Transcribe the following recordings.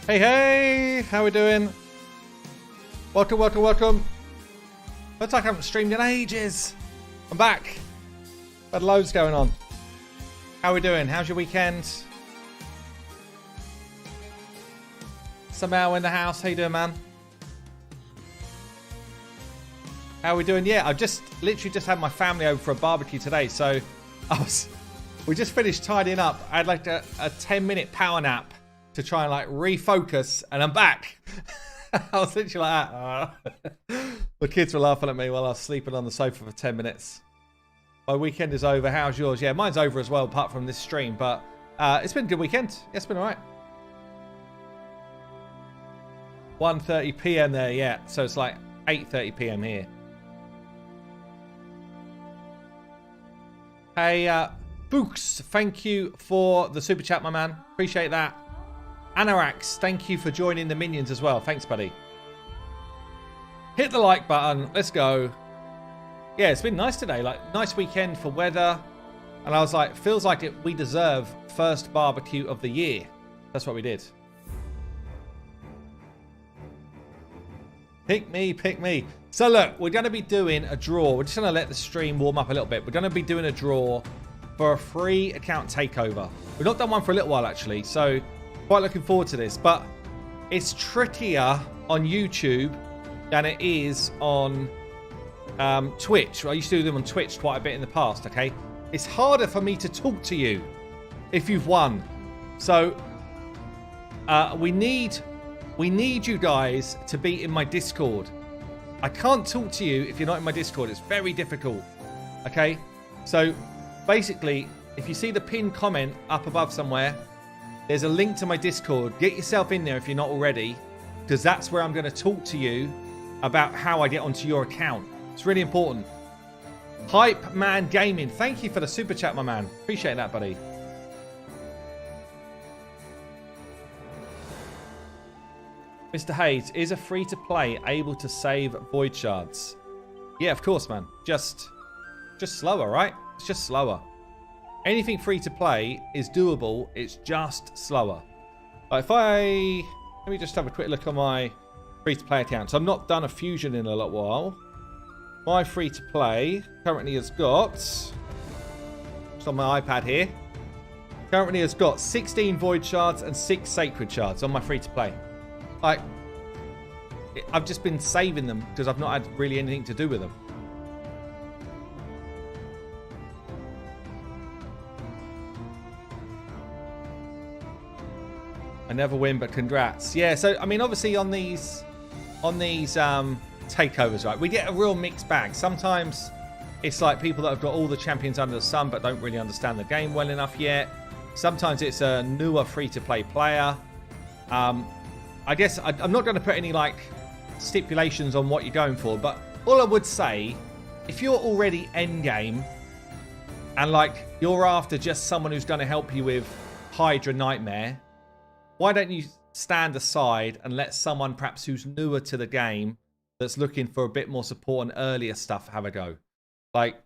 Hey, hey, how we doing? Welcome, welcome, welcome. Looks like I haven't streamed in ages. I'm back. Had loads going on. How we doing? How's your weekend? Somehow in the house. How you doing, man? How we doing? Yeah, I've literally just had my family over for a barbecue today, so we just finished tidying up. I had like a 10-minute power nap to try and like refocus, and I'm back. I was literally like that. The kids were laughing at me while I was sleeping on the sofa for 10 minutes. My weekend is over. How's yours? Yeah, mine's over as well, apart from this stream, but it's been a good weekend. Yeah, it's been all right. 1:30 p.m. there, yeah. So it's like 8:30 p.m. here. Hey, Books, thank you for the super chat, my man. Appreciate that. Anarax, thank you for joining the minions as well. Thanks, buddy. Hit the like button. Let's go. Yeah, it's been nice today. Like, nice weekend for weather. And I was like, feels like we deserve first barbecue of the year. That's what we did. Pick me, pick me. So look, we're going to be doing a draw. We're just going to let the stream warm up a little bit. We're going to be doing a draw for a free account takeover. We've not done one for a little while, actually. So quite looking forward to this. But it's trickier on YouTube than it is on Twitch. I used to do them on Twitch quite a bit in the past, okay? It's harder for me to talk to you if you've won. So we need you guys to be in my Discord. I can't talk to you if you're not in my Discord. It's very difficult, okay? So basically, if you see the pinned comment up above somewhere, there's a link to my Discord. Get yourself in there if you're not already, because that's where I'm going to talk to you about how I get onto your account. It's really important. Hype Man Gaming, thank you for the super chat, my man. Appreciate that, buddy. Mr. Hayes, is a free-to-play able to save void shards? Yeah, of course, man. Just slower, right? It's just slower. Anything free-to-play is doable. It's just slower. Like let me just have a quick look on my free-to-play account. So I've not done a fusion in a little while. My free-to-play currently has got, it's on my iPad here, currently has got 16 void shards and 6 sacred shards on my free-to-play. Like, I've just been saving them because I've not had really anything to do with them. I never win, but congrats. Yeah, so I mean, obviously on these takeovers, right, we get a real mixed bag. Sometimes it's like people that have got all the champions under the sun but don't really understand the game well enough yet. Sometimes it's a newer free-to-play player. I guess I'm not going to put any like stipulations on what you're going for, but all I would say, if you're already endgame and like you're after just someone who's going to help you with Hydra Nightmare, why don't you stand aside and let someone perhaps who's newer to the game that's looking for a bit more support and earlier stuff have a go? Like,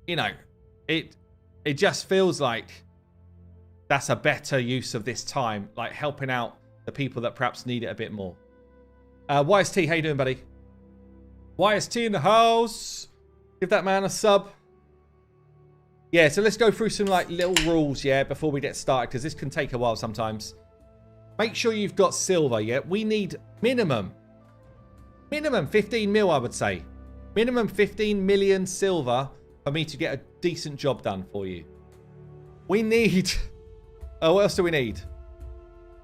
you know, it just feels like that's a better use of this time, like helping out the people that perhaps need it a bit more. YST, how you doing, buddy? YST in the house. Give that man a sub. Yeah, so let's go through some like little rules, yeah, before we get started, because this can take a while sometimes. Make sure you've got silver, yeah? We need minimum 15 mil, I would say. Minimum 15 million silver for me to get a decent job done for you. We need... Oh, what else do we need?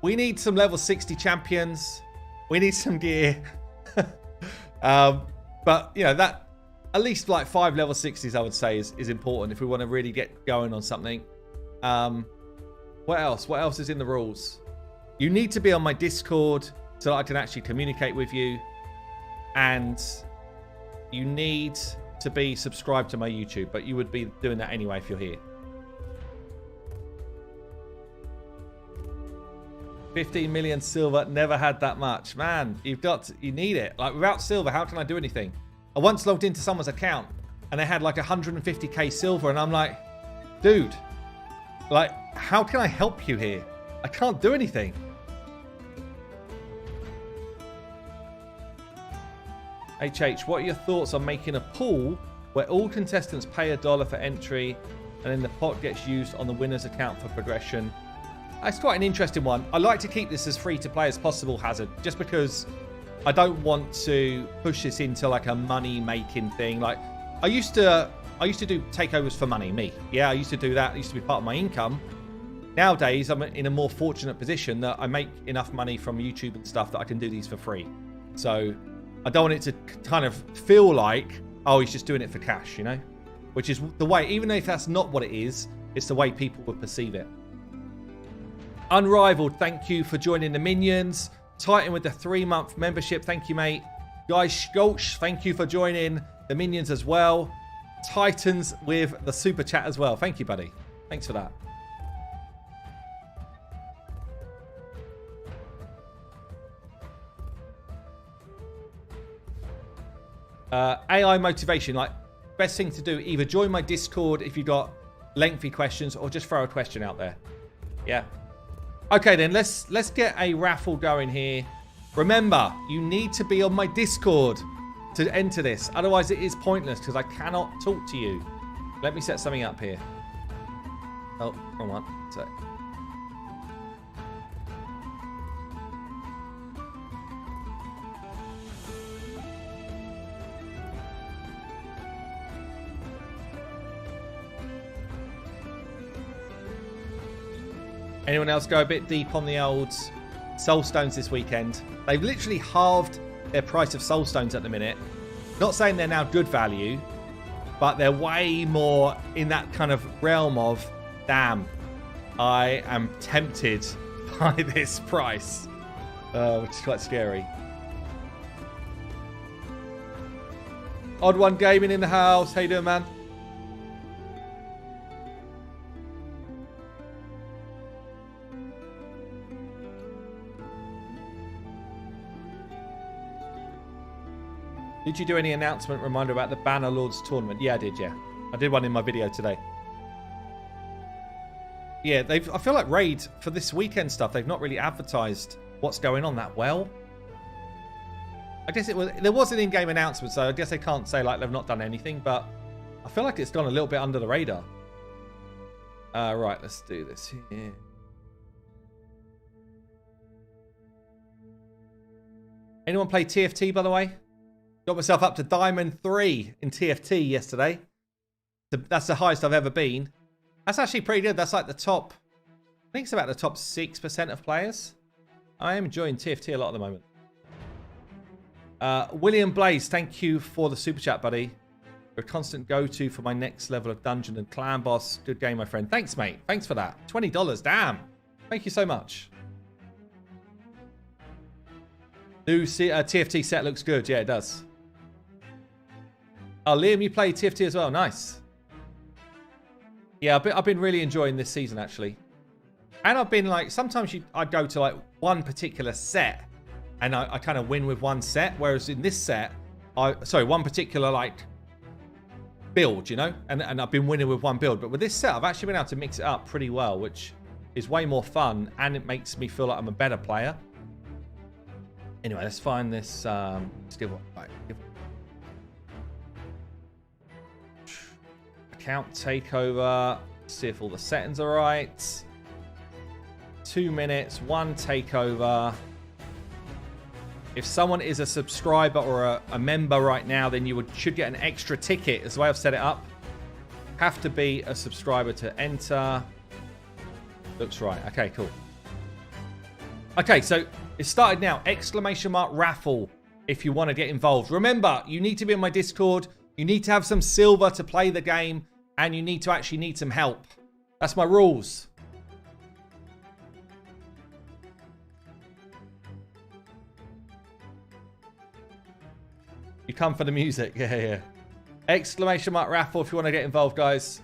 We need some level 60 champions. We need some gear. But, you know, that... At least like 5 level 60s, I would say, is important if we want to really get going on something. What else? What else is in the rules? You need to be on my Discord so that I can actually communicate with you. And you need to be subscribed to my YouTube, but you would be doing that anyway if you're here. 15 million silver, never had that much. Man, you need it. Like, without silver, how can I do anything? I once logged into someone's account and they had like 150k silver, and I'm like, dude, like, how can I help you here? I can't do anything. HH, what are your thoughts on making a pool where all contestants pay $1 for entry and then the pot gets used on the winner's account for progression? That's quite an interesting one. I like to keep this as free to play as possible, Hazard, just because I don't want to push this into like a money making thing. Like I used to do takeovers for money, me. Yeah, I used to do that. It used to be part of my income. Nowadays, I'm in a more fortunate position that I make enough money from YouTube and stuff that I can do these for free. So I don't want it to kind of feel like, oh, he's just doing it for cash, you know? Which is the way, even if that's not what it is, it's the way people would perceive it. Unrivaled, thank you for joining the Minions. Titan with the 3-month membership, thank you, mate. Guys, Skolch, thank you for joining the Minions as well. Titans with the super chat as well. Thank you, buddy. Thanks for that. AI motivation, like best thing to do, either join my Discord if you got lengthy questions or just throw a question out there. Yeah. Okay, then let's get a raffle going here. Remember, you need to be on my Discord to enter this. Otherwise, it is pointless because I cannot talk to you. Let me set something up here. Oh, wrong one. So. Anyone else go a bit deep on the old soul stones this weekend? They've literally halved their price of soul stones at the minute. Not saying they're now good value, but they're way more in that kind of realm of, damn, I am tempted by this price, which is quite scary. Odd One Gaming in the house. How you doing, man? Did you do any announcement reminder about the Banner Lords tournament? Yeah, I did, yeah. I did one in my video today. Yeah, I feel like Raid, for this weekend stuff, they've not really advertised what's going on that well. I guess there was an in-game announcement, so I guess they can't say like they've not done anything, but I feel like it's gone a little bit under the radar. Right, let's do this here. Anyone play TFT, by the way? Got myself up to Diamond 3 in TFT yesterday. That's the highest I've ever been. That's actually pretty good. That's like the top, I think it's about the top 6% of players. I am enjoying TFT a lot at the moment. William Blaze, thank you for the super chat, buddy. You're a constant go-to for my next level of dungeon and clan boss. Good game, my friend. Thanks, mate. Thanks for that. $20, damn. Thank you so much. New TFT set looks good. Yeah, it does. Oh, Liam, you play TFT as well. Nice. Yeah, I've been really enjoying this season, actually. And I've been like, sometimes I'd go to like one particular set and I kind of win with one set. Whereas in this set, one particular like build, you know? And I've been winning with one build. But with this set, I've actually been able to mix it up pretty well, which is way more fun. And it makes me feel like I'm a better player. Anyway, let's find this. Let's give right, account takeover. See if all the settings are right. 2 minutes, 1 takeover. If someone is a subscriber or a member right now, then you should get an extra ticket. Is the way I've set it up. Have to be a subscriber to enter. Looks right. Okay, cool. Okay, so it started now. Exclamation mark raffle if you want to get involved. Remember, you need to be on my Discord. You need to have some silver to play the game. And you need to actually need some help. That's my rules. You come for the music. Yeah. Exclamation mark raffle if you want to get involved, guys.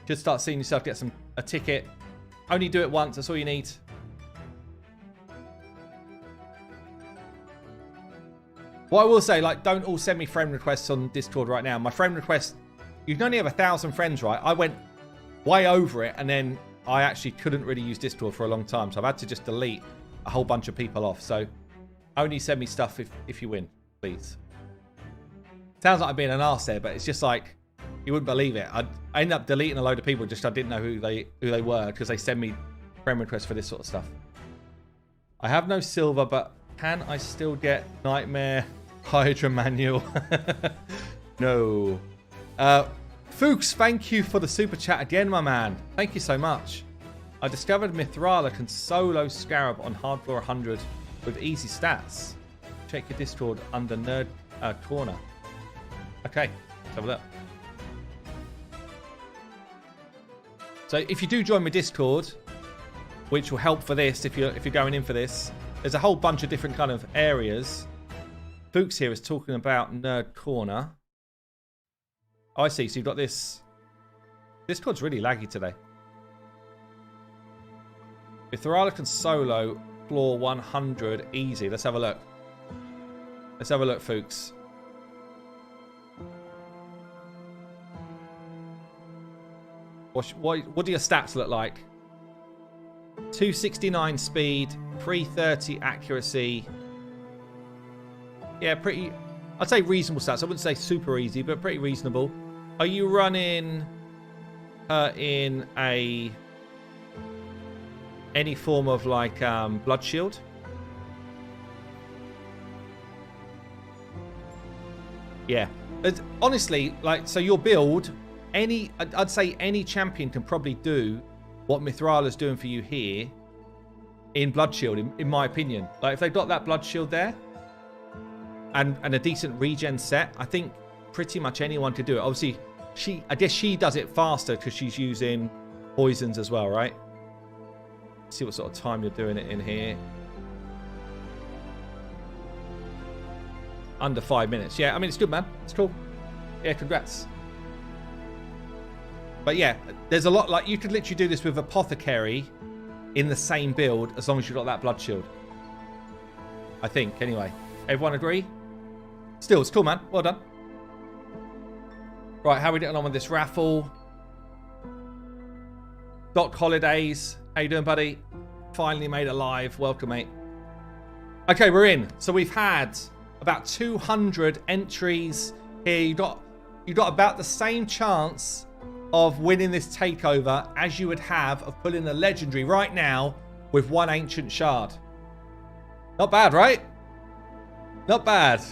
Just start seeing yourself get a ticket. Only do it once. That's all you need. What I will say, like, don't all send me friend requests on Discord right now. My friend request, you can only have 1,000 friends, right? I went way over it, and then I actually couldn't really use Discord for a long time, so I've had to just delete a whole bunch of people off. So only send me stuff if you win, please. Sounds like I'm being an arse there, but it's just like, you wouldn't believe it. I ended up deleting a load of people just I didn't know who they were because they send me friend requests for this sort of stuff. I have no silver, but can I still get Nightmare Hydra Manual? No. Fuchs, thank you for the super chat again, my man. Thank you so much. I discovered Mithrala can solo Scarab on hard floor 100 with easy stats. Check your Discord under Nerd Corner. Okay, let's have a look. So if you do join my Discord, which will help for this, if you're going in for this, there's a whole bunch of different kind of areas. Fuchs here is talking about Nerd Corner. Oh, I see. So you've got this. Discord's really laggy today. If Mithrala can solo floor 100 easy. Let's have a look. Let's have a look, Fuchs. What do your stats look like? 269 speed, 330 accuracy. Yeah, pretty... I'd say reasonable stats. I wouldn't say super easy, but pretty reasonable. Are you running in any form of like blood shield? Yeah. It's, honestly, like, so your build, I'd say any champion can probably do what Mithrala's doing for you here in blood shield, in my opinion. Like, if they've got that blood shield there and a decent regen set, I think pretty much anyone could do it. Obviously, I guess she does it faster because she's using poisons as well, right? Let's see what sort of time you're doing it in here. Under 5 minutes. Yeah, I mean, it's good, man. It's cool. Yeah, congrats. But yeah, there's a lot, like, you could literally do this with Apothecary in the same build as long as you've got that blood shield. I think, anyway. Everyone agree? Still, it's cool, man. Well done. Right, how are we getting on with this raffle? Doc Holidays. How you doing, buddy? Finally made it live. Welcome, mate. Okay, we're in. So we've had about 200 entries here. You got about the same chance of winning this takeover as you would have of pulling a legendary right now with one ancient shard. Not bad, right? Not bad.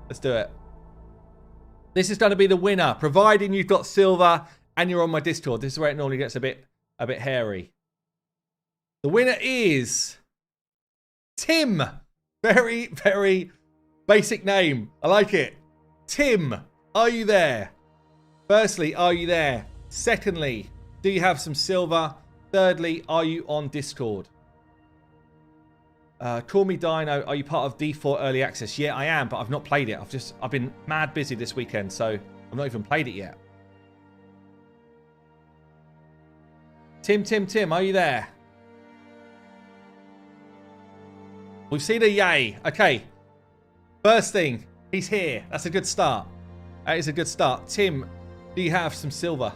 Let's do it. This is going to be the winner, providing you've got silver and you're on my Discord. This is where it normally gets a bit hairy. The winner is Tim. Very, very basic name. I like it. Tim, are you there? Firstly, are you there? Secondly, do you have some silver? Thirdly, are you on Discord? Call me Dino. Are you part of D4 Early Access? Yeah, I am, but I've not played it. I've been mad busy this weekend, so I've not even played it yet. Tim, are you there? We've seen a yay. Okay. First thing, he's here. That's a good start. That is a good start. Tim, do you have some silver?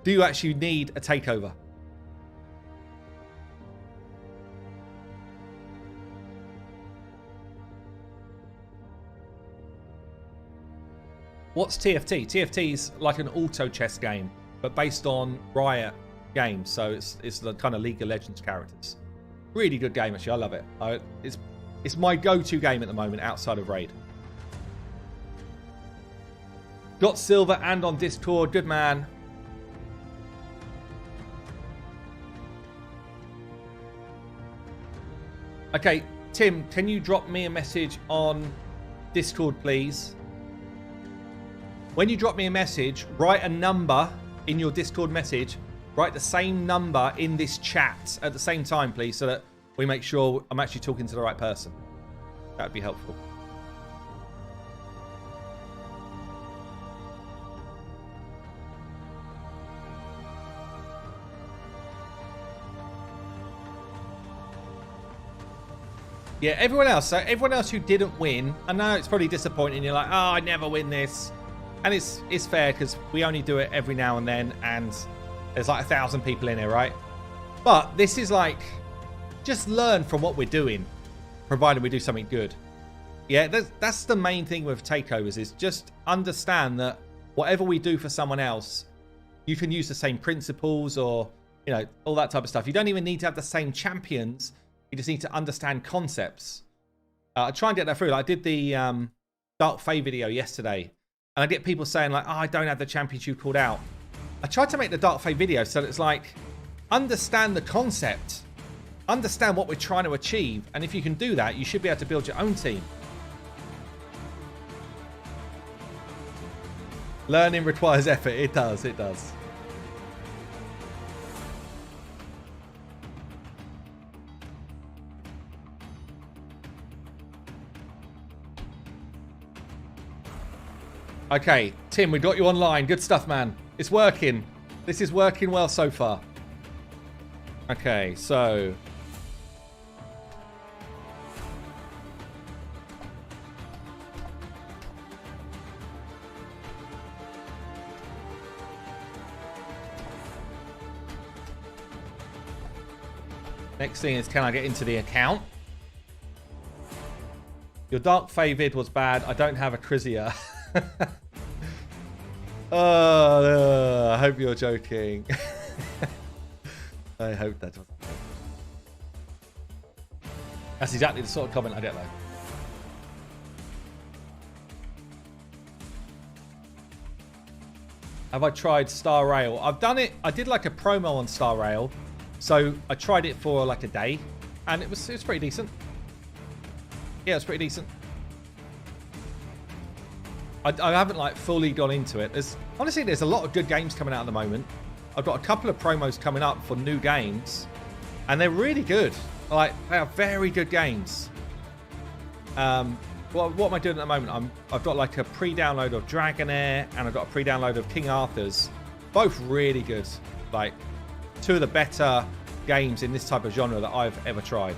Do you actually need a takeover? What's TFT? TFT's like an auto chess game, but based on Riot games. So it's the kind of League of Legends characters. Really good game, actually. I love it. It's my go-to game at the moment outside of Raid. Got silver and on Discord. Good man. Okay, Tim, can you drop me a message on Discord, please? When you drop me a message, write a number in your Discord message. Write the same number in this chat at the same time, please, so that we make sure I'm actually talking to the right person. That would be helpful. Yeah, everyone else who didn't win, I know it's probably disappointing. You're like, oh, I never win this. And it's fair because we only do it every now and then, and there's like 1,000 people in here, right? But this is like, just learn from what we're doing, provided we do something good. Yeah, that's the main thing with takeovers, is just understand that whatever we do for someone else, you can use the same principles or, you know, all that type of stuff. You don't even need to have the same champions. You just need to understand concepts. I try and get that through. Like I did the Dark Fae video yesterday, and I get people saying like, oh, I don't have the champions you called out. I tried to make the Dark Fae video so that it's like, understand the concept. Understand what we're trying to achieve. And if you can do that, you should be able to build your own team. Learning requires effort. It does. It does. Okay, Tim, we got you online. Good stuff, man. It's working. This is working well so far. Okay, so... next thing is, can I get into the account? Your Dark Fae vid was bad. I don't have a Crizia. Oh, I hope you're joking. I hope that wasn't. That's exactly the sort of comment I get, though. Have I tried Star Rail? I've done it. I did like a promo on Star Rail. So I tried it for like a day. And it was pretty decent. Yeah, it's pretty decent. I haven't like fully gone into it. Honestly, there's a lot of good games coming out at the moment. I've got a couple of promos coming up for new games, and they're really good. Like, they are very good games. What am I doing at the moment? I've got like a pre-download of Dragonair, and I've got a pre-download of King Arthur's. Both really good. Like, two of the better games in this type of genre that I've ever tried,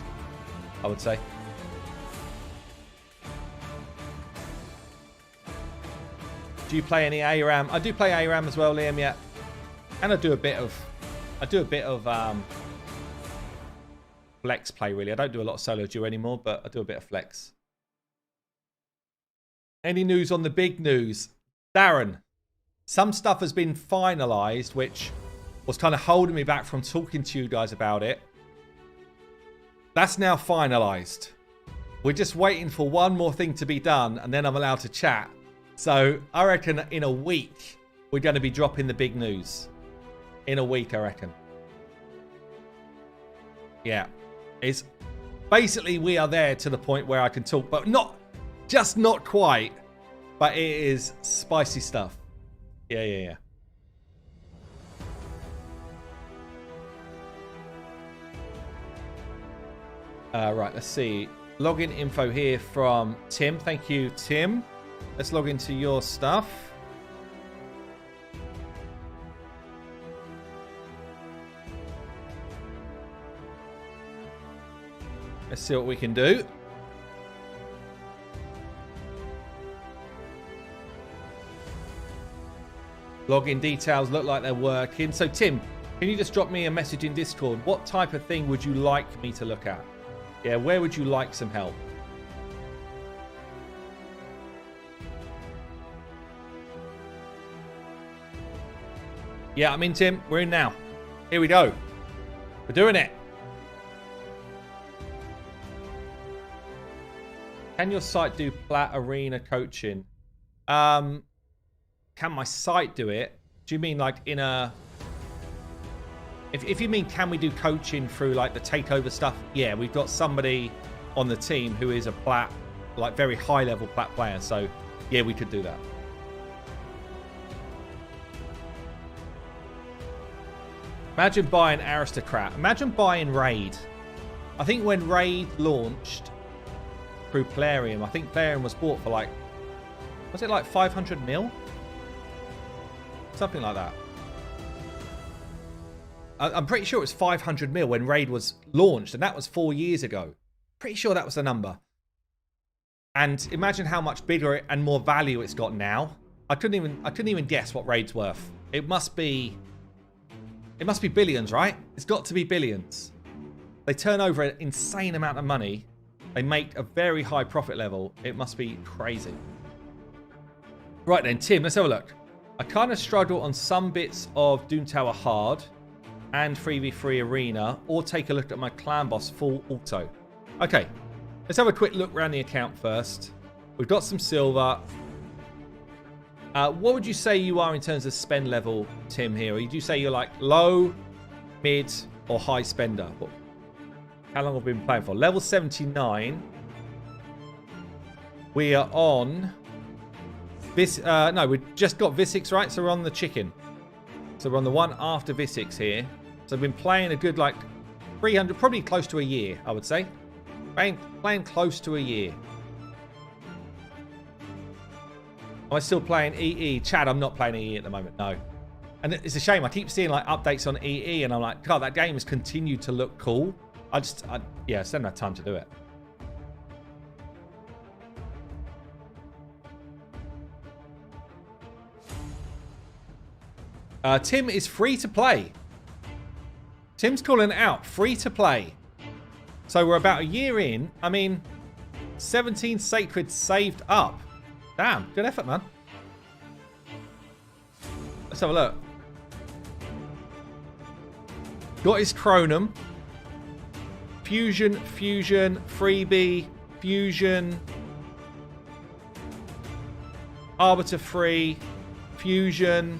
I would say. Do you play any ARAM? I do play ARAM as well, Liam, yeah. And I do a bit of flex play, really. I don't do a lot of solo duo anymore, but I do a bit of flex. Any news on the big news? Darren, some stuff has been finalized, which was kind of holding me back from talking to you guys about it. That's now finalized. We're just waiting for one more thing to be done, and then I'm allowed to chat. So I reckon in a week, we're going to be dropping the big news. In a week, I reckon. Yeah. It's basically, we are there to the point where I can talk, but not quite. But it is spicy stuff. Yeah. Right, let's see. Login info here from Tim. Thank you, Tim. Let's log into your stuff. Let's see what we can do. Login details look like they're working. So, Tim, can you just drop me a message in Discord? What type of thing would you like me to look at? Yeah, where would you like some help? Yeah, I'm in, Tim. We're in now. Here we go. We're doing it. Can your site do Plat Arena coaching? Can my site do it? Do you mean like in a... If you mean can we do coaching through like the takeover stuff? Yeah, we've got somebody on the team who is a Plat, like very high level Plat player. So yeah, we could do that. Imagine buying Aristocrat. Imagine buying Raid. I think when Raid launched through Plarium, I think Plarium was bought for like, was it like 500 mil? Something like that. I'm pretty sure it was 500 mil when Raid was launched, and that was 4 years ago. Pretty sure that was the number. And imagine how much bigger and more value it's got now. I couldn't even guess what Raid's worth. It must be billions, right? It's got to be billions. They turn over an insane amount of money. They make a very high profit level. It must be crazy. Right then, Tim, let's have a look. I kind of struggle on some bits of Doom Tower Hard and 3v3 Arena, or take a look at my clan boss full auto. Okay, let's have a quick look around the account first. We've got some silver. What would you say you are in terms of spend level, Tim, here? Or would you say you're like low, mid, or high spender? How long have we been playing for? Level 79. We are on this. No, we just got Visix, right? So we're on the chicken. So we're on the one after Visix here. So I've been playing a good like 300, probably close to a year, I would say. Playing close to a year. Am I still playing EE? Chad, I'm not playing EE at the moment, no. And it's a shame. I keep seeing like updates on EE and I'm like, God, that game has continued to look cool. I just don't have time to do it. Tim is free to play. Tim's calling it out. Free to play. So we're about a year in. I mean, 17 sacred saved up. Damn, good effort, man. Let's have a look. Got his Chronum. Fusion, freebie, fusion. Arbiter free, fusion.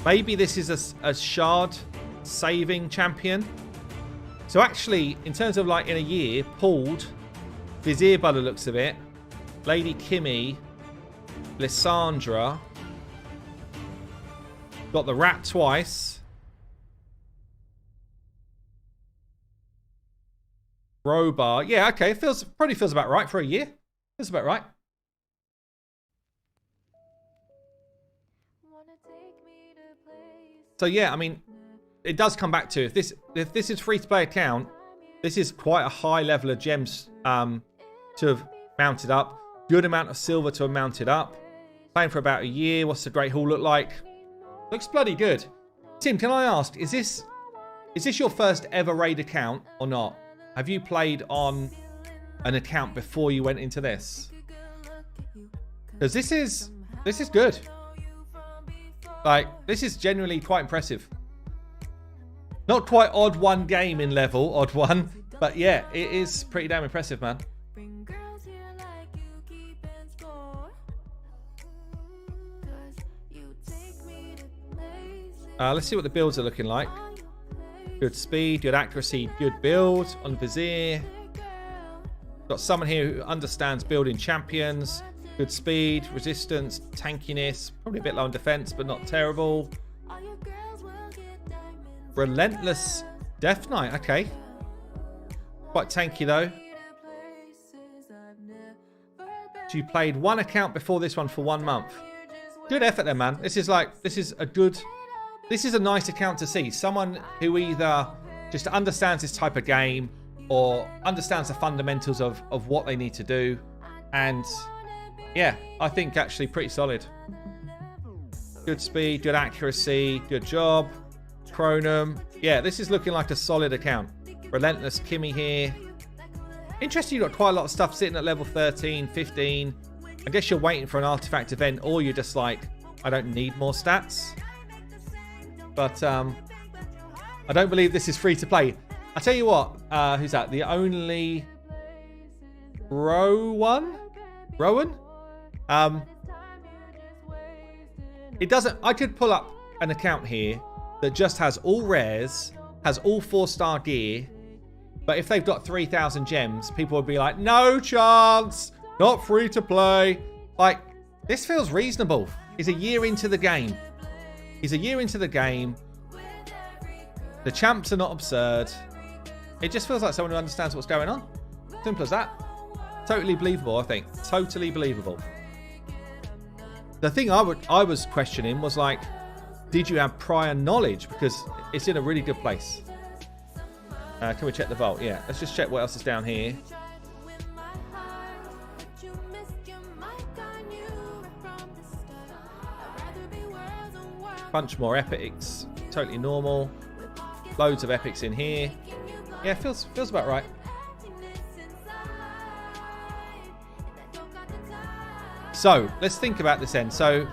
Maybe this is a shard saving champion. So actually, in terms of like in a year, pulled Vizier by the looks of it, Lady Kimmy, Lysandra, got the rat twice, Robar. Yeah, okay, probably feels about right for a year. Feels about right. So yeah, I mean, it does come back to if this is free to play account, this is quite a high level of gems to have mounted up. Good amount of silver to have mounted up. Playing for about a year. What's the Great Hall look like? Looks bloody good. Tim, can I ask, is this your first ever raid account or not? Have you played on an account before you went into this? Because this is good. Like, this is genuinely quite impressive. Not quite odd one game in level, odd one. But yeah, it is pretty damn impressive, man. Let's see what the builds are looking like. Good speed, good accuracy, good build on Vizier. Got someone here who understands building champions. Good speed, resistance, tankiness. Probably a bit low on defense, but not terrible. Relentless Death Knight. Okay. Quite tanky, though. So you played one account before this one for 1 month. Good effort there, man. This is a nice account to see. Someone who either just understands this type of game or understands the fundamentals of what they need to do. And yeah, I think actually pretty solid. Good speed, good accuracy, good job. Chronum. Yeah, this is looking like a solid account. Relentless Kimmy here. Interesting, you've got quite a lot of stuff sitting at level 13, 15. I guess you're waiting for an artifact event, or you're just like, I don't need more stats. But I don't believe this is free to play. I tell you what, who's that? The only Rowan? It doesn't. I could pull up an account here that just has all rares, has all 4-star gear, but if they've got 3,000 gems, people would be like, no chance, not free to play. Like, this feels reasonable. He's a year into the game. The champs are not absurd. It just feels like someone who understands what's going on. Simple as that. Totally believable, I think. Totally believable. The thing I was questioning was like, did you have prior knowledge? Because it's in a really good place. Can we check the vault? Yeah, let's just check what else is down here. Bunch more epics. Totally normal. Loads of epics in here. Yeah, feels about right. So let's think about this then. So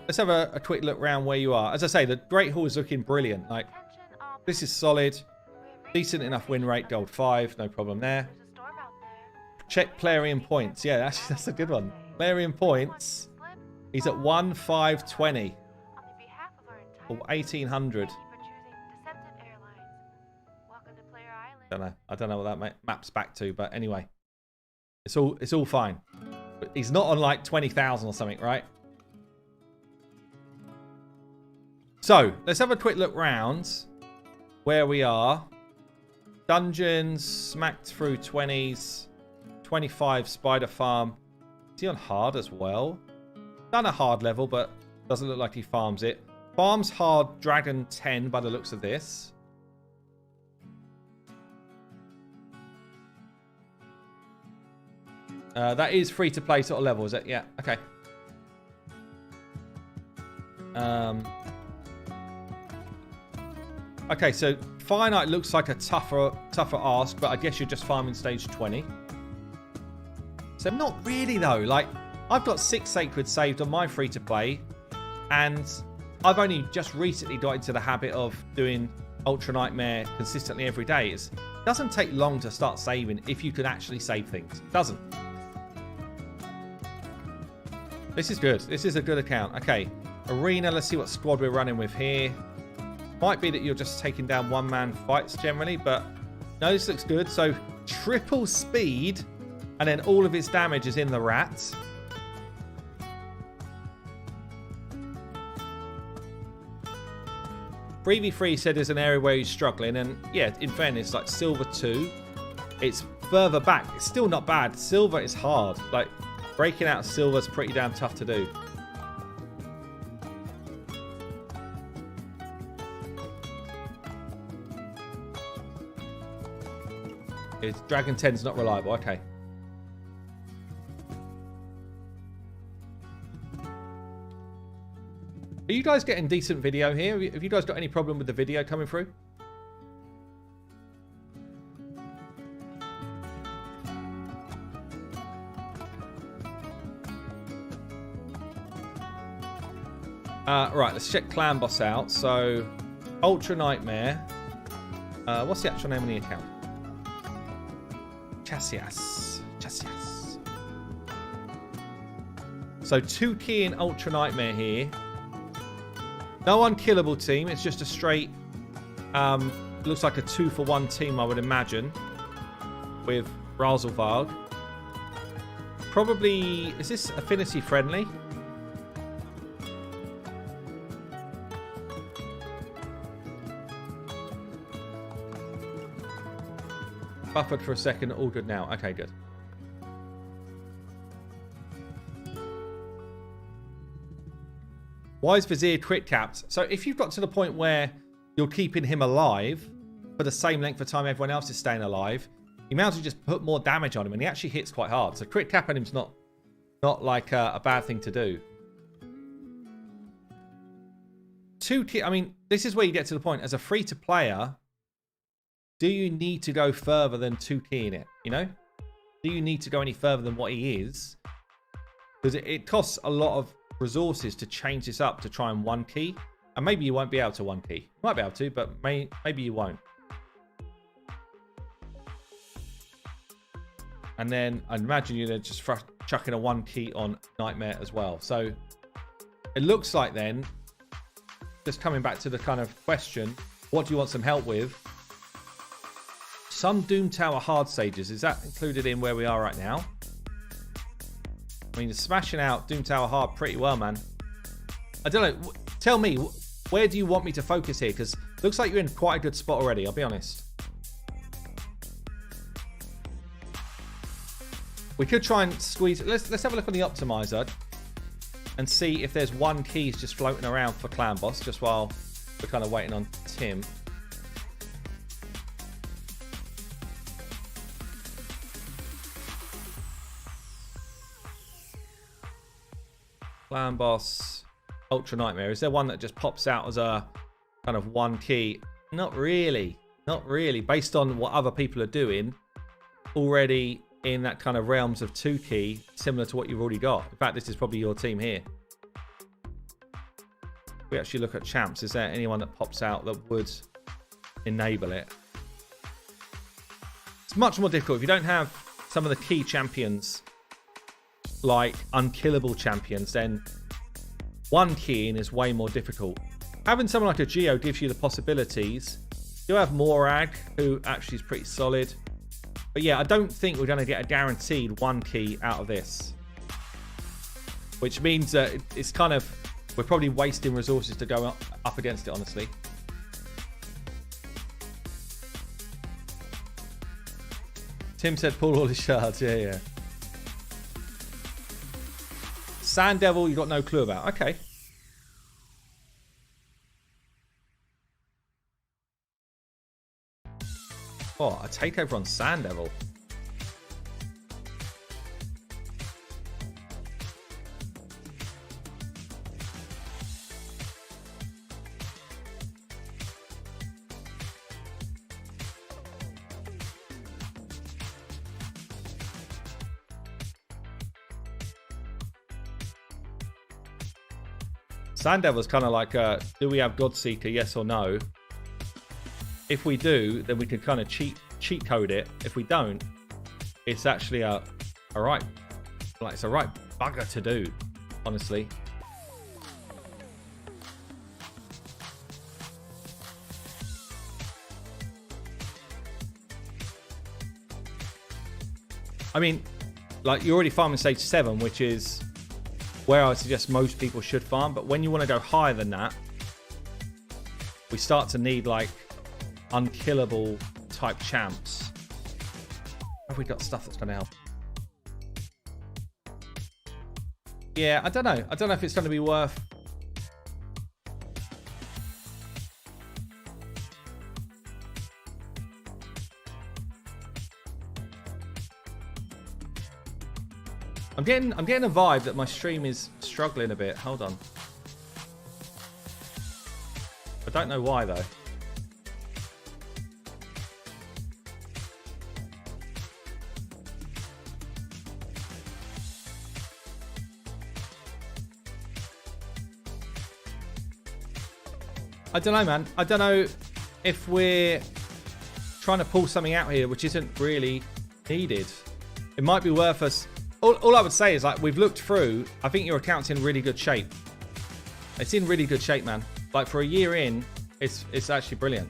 let's have a quick look around where you are. As I say, the Great Hall is looking brilliant. Like, this is solid. Decent enough win rate, gold 5, no problem there. Check Plarian points. Yeah, actually, that's a good one. Plarian points. He's at 1,520. Or 1,800. I don't know what that maps back to, but anyway. It's all fine. But he's not on like 20,000 or something, right? So, let's have a quick look round where we are. Dungeons, smacked through 20s, 25 Spider Farm. Is he on hard as well? Done a hard level, but doesn't look like he farms it. Farms hard Dragon 10 by the looks of this. That is free to play sort of level, is it? Yeah, okay. Okay, so Finite looks like a tougher ask, but I guess you're just farming stage 20. So not really though. Like, I've got 6 Sacred saved on my free to play, and I've only just recently got into the habit of doing Ultra Nightmare consistently every day. It doesn't take long to start saving if you can actually save things. It doesn't. This is good. This is a good account. Okay, Arena, let's see what squad we're running with here. Might be that you're just taking down one-man fights generally, but no, this looks good. So triple speed, and then all of its damage is in the rats. Freebie Free said there's an area where he's struggling, and yeah, in fairness, like Silver 2, it's further back. It's still not bad. Silver is hard. Like, breaking out Silver is pretty damn tough to do. It's Dragon 10's not reliable. Okay. Are you guys getting decent video here? Have you guys got any problem with the video coming through? Right, let's check Clan Boss out. So, Ultra Nightmare. What's the actual name of the account? Chassias. So 2 key in Ultra Nightmare here. No unkillable team. It's just a straight, looks like a 2-for-1 team, I would imagine, with Razelvarg. Probably, is this affinity friendly? Buffered for a second, all good now. Okay, good. Why is Vizier crit capped? So if you've got to the point where you're keeping him alive for the same length of time everyone else is staying alive, you might as well just put more damage on him, and he actually hits quite hard. So crit capping him's not like a bad thing to do. 2 key, I mean, this is where you get to the point. As a free-to-player, do you need to go further than 2 key in it? You know? Do you need to go any further than what he is? Because it costs a lot of resources to change this up to try and 1 key. And maybe you won't be able to 1 key. You might be able to, but maybe you won't. And then I'd imagine you're just chucking a 1 key on Nightmare as well. So it looks like then, just coming back to the kind of question, what do you want some help with? Some Doom Tower hard sages. Is that included in where we are right now? I mean, you're smashing out Doom Tower hard pretty well, man. I don't know. Tell me, where do you want me to focus here? Because it looks like you're in quite a good spot already, I'll be honest. We could try and squeeze... Let's have a look on the optimizer and see if there's 1 keys just floating around for Clan Boss, just while we're kind of waiting on Tim. Clan Boss, Ultra Nightmare. Is there one that just pops out as a kind of 1 key? Not really. Not really. Based on what other people are doing already in that kind of realms of 2 key, similar to what you've already got. In fact, this is probably your team here. If we actually look at champs, is there anyone that pops out that would enable it? It's much more difficult if you don't have some of the key champions, like unkillable champions, then 1 keying is way more difficult. Having someone like a Geo gives you the possibilities. You have Morag, who actually is pretty solid. But yeah, I don't think we're going to get a guaranteed 1 key out of this. Which means that it's kind of, we're probably wasting resources to go up against it, honestly. Tim said pull all his shards. Yeah. Sand Devil, you got no clue about. Okay. Oh, a takeover on Sand Devil. Sand Devil's kind of like, do we have Godseeker, yes or no? If we do, then we can kind of cheat code it. If we don't, it's actually a right bugger to do, honestly. I mean, like, you're already farming stage 7, which is where I would suggest most people should farm. But when you want to go higher than that, we start to need like unkillable type champs. Have we got stuff that's going to help? Yeah, I don't know. I don't know if it's going to be worth. I'm getting a vibe that my stream is struggling a bit. Hold on. I don't know why though. I don't know, man. I don't know if we're trying to pull something out here which isn't really needed. It might be worth us. All I would say is, like, we've looked through. I think your account's in really good shape. It's in really good shape, man. Like, for a year in, it's actually brilliant.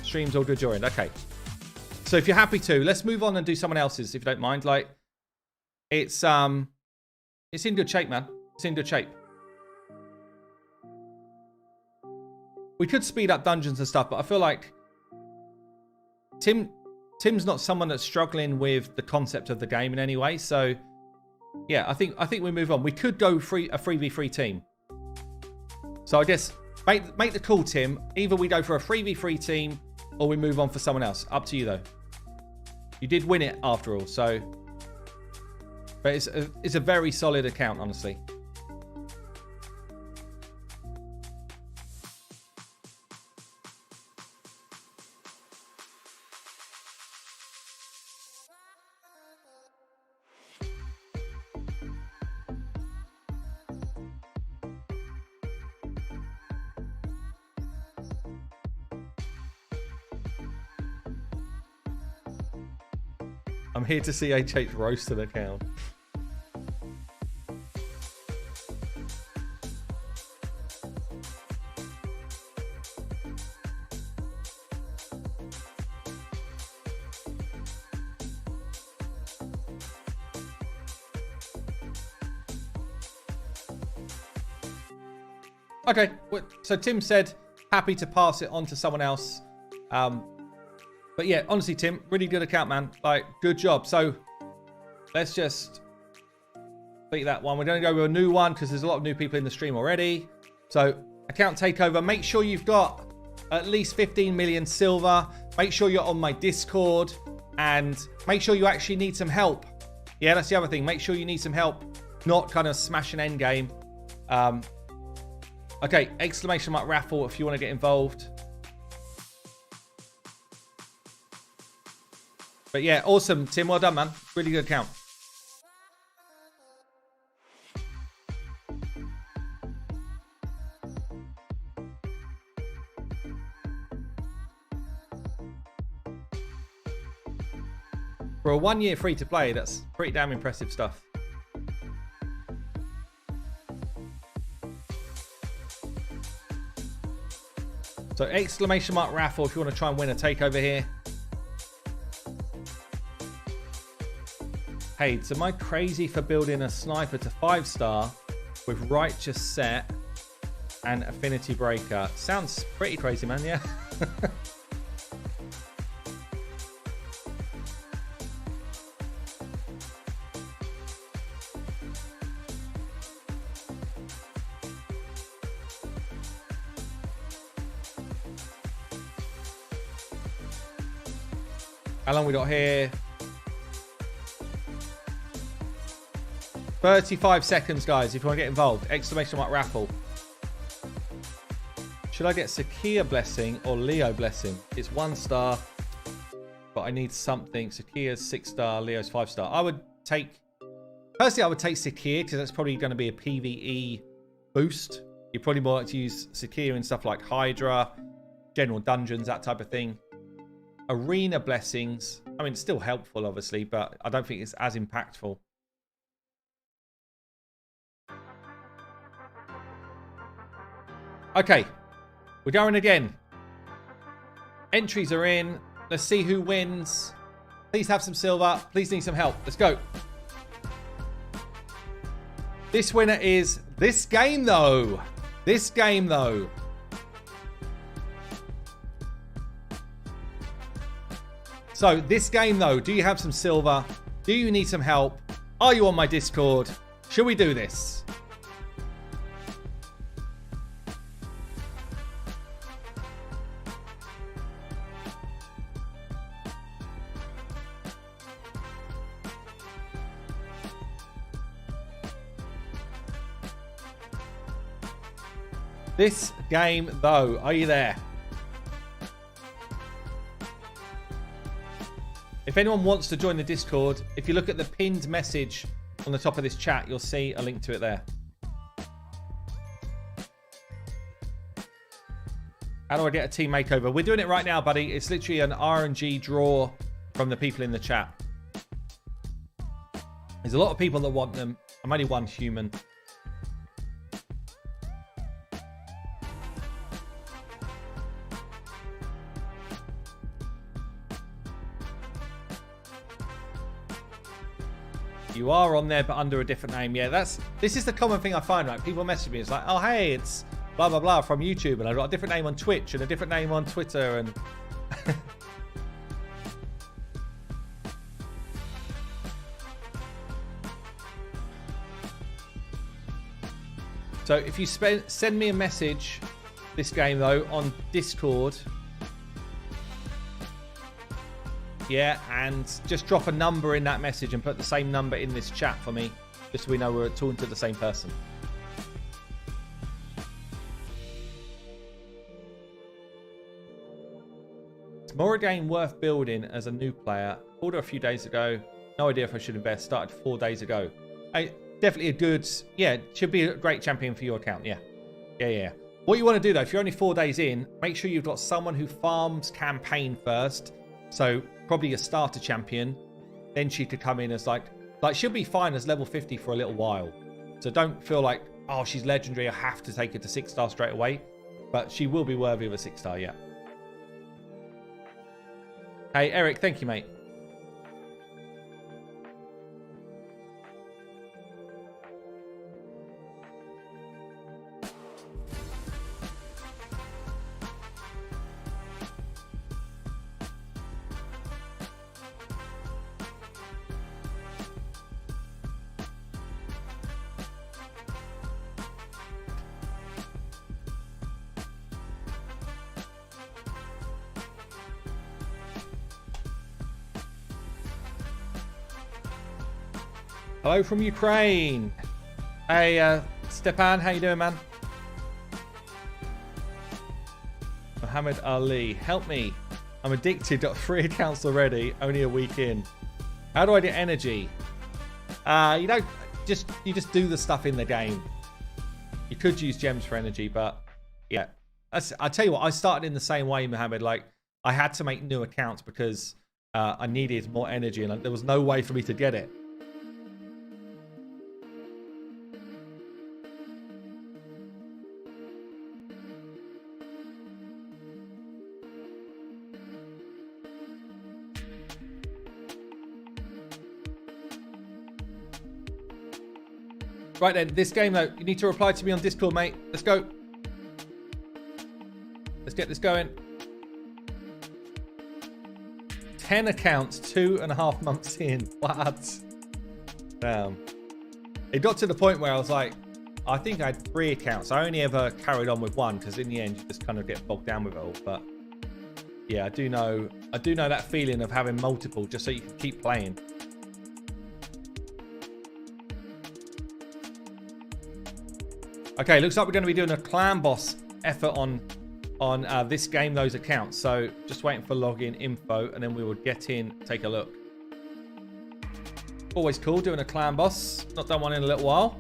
Stream's all good, Jorin. Okay. So if you're happy to, let's move on and do someone else's, if you don't mind. Like, it's in good shape, man. It's in good shape. We could speed up dungeons and stuff, but I feel like Tim's not someone that's struggling with the concept of the game in any way. So, yeah, I think we move on. We could go a 3v3 team. So I guess make the call, Tim. Either we go for a 3v3 team or we move on for someone else. Up to you, though. You did win it after all, so. But it's a very solid account, honestly. I'm here to see HH roast an account. Okay, so Tim said happy to pass it on to someone else. But yeah, honestly, Tim, really good account, man. Like, good job. So let's just beat that one. We're going to go with a new one because there's a lot of new people in the stream already. So account takeover. Make sure you've got at least 15 million silver. Make sure you're on my Discord and make sure you actually need some help. Yeah, that's the other thing. Make sure you need some help, not kind of smash an end game. Okay, exclamation mark raffle if you want to get involved. But yeah, awesome, Tim. Well done, man. Really good count. For a 1 year free to play, that's pretty damn impressive stuff. So exclamation mark raffle if you want to try and win a takeover here. Hey, so am I crazy for building a sniper to 5-star with righteous set and affinity breaker? Sounds pretty crazy, man, yeah? How long we got here? 35 seconds, guys, if you want to get involved. Exclamation mark raffle. Should I get Sakia Blessing or Leo Blessing? It's 1 star, but I need something. Sakia's 6-star, Leo's 5-star. I would take... Personally, I would take Sakia because that's probably going to be a PvE boost. You probably more like to use Sakia in stuff like Hydra, general dungeons, that type of thing. Arena Blessings. I mean, it's still helpful, obviously, but I don't think it's as impactful. Okay, we're going again. Entries are in. Let's see who wins. Please have some silver. Please need some help. Let's go. This winner is this game, though. This game, though. So, this game, though, do you have some silver? Do you need some help? Are you on my Discord? Should we do this? This game, though, are you there? If anyone wants to join the Discord, if you look at the pinned message on the top of this chat, you'll see a link to it there. How do I get a team makeover? We're doing it right now, buddy. It's literally an RNG draw from the people in the chat. There's a lot of people that want them. I'm only one human. You are on there, but under a different name. Yeah, this is the common thing I find, right? People message me. It's like, oh, hey, it's blah, blah, blah from YouTube. And I've got a different name on Twitch and a different name on Twitter. And so if you send me a message this game, though, on Discord. Yeah, and just drop a number in that message and put the same number in this chat for me, just so we know we're talking to the same person. Is more a game worth building as a new player? Order a few days ago. No idea if I should invest. Started 4 days ago. Definitely a good... Yeah, should be a great champion for your account. Yeah. Yeah. What you want to do, though, if you're only 4 days in, make sure you've got someone who farms campaign first. So... probably a starter champion, then she could come in as like she'll be fine as level 50 for a little while. So don't feel like, oh, she's legendary, I have to take her to 6-star straight away. But she will be worthy of a 6-star, yeah. Hey, Eric, thank you, mate. Hello from Ukraine. Hey, Stepan, how you doing, man? Muhammad Ali, help me. I'm addicted. Got 3 accounts already. Only a week in. How do I get energy? You don't you just do the stuff in the game. You could use gems for energy, but yeah. I tell you what, I started in the same way, Mohammed. Like, I had to make new accounts because I needed more energy, and there was no way for me to get it. Right then, this game though, you need to reply to me on Discord, mate. Let's go. Let's get this going. 10 accounts, 2.5 months in. What? Damn. It got to the point where I was like, I think I had 3 accounts. I only ever carried on with 1 because in the end you just kind of get bogged down with it all. But yeah, I do know that feeling of having multiple just so you can keep playing. Okay, looks like we're going to be doing a clan boss effort on this game, those accounts. So just waiting for login info, and then we will get in, take a look. Always cool doing a clan boss. Not done one in a little while.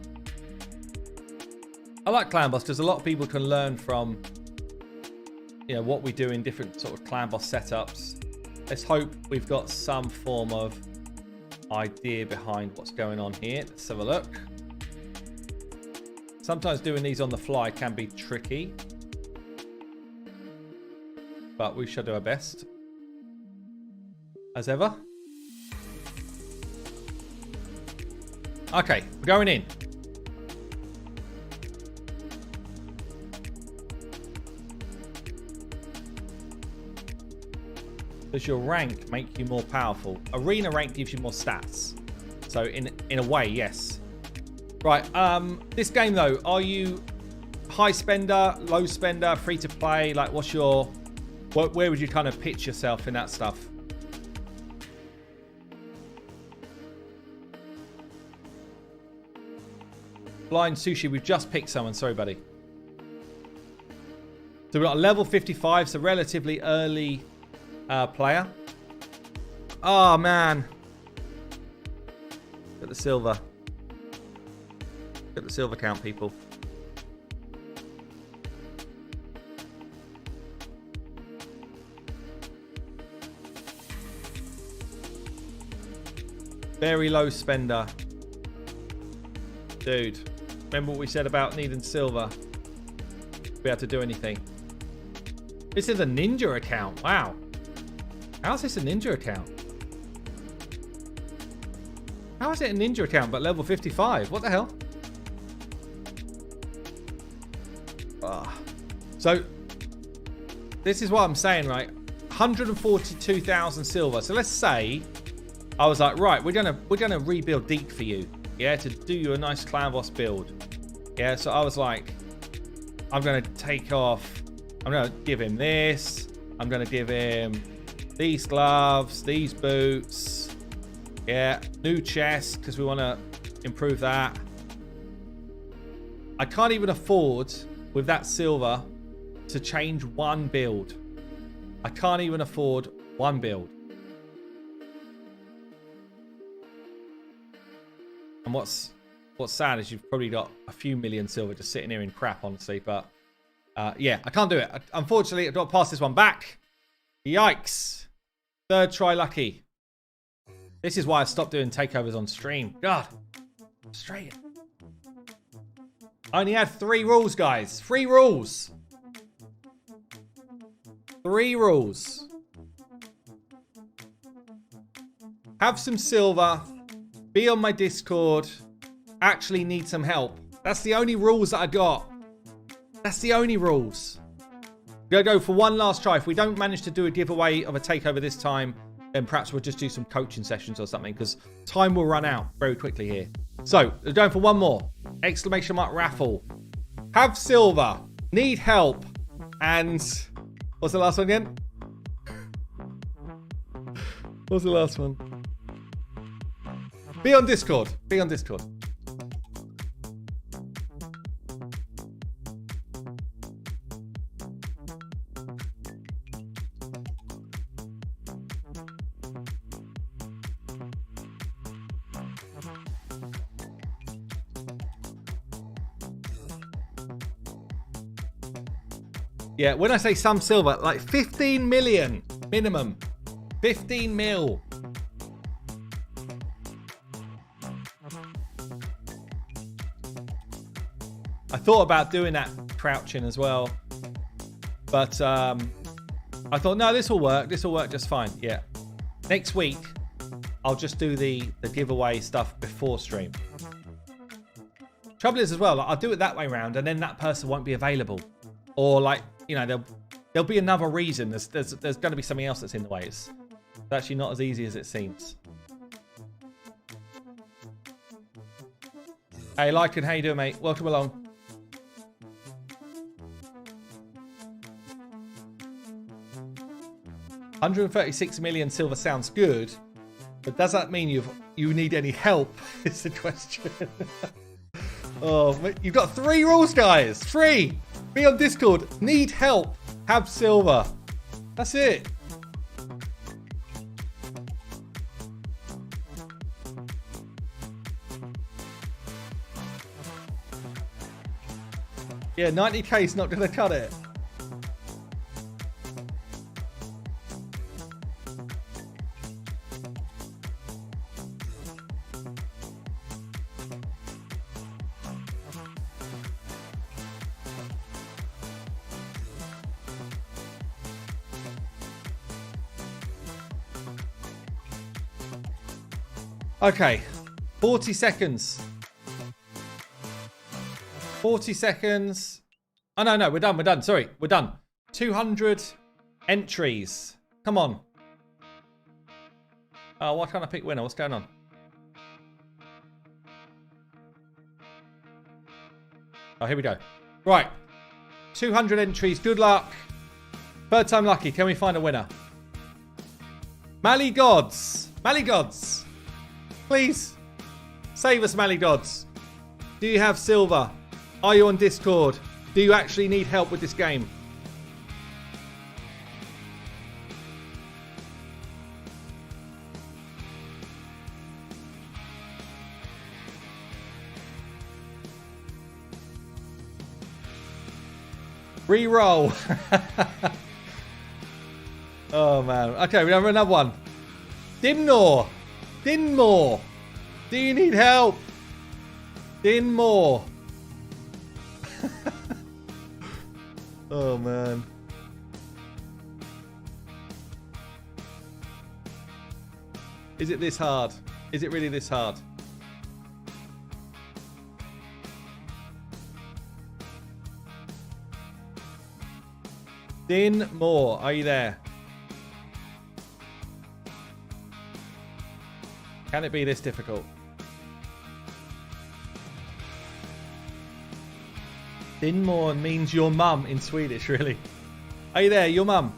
I like clan boss because a lot of people can learn from, you know, what we do in different sort of clan boss setups. Let's hope we've got some form of idea behind what's going on here. Let's have a look. Sometimes doing these on the fly can be tricky, but we shall do our best, as ever. Okay, we're going in. Does your rank make you more powerful? Arena rank gives you more stats. So in a way, yes. Right, this game though, are you high spender, low spender, free to play? Like, what's your, where would you kind of pitch yourself in that stuff? Blind Sushi, we've just picked someone, sorry buddy. So we've got a level 55, so relatively early player. Oh man. Get the silver. Get the silver count, people. Very low spender. Dude, remember what we said about needing silver to be able to do anything? This is a ninja account. Wow. How's this a ninja account? How is it a ninja account but level 55? What the hell? So this is what I'm saying, right? 142,000 silver. So let's say I was like, right, we're gonna rebuild deep for you, yeah, to do you a nice clan boss build, yeah. So I was like, I'm gonna take off. I'm gonna give him this. I'm gonna give him these gloves, these boots, yeah, new chest because we want to improve that. I can't even afford with that silver to change one build. I can't even afford one build. And what's sad is you've probably got a few million silver just sitting here in crap, honestly. But yeah, I can't do it. Unfortunately, I've got to pass this one back. Yikes. 3rd try lucky. This is why I stopped doing takeovers on stream. God. Straight. I only had 3 rules, guys. 3 rules. 3 rules. Have some silver. Be on my Discord. Actually need some help. That's the only rules that I got. That's the only rules. We're going to go for one last try. If we don't manage to do a giveaway of a takeover this time, then perhaps we'll just do some coaching sessions or something, because time will run out very quickly here. So, we're going for one more. Exclamation mark raffle. Have silver. Need help. And what's the last one again? What's the last one? Be on Discord. Be on Discord. Yeah, when I say some silver, like 15 million minimum. 15 mil. I thought about doing that crouching as well. But I thought, no, this will work. This will work just fine. Yeah. Next week, I'll just do the giveaway stuff before stream. Trouble is as well, like, I'll do it that way round, and then that person won't be available. Or like, you know, there'll be another reason. There's going to be something else that's in the way. It's actually not as easy as it seems. Hey, Lycan, how you doing, mate? Welcome along. $136 million silver sounds good, but does that mean you need any help? Is the question. Oh, you've got 3 rules, guys. 3. Be on Discord. Need help. Have silver. That's it. Yeah, 90k is not going to cut it. Okay, 40 seconds. 40 seconds. Oh, no, we're done. Sorry, we're done. 200 entries. Come on. Oh, why can't I pick winner? What's going on? Oh, here we go. Right. 200 entries. Good luck. Third time lucky. Can we find a winner? Mally Gods. Mally Gods. Please. Save us, Mally Gods. Do you have silver? Are you on Discord? Do you actually need help with this game? Reroll. Oh, man. Okay, we have another one. Dinmore. Dinmore. Do you need help? Dinmore. Oh, man. Is it this hard? Is it really this hard? Dinmore, are you there? Can it be this difficult? Dinmore means your mum in Swedish, really. Are you there? Your mum.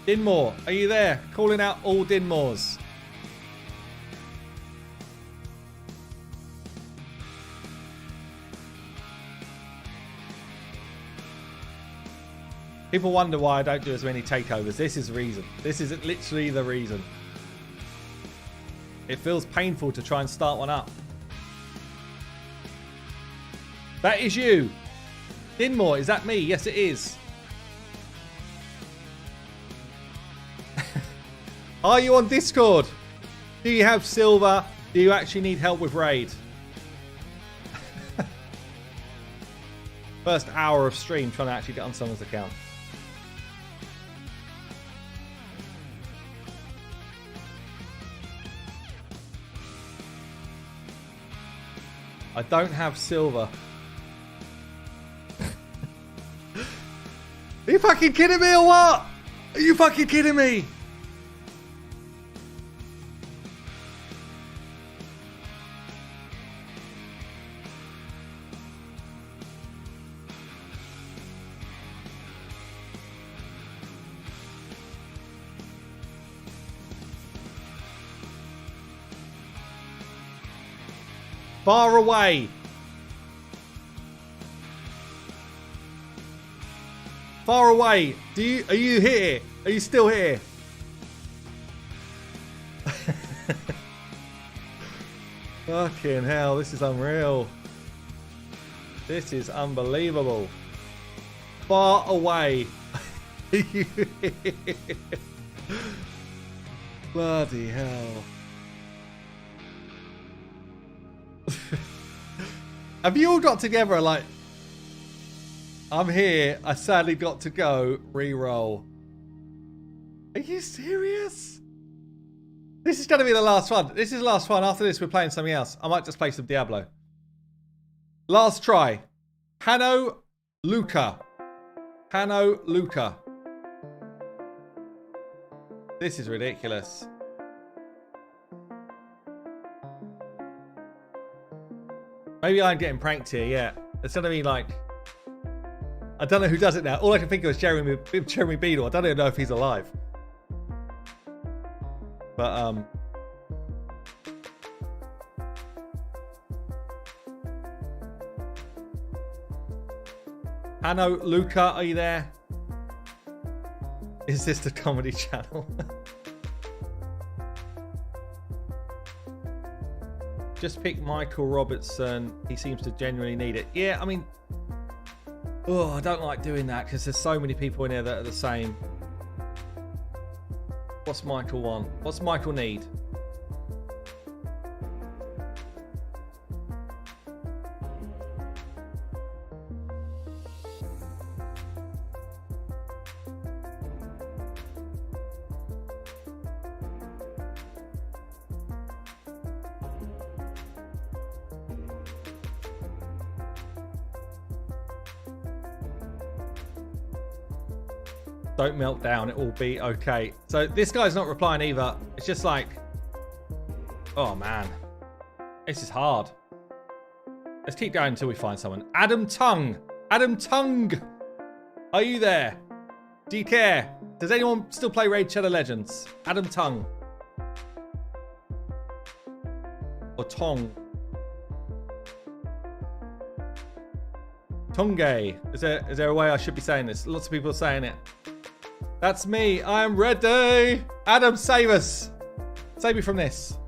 Dinmore, are you there? Calling out all Dinmores. People wonder why I don't do as many takeovers. This is the reason. This is literally the reason. It feels painful to try and start one up. That is you. Dinmore, is that me? Yes, it is. Are you on Discord? Do you have silver? Do you actually need help with raid? First hour of stream trying to actually get on someone's account. I don't have silver. Are you fucking kidding me or what? Are you fucking kidding me? Far away. Far away. Are you here? Are you still here? Fucking hell, this is unreal. This is unbelievable. Far away. Bloody hell. Have you all got together like, I'm here, I sadly got to go, re-roll. Are you serious? This is going to be the last one. This is the last one. After this, we're playing something else. I might just play some Diablo. Last try. Hanno Luca. Hanno Luca. This is ridiculous. Maybe I'm getting pranked here, yeah. It's going to be like... I don't know who does it now. All I can think of is Jeremy Beadle. I don't even know if he's alive. But, Hanno, Luca, are you there? Is this the comedy channel? Just pick Michael Robertson. He seems to genuinely need it. Yeah, I mean... Oh, I don't like doing that because there's so many people in here that are the same. What's Michael want? What's Michael need? Don't melt down, it will be okay. So this guy's not replying either. It's just like, oh man, this is hard. Let's keep going until we find someone. Adam Tung. Adam Tung. Are you there? Do you care? Does anyone still play Raid Shadow Legends? Adam Tung. Or Tong. Tonge. Is there a way I should be saying this? Lots of people are saying it. That's me. I am ready. Adam, save us. Save me from this.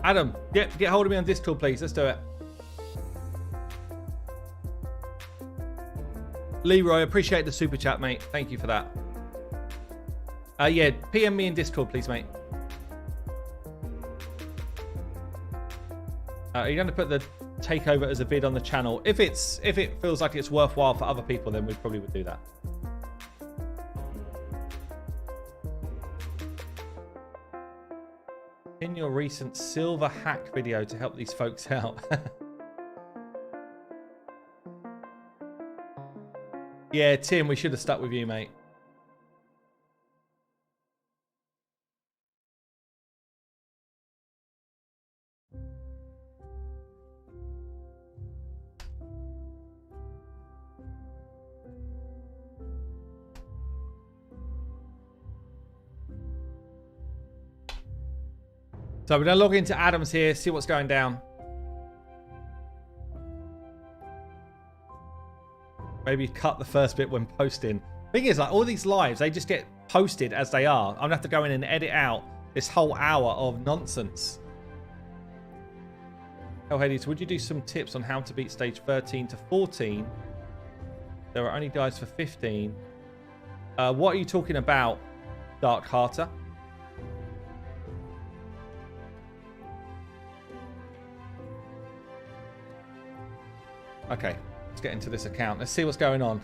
Adam, get hold of me on Discord, please. Let's do it. Leroy, appreciate the super chat, mate. Thank you for that. Yeah, PM me in Discord, please, mate. Are you going to put the takeover as a vid on the channel? If it feels like it's worthwhile for other people, then we probably would do that. In your recent silver hack video to help these folks out. Yeah, Tim, we should have stuck with you, mate. So we're going to log into Adams here, see what's going down. Maybe cut the first bit when posting. Thing is, like, all these lives, they just get posted as they are. I'm going to have to go in and edit out this whole hour of nonsense. Oh, Hades, would you do some tips on how to beat stage 13 to 14? There are only guys for 15. What are you talking about, Dark Hearter? Okay, let's get into this account. Let's see what's going on.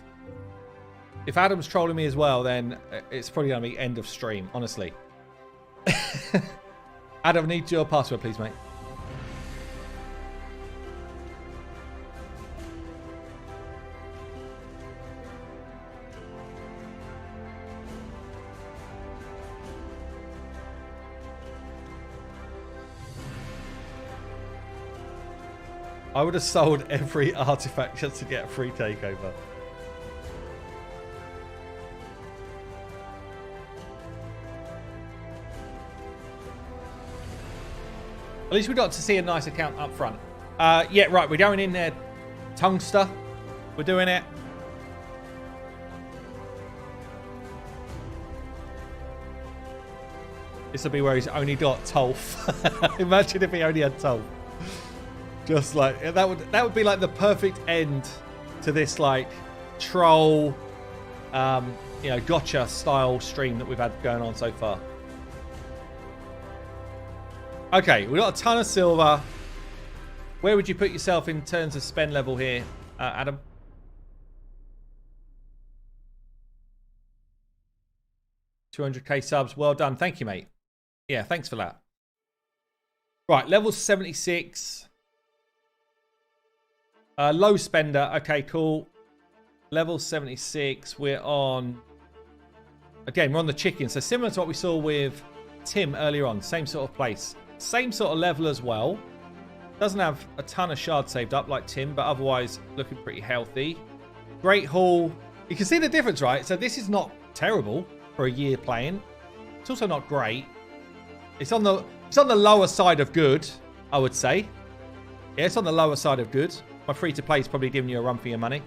If Adam's trolling me as well, then it's probably going to be end of stream, honestly. Adam, need your password, please, mate. I would have sold every artifact just to get a free takeover. At least we got to see a nice account up front. Yeah, right. We're going in there. Tungster. We're doing it. This will be where he's only got Tolf. Imagine if he only had Tolf. Just like that would be like the perfect end to this like troll, you know, gotcha style stream that we've had going on so far. Okay, we got a ton of silver. Where would you put yourself in terms of spend level here, Adam? $200k subs. Well done. Thank you, mate. Yeah, thanks for that. Right, level 76. Low spender. Okay, cool. Level 76. We're on... Again, we're on the chicken. So similar to what we saw with Tim earlier on. Same sort of place. Same sort of level as well. Doesn't have a ton of shards saved up like Tim, but otherwise looking pretty healthy. Great haul. You can see the difference, right? So this is not terrible for a year playing. It's also not great. It's on the lower side of good, I would say. Yeah, it's on the lower side of good. My free-to-play is probably giving you a run for your money.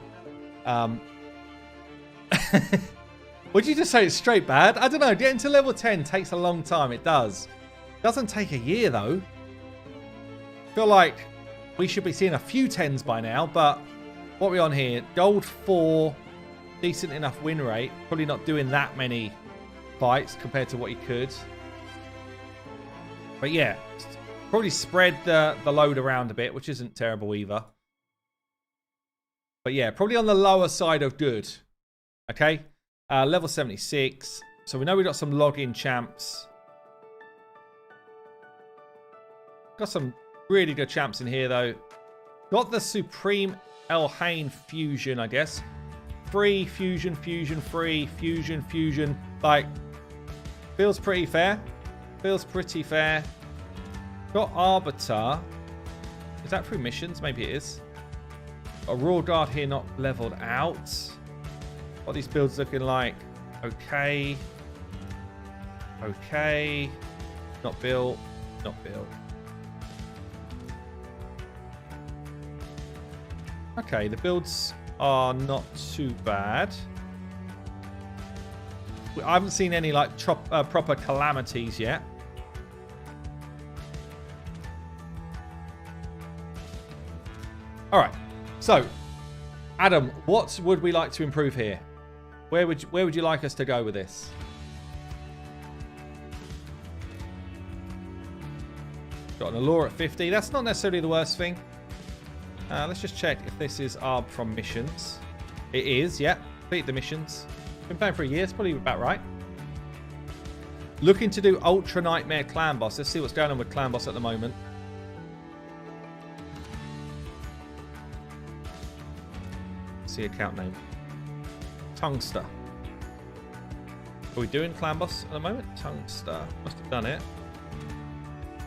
Would you just say it's straight bad? I don't know. Getting to level 10 takes a long time. It does. Doesn't take a year, though. I feel like we should be seeing a few 10s by now, but what are we on here? Gold 4, decent enough win rate. Probably not doing that many fights compared to what you could. But yeah, probably spread the load around a bit, which isn't terrible either. But yeah, probably on the lower side of good. Okay, level 76. So we know we got some login champs. Got some really good champs in here, though. Got the Supreme Elhain fusion, I guess. Free fusion, fusion, free fusion, fusion. Like, feels pretty fair. Feels pretty fair. Got Arbiter. Is that through missions? Maybe it is. Got a Royal Guard here not leveled out. What are these builds looking like? Okay. Okay. Not built. Not built. Okay, the builds are not too bad. I haven't seen any like proper calamities yet. All right. So, Adam, what would we like to improve here? Where would you like us to go with this? Got an allure at 50. That's not necessarily the worst thing. Let's just check if this is ARB from missions. It is, yeah. Complete the missions. Been playing for a year. It's probably about right. Looking to do Ultra Nightmare Clan Boss. Let's see what's going on with Clan Boss at the moment. See account name. Tungster. Are we doing Clan Boss at the moment? Tungster. Must have done it.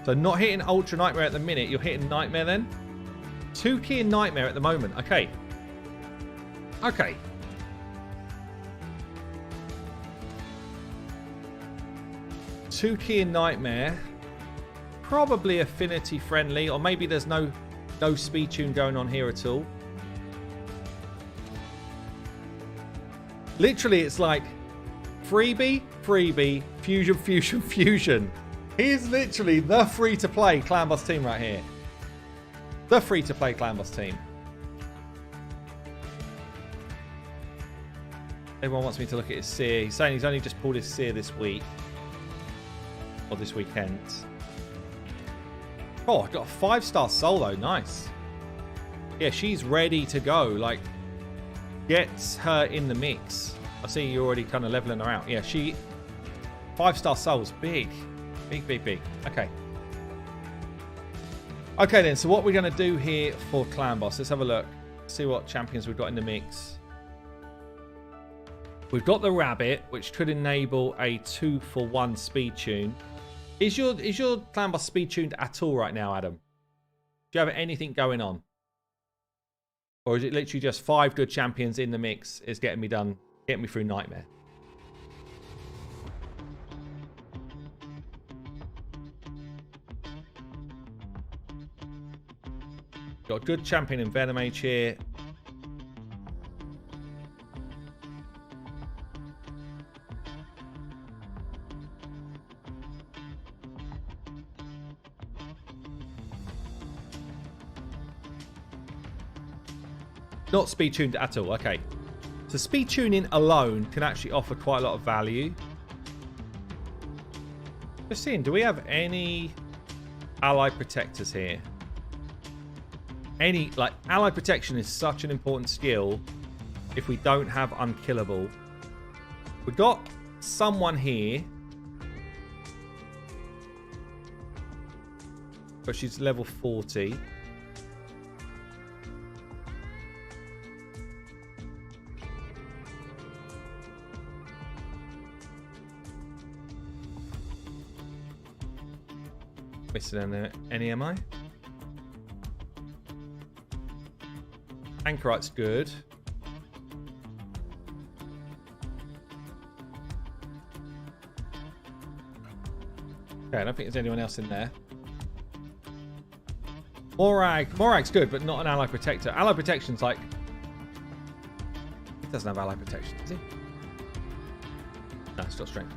So not hitting Ultra Nightmare at the minute. You're hitting Nightmare then? 2 key in Nightmare at the moment. Okay. Okay. Two key in Nightmare. Probably affinity friendly, or maybe there's no speed tune going on here at all. Literally, it's like freebie, freebie, fusion, fusion, fusion. He's literally the free-to-play Clan Boss team right here. The free-to-play Clan Boss team. Everyone wants me to look at his seer. He's saying he's only just pulled his seer this week. Or this weekend. Oh, I got a 5-star solo. Nice. Yeah, she's ready to go. Like, gets her in the mix. I see you're already kind of leveling her out. Yeah, she... 5-star souls. Big. Big, big, big. Okay. Okay then, so what we're going to do here for Clan Boss. Let's have a look. See what champions we've got in the mix. We've got the Rabbit, which could enable a 2-for-1 speed tune. Is your Clan Boss speed tuned at all right now, Adam? Do you have anything going on? Or is it literally just 5 good champions in the mix is getting me done, getting me through Nightmare? got good champion in Venomage here. Not speed tuned at all. Okay. So speed tuning alone can actually offer quite a lot of value. Just seeing, do we have any ally protectors here? Any, like, ally protection is such an important skill if we don't have unkillable. We've got someone here. But she's level 40. Missing any, am I? Anchorite's good. Okay, I don't think there's anyone else in there. Morag's good, but not an ally protector. Ally protection's like... He doesn't have ally protection, does he? No, it's got strength.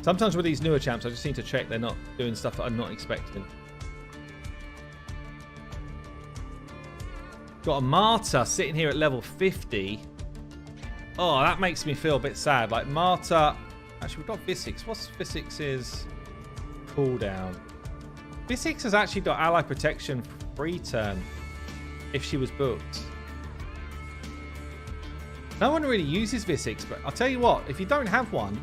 Sometimes with these newer champs, I just need to check they're not doing stuff that I'm not expecting. Got a Marta sitting here at level 50. Oh, that makes me feel a bit sad. Like Marta... Actually, we've got Visix. What's Visix's cooldown? Visix has actually got ally protection free turn if she was booked. No one really uses Visix, but I'll tell you what, if you don't have one,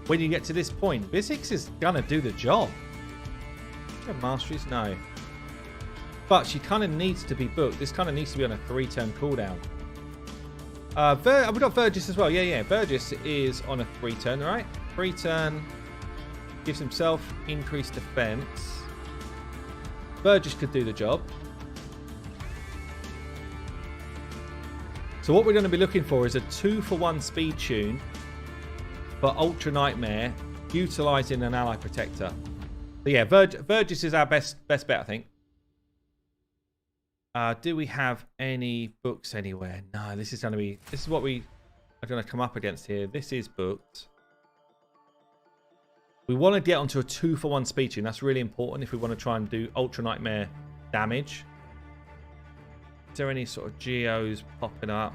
when you get to this point, Visix is gonna do the job. Do you have masteries? No. But she kind of needs to be booked. This kind of needs to be on a 3-turn cooldown. We've got Vergis as well. Yeah. Vergis is on a 3-turn, right? 3-turn. Gives himself increased defense. Vergis could do the job. So what we're going to be looking for is a 2-for-1 speed tune for Ultra Nightmare, utilizing an ally protector. So yeah, Vergis is our best bet, I think. Do we have any books anywhere? No, this is what we are going to come up against here. This is booked. We want to get onto a 2-for-1 speed tune. That's really important if we want to try and do Ultra Nightmare damage. Is there any sort of geos popping up?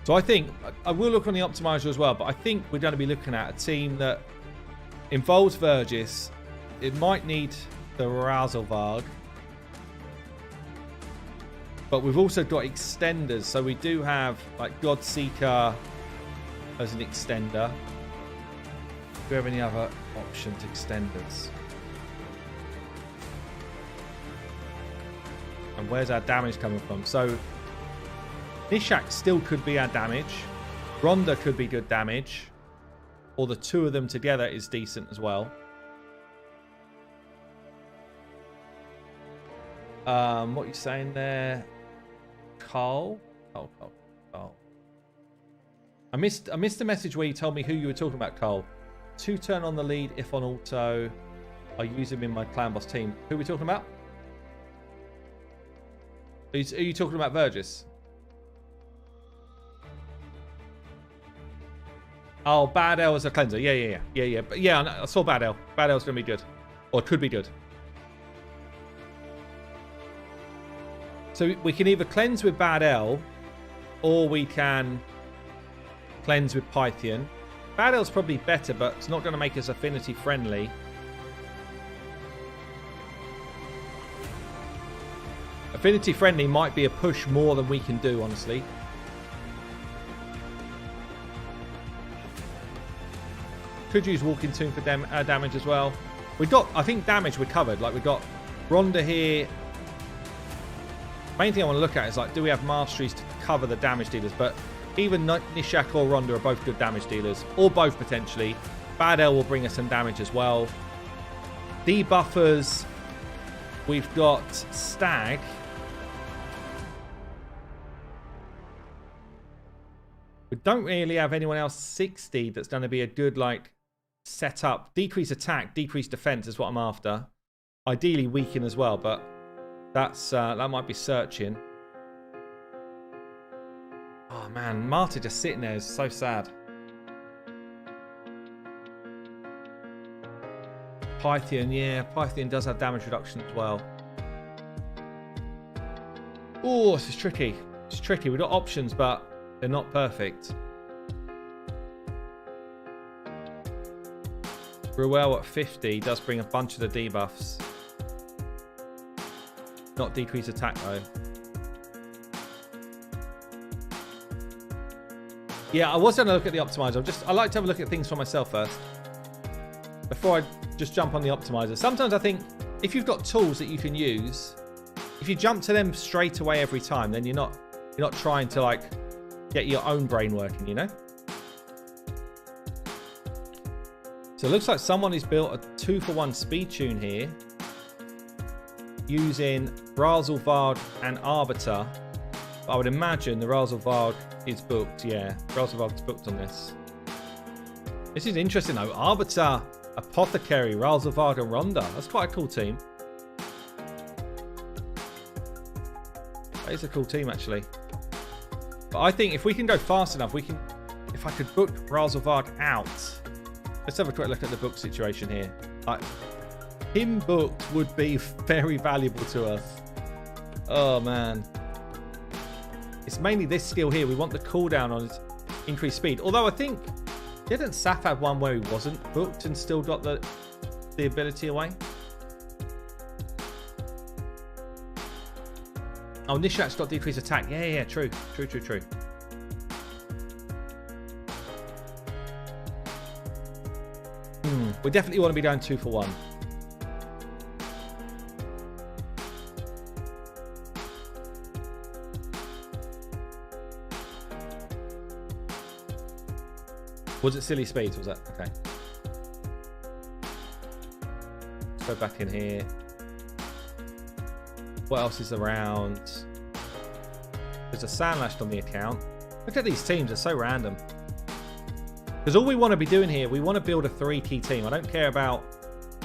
So I think, I will look on the optimizer as well, but I think we're going to be looking at a team that involves Vergis. It might need the Razelvarg. But we've also got extenders. So we do have like Godseeker as an extender. Do we have any other options extenders? And where's our damage coming from? So Nishak still could be our damage. Rhonda could be good damage. Or the two of them together is decent as well. What are you saying there? Carl? Oh, Carl. I missed the message where you told me who you were talking about, Carl. 2-turn on the lead if on auto. I use him in my clan boss team. Who are we talking about? Are you talking about Vergis? Oh, Bad L as a cleanser. Yeah. But yeah, I saw Bad L. Bad L's going to be good. Or could be good. So we can either cleanse with Bad L, or we can cleanse with Pythian. Bad L's probably better, but it's not going to make us affinity friendly. Affinity friendly might be a push more than we can do, honestly. Could use Walking Tomb for damage as well. We've got, I think, damage we're covered. Like, we've got Rhonda here. Main thing I want to look at is, like, do we have masteries to cover the damage dealers? But even Nishak or Rhonda are both good damage dealers. Or both, potentially. Bad L will bring us some damage as well. Debuffers. We've got Stag. We don't really have anyone else 60 that's going to be a good, like, setup. Decrease attack, decrease defense is what I'm after. Ideally weaken as well, but that's that might be searching. Oh man, Marta just sitting there is so sad. Pythian, yeah, Pythian does have damage reduction as well. Oh, this is tricky. It's tricky. We've got options, but they're not perfect. Ruel at 50 does bring a bunch of the debuffs. Not decrease attack though. Yeah, I was going to look at the optimizer. I like to have a look at things for myself first before I just jump on the optimizer. Sometimes I think if you've got tools that you can use, if you jump to them straight away every time, then you're not trying to like get your own brain working, you know? So it looks like someone has built a 2-for-1 speed tune here using Razelvard and Arbiter. I would imagine the Razelvard is booked. Yeah, Razelvard's booked on this. This is interesting though. Arbiter, Apothecary, Razelvard and Ronda. That's quite a cool team. That is a cool team actually. But I think if we can go fast enough, if I could book Razelvard out. Let's have a quick look at the book situation here. Him booked would be very valuable to us. Oh man. It's mainly this skill here. We want the cooldown on his increased speed. Although I think, didn't Saf have one where he wasn't booked and still got the ability away? Oh, Nishat's got decreased attack. Yeah, true. We definitely want to be going 2-for-1. Was it silly speeds? Was that okay? Let's go back in here. What else is around? There's a Sandlashed on the account. Look at these teams; they're so random. Because all we want to be doing here, we want to build a 3-key team. I don't care about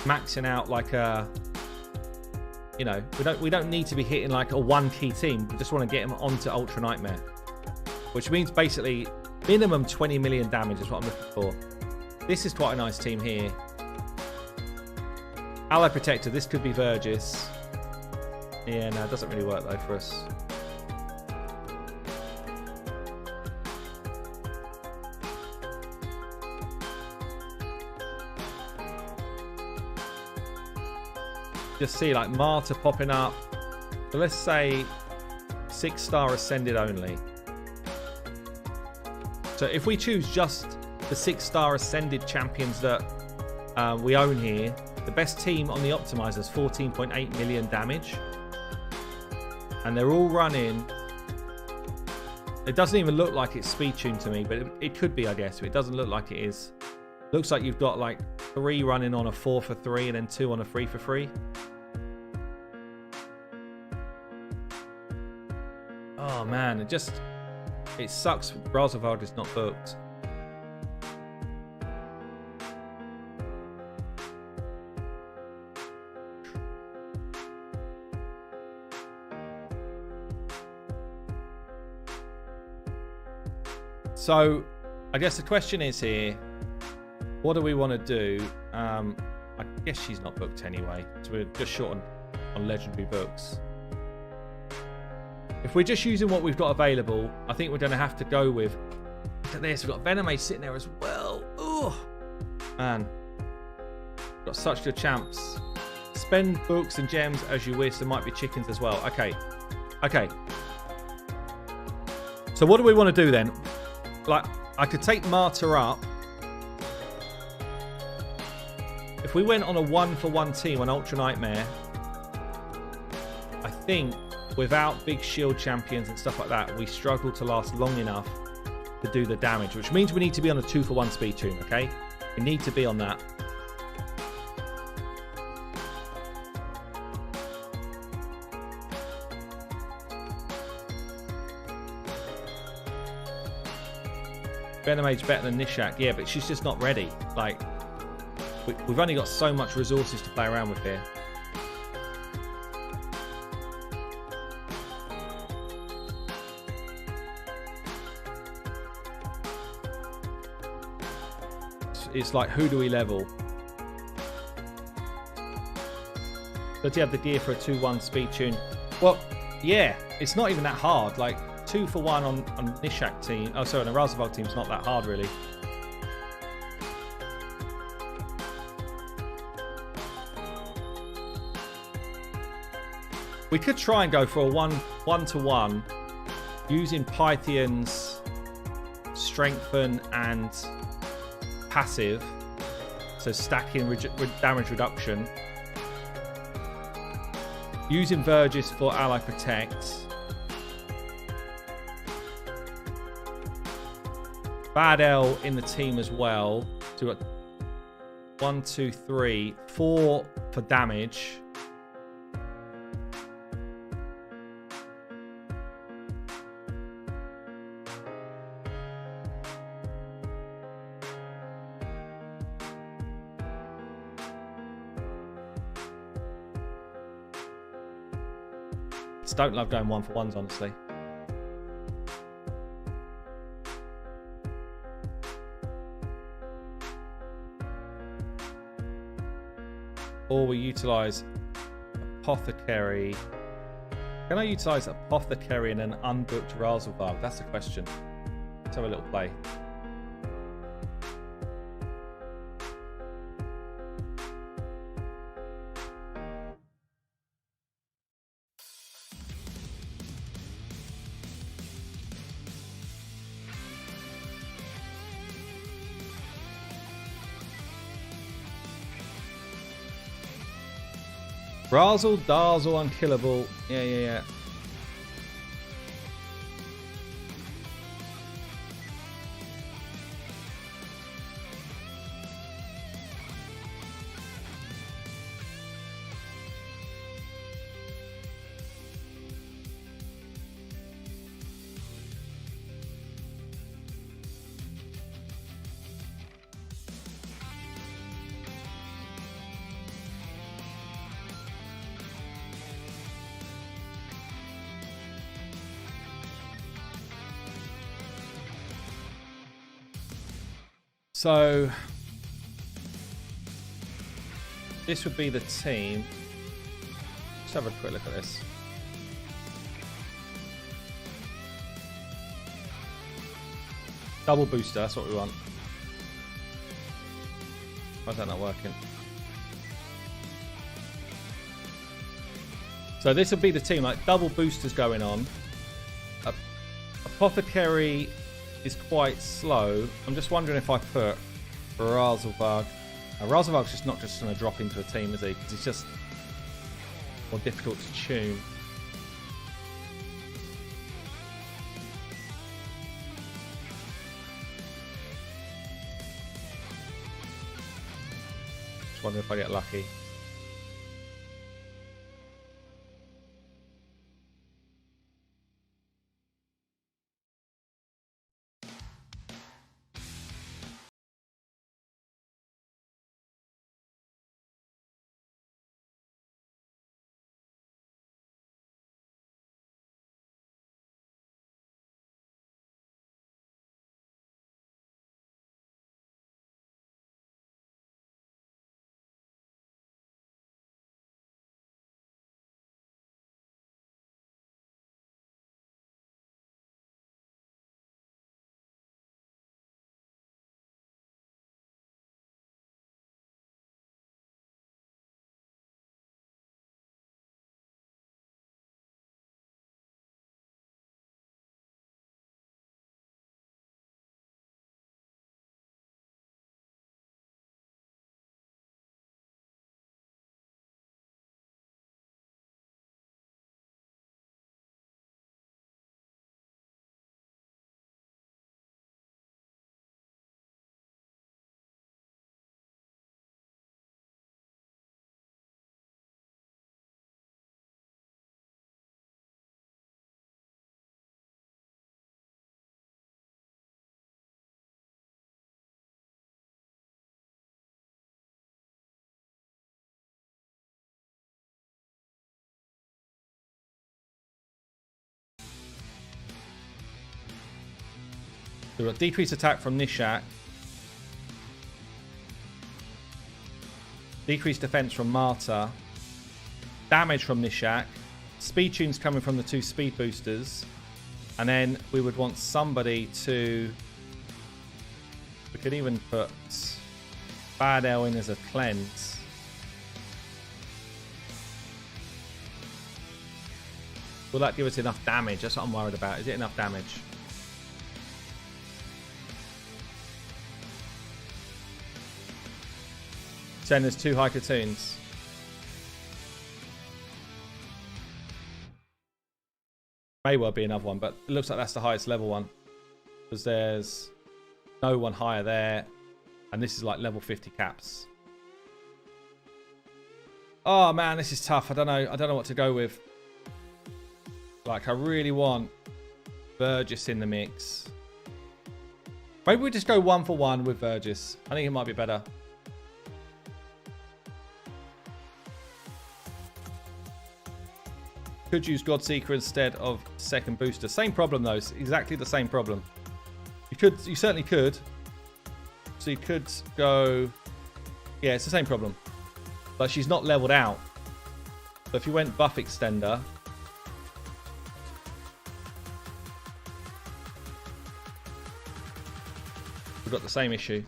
maxing out like a, you know, we don't need to be hitting like a 1-key team. We just want to get them onto Ultra Nightmare, which means basically minimum 20 million damage is what I'm looking for. This is quite a nice team here. Ally Protector. This could be Vergis. Yeah, no, it doesn't really work though for us. Just see like Marta popping up. So let's say 6-star ascended only. So if we choose just the 6-star ascended champions that we own here, the best team on the optimizer is 14.8 million damage. And they're all running. It doesn't even look like it's speed tuned to me, but it could be, I guess. But it doesn't look like it is. Looks like you've got like 3 running on a 4-for-3 and then 2 on a 3-for-3. Oh man, it sucks. Razelvard is not booked. So, I guess the question is here, what do we want to do? I guess she's not booked anyway, so we're just short on legendary books. If we're just using what we've got available, I think we're going to have to go with... Look at this, we've got Venomade sitting there as well. Oh, man. Got such good champs. Spend books and gems as you wish. There might be chickens as well. Okay. So what do we want to do then? Like, I could take Marta up. If we went on a 1-for-1 team on Ultra Nightmare, I think without big shield champions and stuff like that, we struggle to last long enough to do the damage, which means we need to be on a 2-for-1 speed tune, okay? We need to be on that. Venomage better than Nishak. Yeah, but she's just not ready. Like, we've only got so much resources to play around with here. It's like, who do we level? Does he have the gear for a 2-1 speed tune? Well, yeah, it's not even that hard. Like, 2 for 1 on Nishak team. Oh, sorry, on the Razavog team is not that hard, really. We could try and go for a 1-to-1 using Pythian's strengthen and passive, so stacking damage reduction, using Vergis for ally protect, Bad L in the team as well, so 1, 2, 3, 4 for damage. Don't love going 1-for-1s, honestly. Or we utilize Apothecary. Can I utilize Apothecary and an unbooked Razalvarg? That's the question. Let's have a little play. Razzle, Dazzle, Unkillable. Yeah. So this would be the team. Let's have a quick look at this. Double booster, that's what we want. Why is that not working? So this would be the team, like double boosters going on. Apothecary is quite slow. I'm just wondering if I put Razalvarg. Razalvarg's just not just going to drop into a team, is he? Because he's just more difficult to tune. Just wondering if I get lucky. We've got decreased attack from Nishak. Decreased defense from Marta. Damage from Nishak. Speed tunes coming from the 2 speed boosters. And then we would want somebody to... We could even put Bad L in as a cleanse. Will that give us enough damage? That's what I'm worried about. Is it enough damage? Saying there's 2 high cartoons. May well be another one, but it looks like that's the highest level one. Because there's no one higher there. And this is like level 50 caps. Oh man, this is tough. I don't know what to go with. Like, I really want Burgess in the mix. Maybe we just go 1 for 1 with Burgess. I think it might be better. Could use Godseeker instead of second booster. Same problem though. It's exactly the same problem. You certainly could. So you could go... Yeah, it's the same problem. But she's not leveled out. So if you went buff extender... We've got the same issue.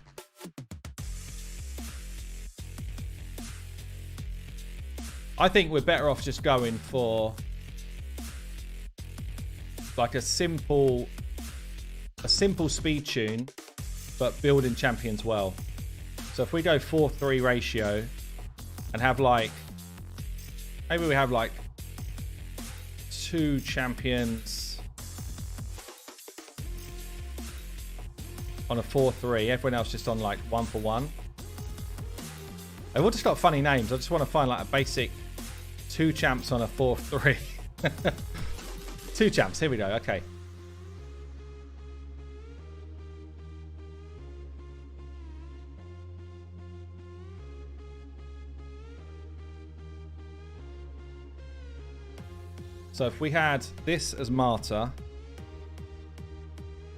I think we're better off just going for like a simple speed tune, but building champions well. So if we go 4-3 ratio and have like, maybe we have like 2 champions on a 4-3, everyone else just on like 1 for 1. They've all just got funny names. I just want to find like a basic 2 champs on a 4-3. 2 champs, here we go, okay. So if we had this as Marta,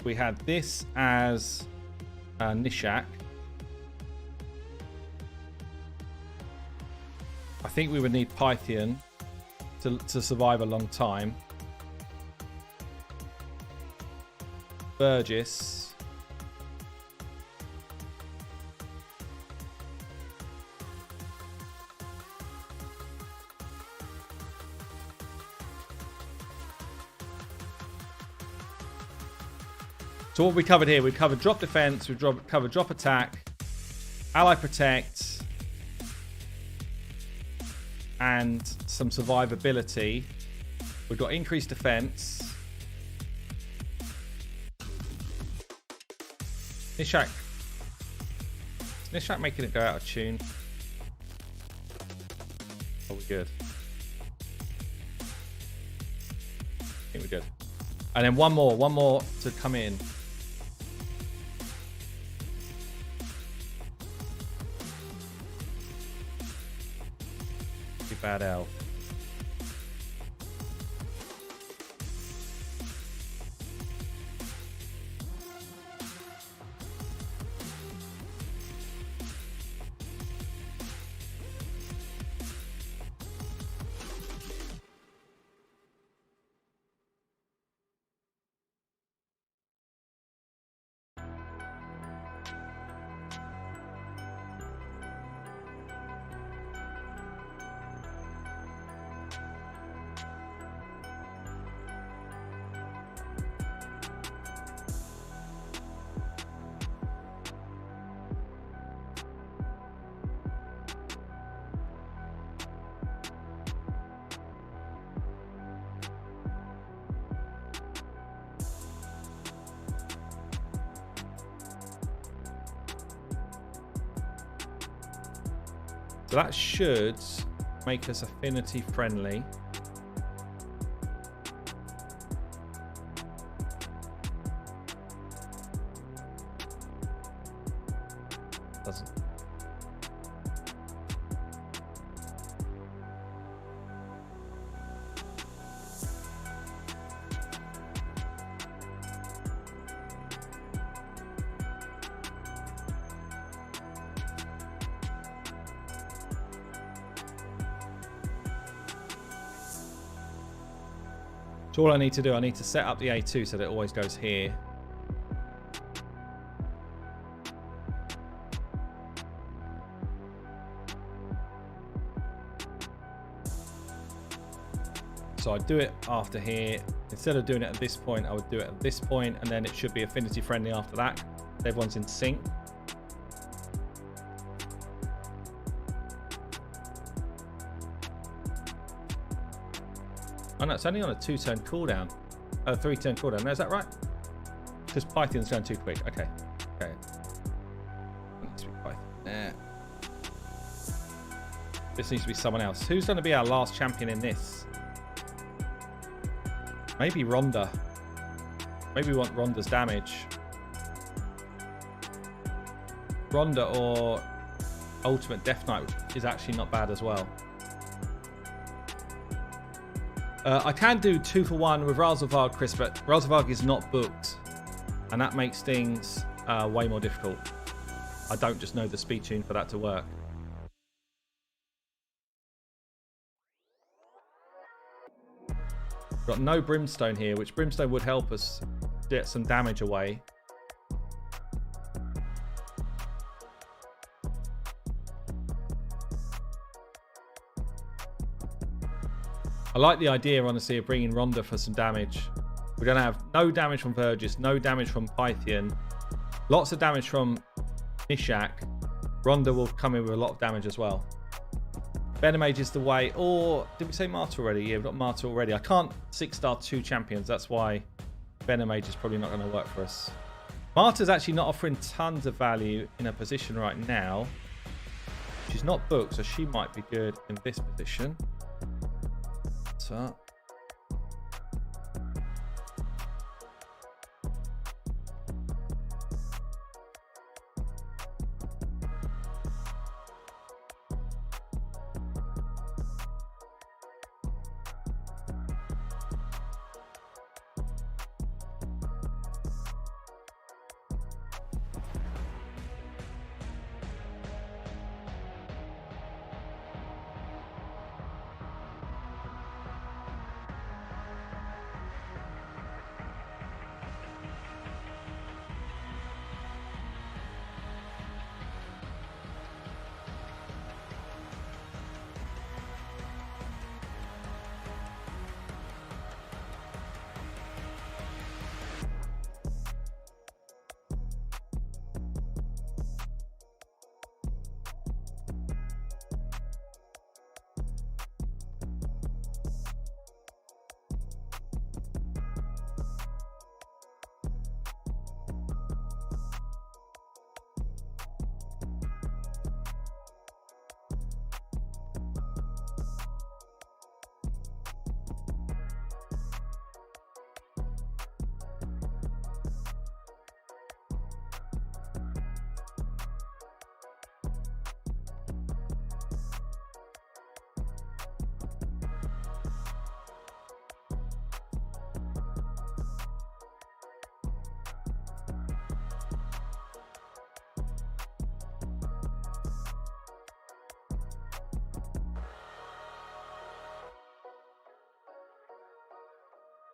we had this as Nishak, I think we would need Pythian to survive a long time. Burgess. So what we covered here, we covered drop defense, we covered drop attack, ally protect, and some survivability. We've got increased defense. Nishak. Is Nishak making it go out of tune? Oh, we're good. I think we're good. And then one more to come in. Pretty bad elf. So that should make us affinity friendly. Doesn't. So all I need to do, I need to set up the A2 so that it always goes here. So I'd do it after here. Instead of doing it at this point, I would do it at this point, and then it should be affinity friendly after that. Everyone's in sync. Oh no, it's only on a 2-turn cooldown. Oh, 3-turn cooldown. No, is that right? Because Python's going too quick. Okay. Okay. Needs to be Python there. This needs to be someone else. Who's going to be our last champion in this? Maybe Rhonda. Maybe we want Rhonda's damage. Rhonda or Ultimate Death Knight, which is actually not bad as well. I can do 2-for-1 with Razorvarg, Chris, but Razorvarg is not booked. And that makes things way more difficult. I don't just know the speed tune for that to work. Got no Brimstone here, which Brimstone would help us get some damage away. I like the idea, honestly, of bringing Rhonda for some damage. We're going to have no damage from Vergis, no damage from Pythian, lots of damage from Nishak. Rhonda will come in with a lot of damage as well. Venomage is the way, or did we say Martyr already? Yeah, we've got Martyr already. I can't 6-star 2 champions. That's why Venomage is probably not going to work for us. Martyr's actually not offering tons of value in a position right now. She's not booked, so she might be good in this position. So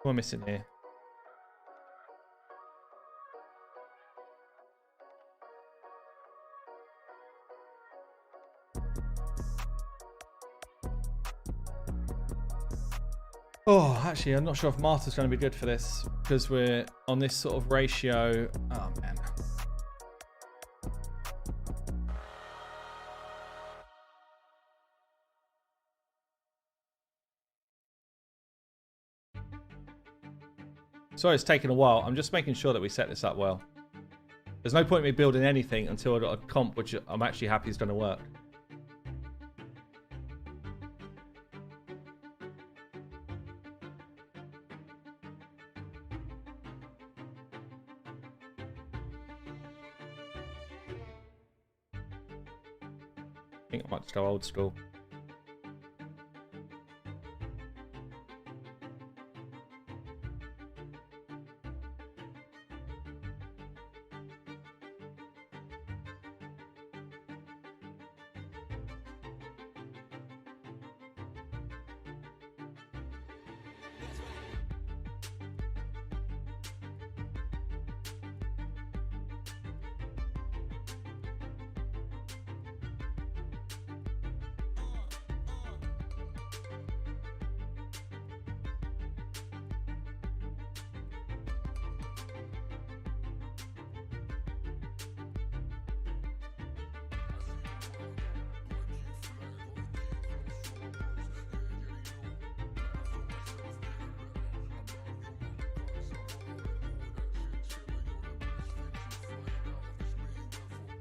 what am I missing here? Oh, actually, I'm not sure if Martyr's going to be good for this because we're on this sort of ratio. Oh, man. Sorry, it's taken a while. I'm just making sure that we set this up well. There's no point in me building anything until I've got a comp which I'm actually happy is going to work. I think I might just go old school.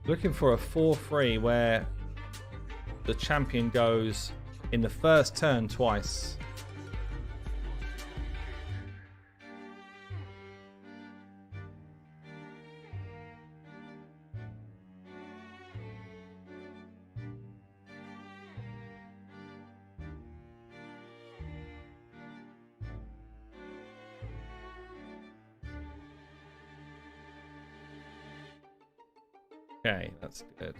Looking for a 4-3 where the champion goes in the first turn twice. Okay, that's good.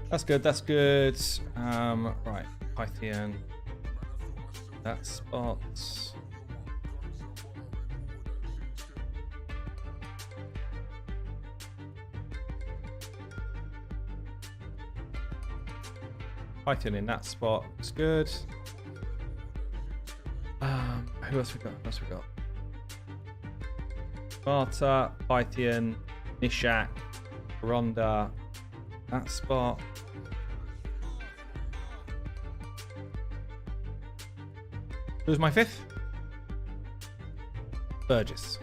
That's good, that's good. Right, Pythian. That spot. Python in that spot. It's good. Who else we got? Who else we got? Sparta, Pythian, Nishak, Ronda. That spot. Who's my 5th? Burgess.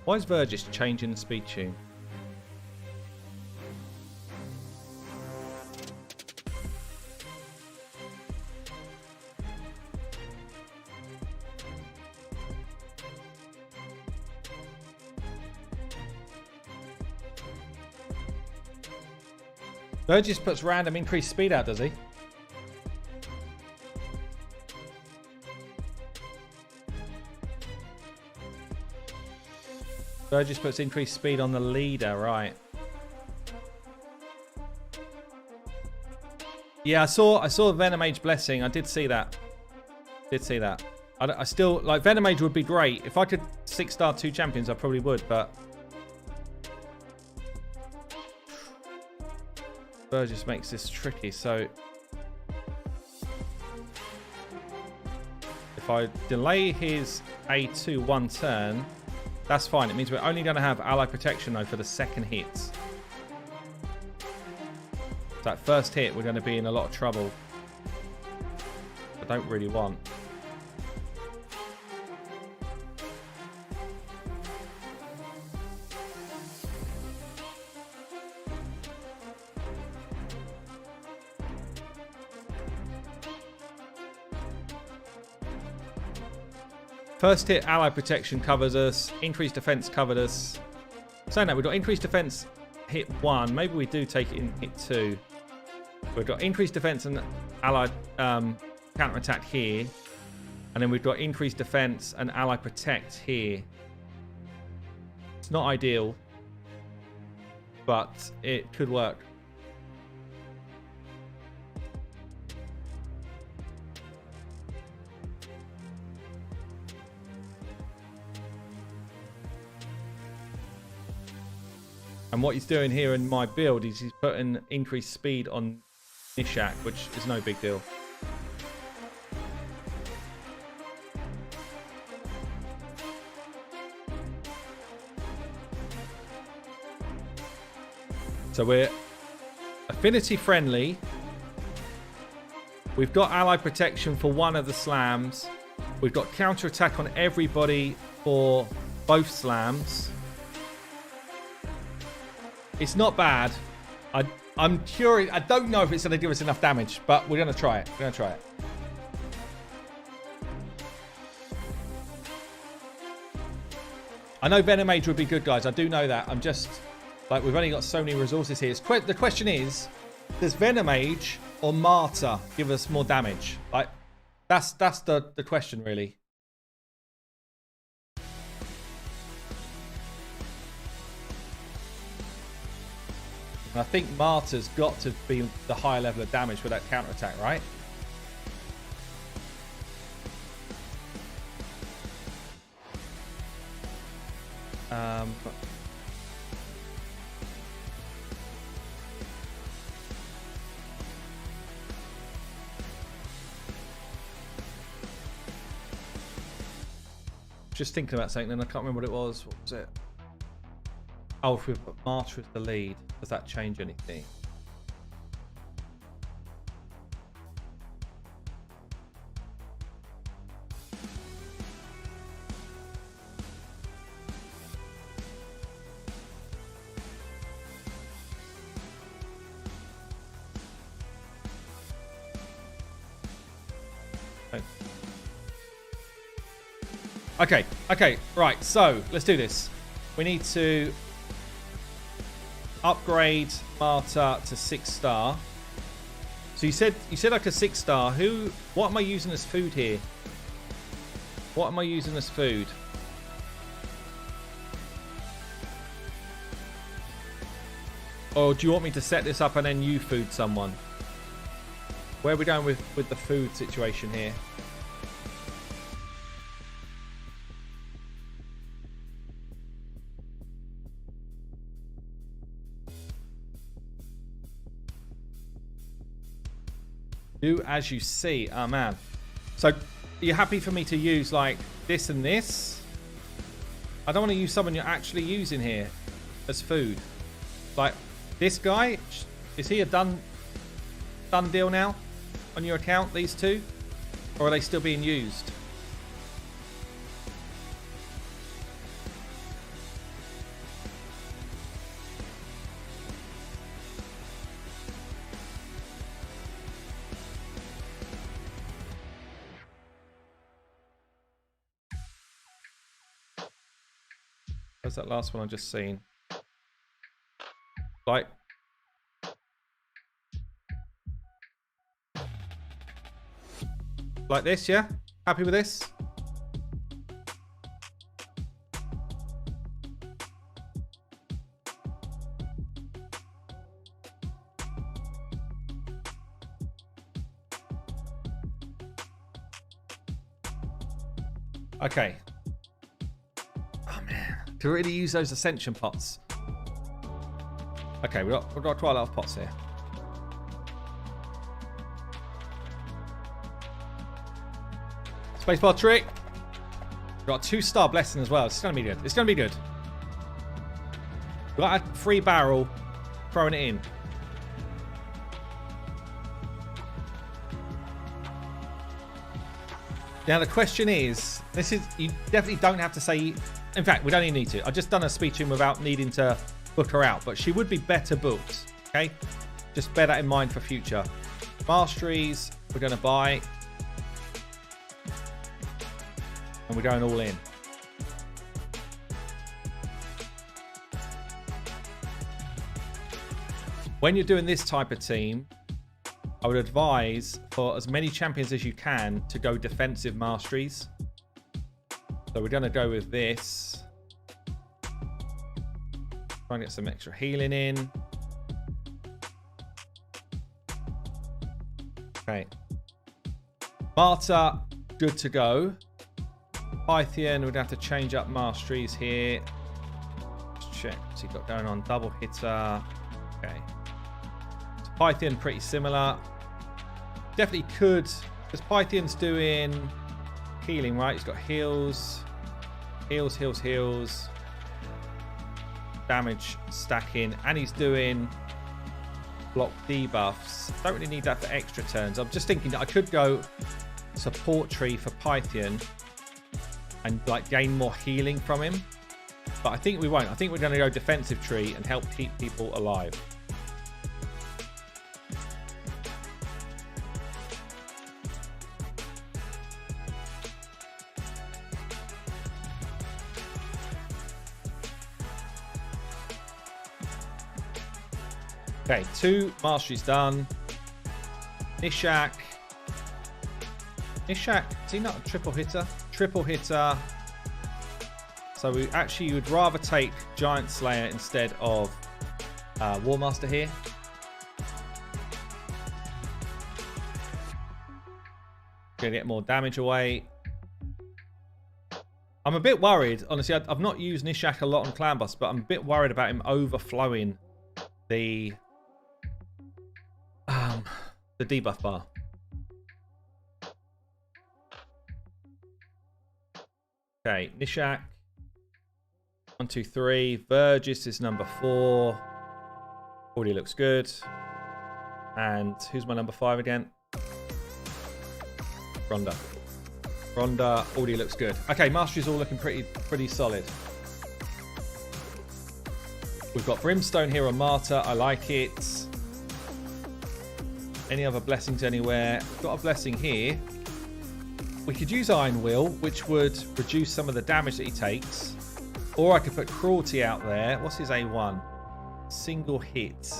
Why is Burgess changing the speed tune? Burgess puts random increased speed out, does he? Burgess puts increased speed on the leader, right? Yeah, I saw Venomage Blessing. I did see that. I still like Venomage would be great if I could 6-star 2 champions. I probably would, but Burgess makes this tricky. So if I delay his A2 1 turn. That's fine. It means we're only going to have ally protection, though, for the second hit. So that first hit, we're going to be in a lot of trouble. I don't really want. First hit, ally protection covers us. Increased defense covered us. Saying that, we've got increased defense hit 1. Maybe we do take it in hit 2. We've got increased defense and ally counter-attack here. And then we've got increased defense and ally protect here. It's not ideal, but it could work. And what he's doing here in my build is he's putting increased speed on Nishak, which is no big deal. So we're affinity friendly. We've got ally protection for one of the slams. We've got counter attack on everybody for both slams. It's not bad. I'm curious. I don't know if it's going to give us enough damage, but we're going to try it. I know Venomage would be good, guys. I do know that. I'm just like, we've only got so many resources here. The question is, does Venomage or Martyr give us more damage? Like, that's the question, really. I think Martyr's got to be the higher level of damage with that counter attack, right? But just thinking about something, and I can't remember what it was. What was it? Oh, if we've got Martyr as the lead, does that change anything? Okay, right, so let's do this. We need to upgrade Marta to 6-star. So you said like a 6-star. What am I using as food here? What am I using as food? Or do you want me to set this up and then you food someone? Where are we going with the food situation here? Do as you see. Oh, man. So, are you happy for me to use, like, this and this? I don't want to use someone you're actually using here as food. Like, this guy, is he a done deal now on your account, these two? Or are they still being used? Where's that last one I just seen? Like this, yeah? Happy with this? Okay. To really use those ascension pots. Okay, we've got quite a lot of pots here. Spacebar trick. We've got a 2-star blessing as well. It's going to be good. It's going to be good. We've got a free barrel. Throwing it in. Now the question is, you definitely don't have to say. In fact, we don't even need to. I've just done a speech in without needing to book her out, but she would be better booked. Okay, just bear that in mind for future. Masteries, we're going to buy, and we're going all in. When you're doing this type of team, I would advise for as many champions as you can to go defensive masteries. So we're going to go with this. Try and get some extra healing in. Okay. Marta, good to go. Pythian, we'd have to change up masteries here. Let's check what's he got going on. Double hitter. Okay. So Pythian, pretty similar. Definitely could, because Pythian's doing healing, right? He's got heals, damage stacking, and he's doing block debuffs. Don't really need that for extra turns. I'm just thinking that I could go support tree for Pythian and like gain more healing from him, but I think we won't. I think we're going to go defensive tree and help keep people alive. Okay, 2 masteries done. Nishak, is he not a triple hitter? Triple hitter. So you would rather take Giant Slayer instead of War Master here. Gonna get more damage away. I'm a bit worried. Honestly, I've not used Nishak a lot on Clan Boss, but I'm a bit worried about him overflowing the debuff bar. Okay, Nishak. 1, 2, 3. Vergis is number 4. Already looks good. And who's my number 5 again? Ronda. Ronda already looks good. Okay, Mastery's all looking pretty solid. We've got Brimstone here on Martyr. I like it. Any other blessings anywhere? Got a blessing here. We could use Iron Will, which would reduce some of the damage that he takes. Or I could put Cruelty out there. What's his A1? Single hit.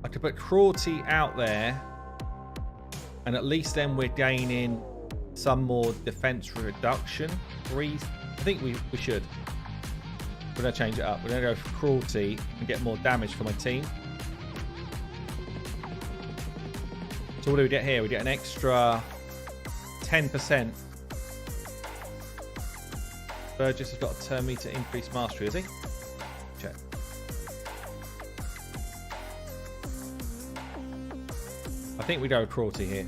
I could put Cruelty out there. And at least then we're gaining some more defense reduction. I think we should. We're going to change it up. We're going to go for Cruelty and get more damage for my team. So what do we get here? We get an extra 10%. Burgess has got a turn meter increased mastery, has he? Check. I think we go with Cruelty here.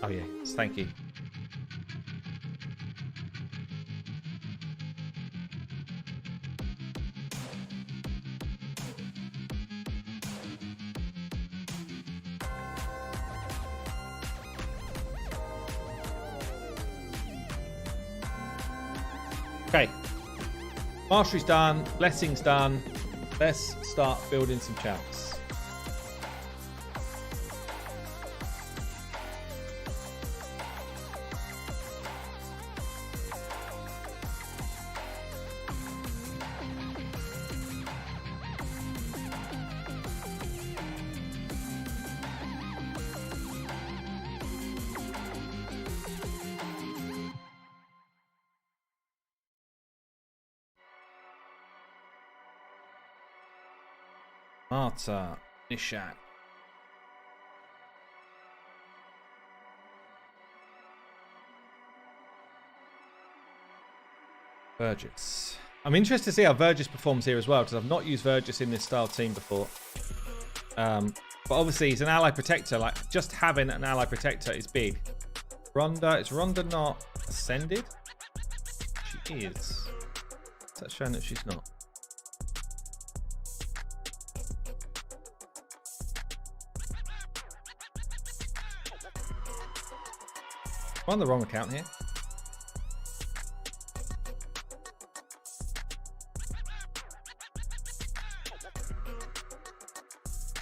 Oh yeah, thank you. Okay. Mastery's done. Blessing's done. Let's start building some champs. Marta, Nishak. Vergis. I'm interested to see how Vergis performs here as well, because I've not used Vergis in this style team before. But obviously he's an ally protector. Like, just having an ally protector is big. Ronda, is Ronda not ascended? She is. Is that showing that she's not? I'm on the wrong account here.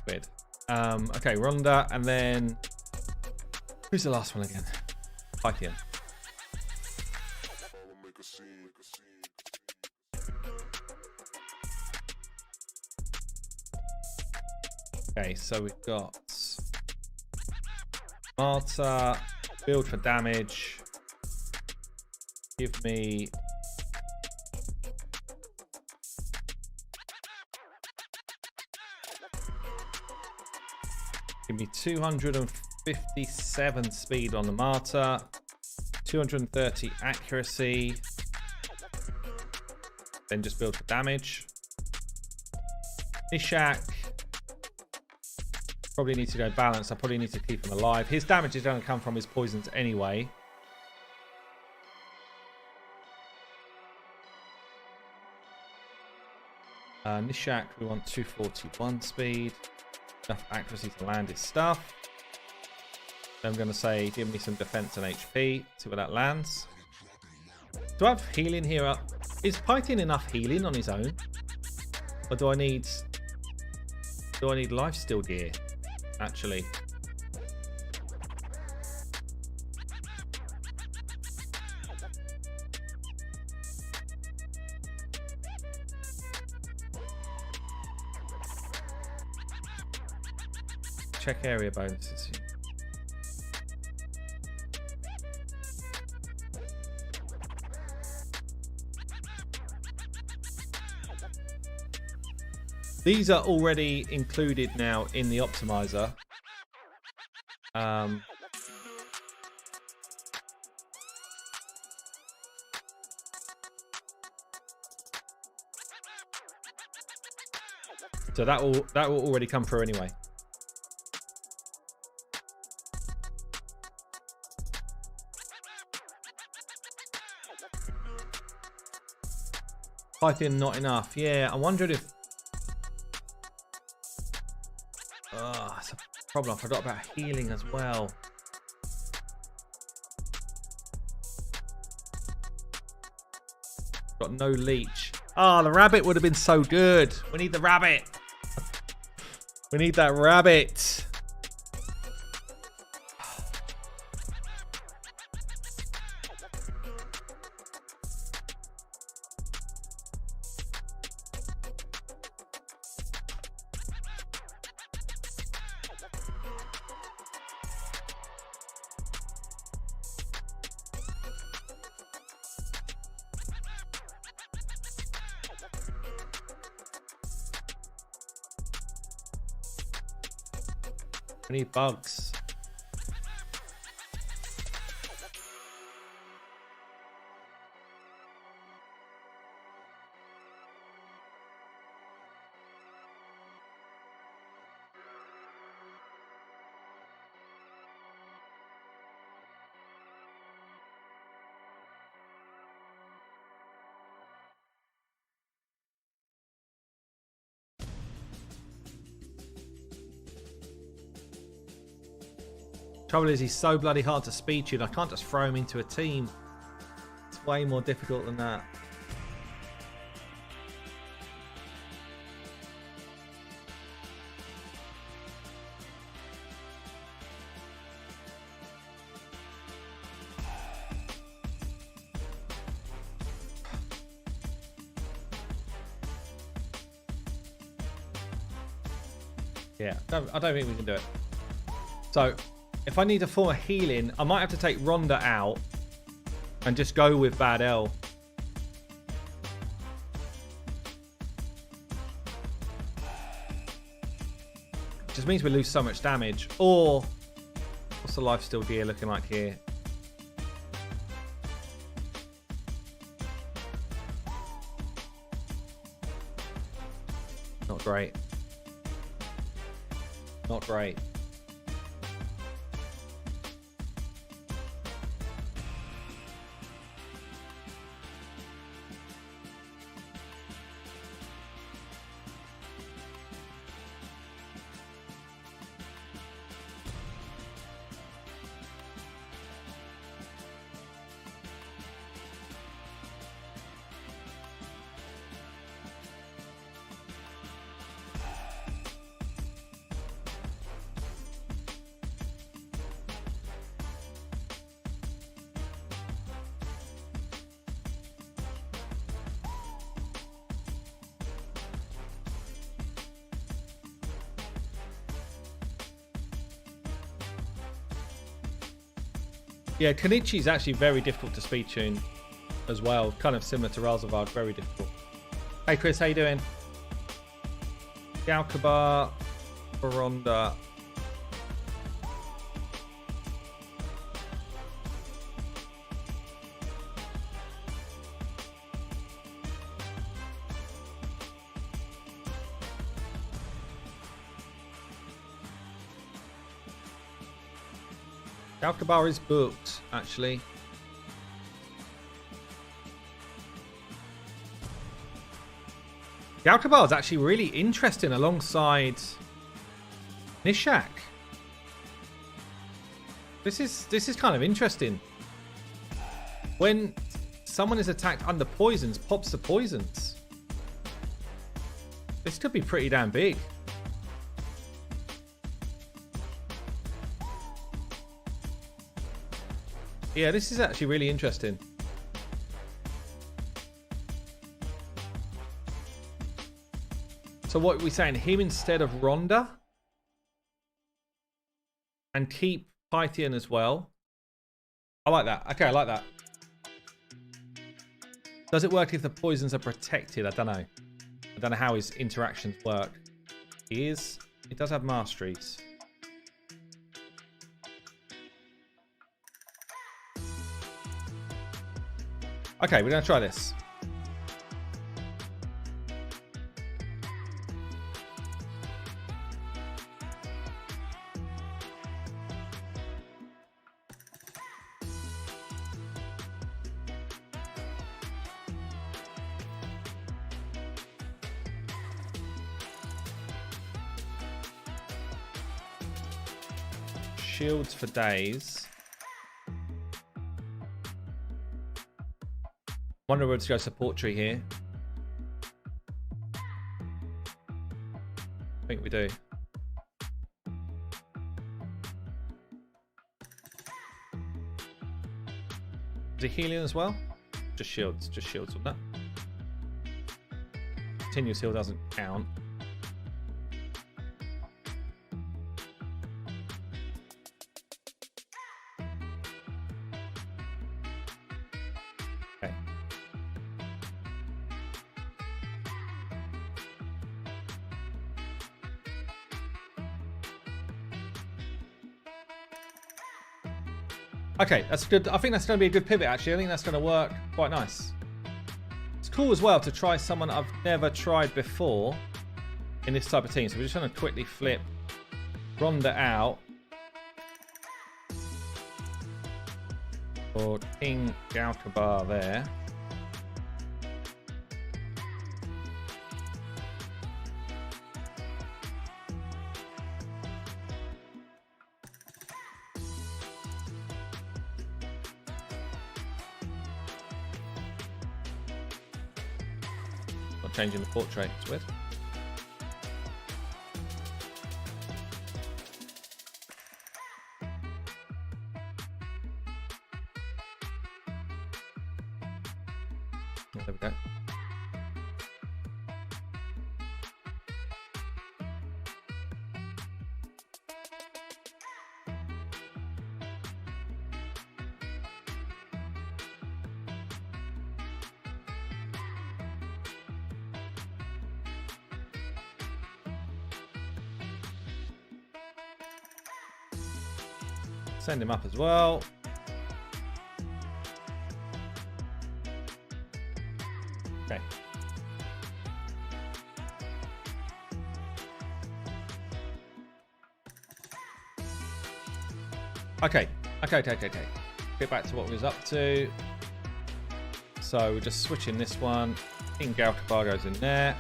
Weird. Okay, Ronda, and then who's the last one again? Pythian. Okay, so we've got Marta. Build for damage. Give me Give me 257 speed on the Martyr, 230 accuracy. Then just build for damage. Nishak. Probably need to go balanced. I probably need to keep him alive. His damage is going to come from his poisons anyway. Nishak, we want 241 speed. Enough accuracy to land his stuff. Then I'm going to say, give me some defense and HP. See where that lands. Do I have healing here up? Is Python enough healing on his own? Or do I need lifesteal gear? Actually. Check area bonuses. These are already included now in the optimizer. So that will already come through anyway. Python not enough. Yeah, I wondered if... Oh, that's a problem. I forgot about healing as well. Got no leech. Oh, the rabbit would have been so good. We need the rabbit. We need that rabbit. We need bugs. Trouble is, he's so bloody hard to speed tune. I can't just throw him into a team. It's way more difficult than that. Yeah, I don't think we can do it. So, if I need a form of healing, I might have to take Rhonda out and just go with Bad L. Just means we lose so much damage. Or, what's the lifesteal gear looking like here? Not great. Not great. Yeah, Kenichi's actually very difficult to speed tune as well. Kind of similar to Ralzavard, very difficult. Hey Chris, how you doing? Galkabar, Baronda. Galkabar is booked, actually. Galkabar is actually really interesting alongside Nishak. This is kind of interesting. When someone is attacked under poisons, pops the poisons. This could be pretty damn big. Yeah, this is actually really interesting. So what are we saying? Him instead of Rhonda? And keep Pythian as well. I like that. Okay, I like that. Does it work if the poisons are protected? I don't know. I I don't know how his interactions work. He does have masteries. Okay, we're going to try this. Shields for days. Wonder whether to go support tree here. I think we do. Is he healing as well? Just shields with that. Continuous heal doesn't count. Okay. Okay, that's good. I think that's going to be a good pivot, actually. I think that's going to work quite nice. It's cool as well to try someone I've never tried before in this type of team. So we're just going to quickly flip Ronda out for King Galkabar there. Changing the portrait, it's weird. Oh, there we go. Send him up as well. Okay. Okay. Get back to what we was up to. So we're just switching this one. King Galkabar goes in there.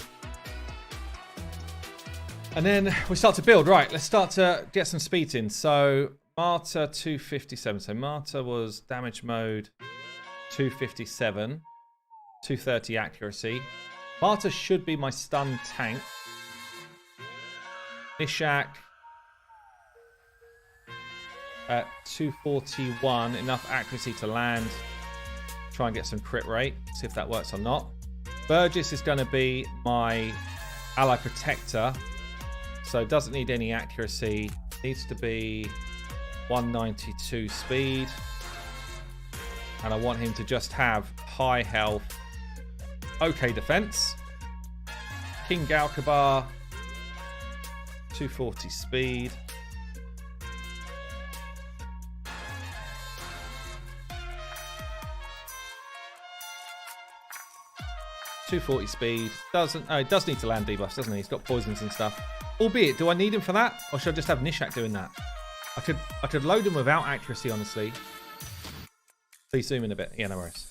And then we start to build. Right, let's start to get some speed in. So Marta 257. So Marta was damage mode 257. 230 accuracy. Marta should be my stun tank. Nishak at 241. Enough accuracy to land. Try and get some crit rate. See if that works or not. Burgess is going to be my ally protector. So doesn't need any accuracy. Needs to be 192 speed. And I want him to just have high health. Okay defense. King Galkabar. 240 speed. Speed. It does need to land debuffs, doesn't he? He's got poisons and stuff. Albeit, do I need him for that? Or should I just have Nishak doing that? I could load him without accuracy, honestly. Please zoom in a bit. Yeah, no worries.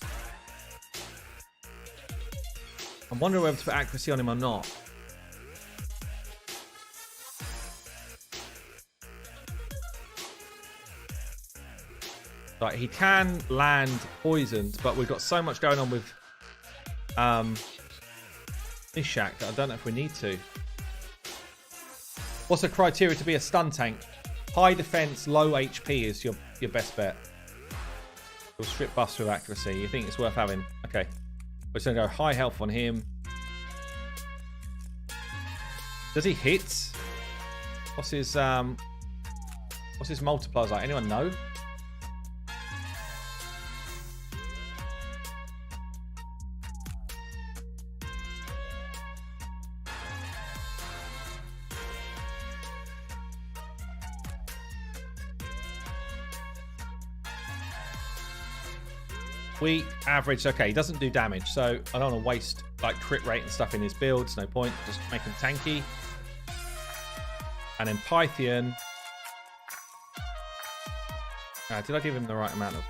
I'm wondering whether to put accuracy on him or not. Like, he can land poisons, but we've got so much going on with Nishak that I don't know if we need to. What's the criteria to be a stun tank? High defense, low HP is your best bet. You'll strip buffs with accuracy. You think it's worth having? Okay. We're just going to go high health on him. Does he hit? What's his multipliers like? Anyone know? Weak, average. Okay, he doesn't do damage, so I don't want to waste like crit rate and stuff in his builds. No point. Just make him tanky. And then Pythian. Did I give him the right amount of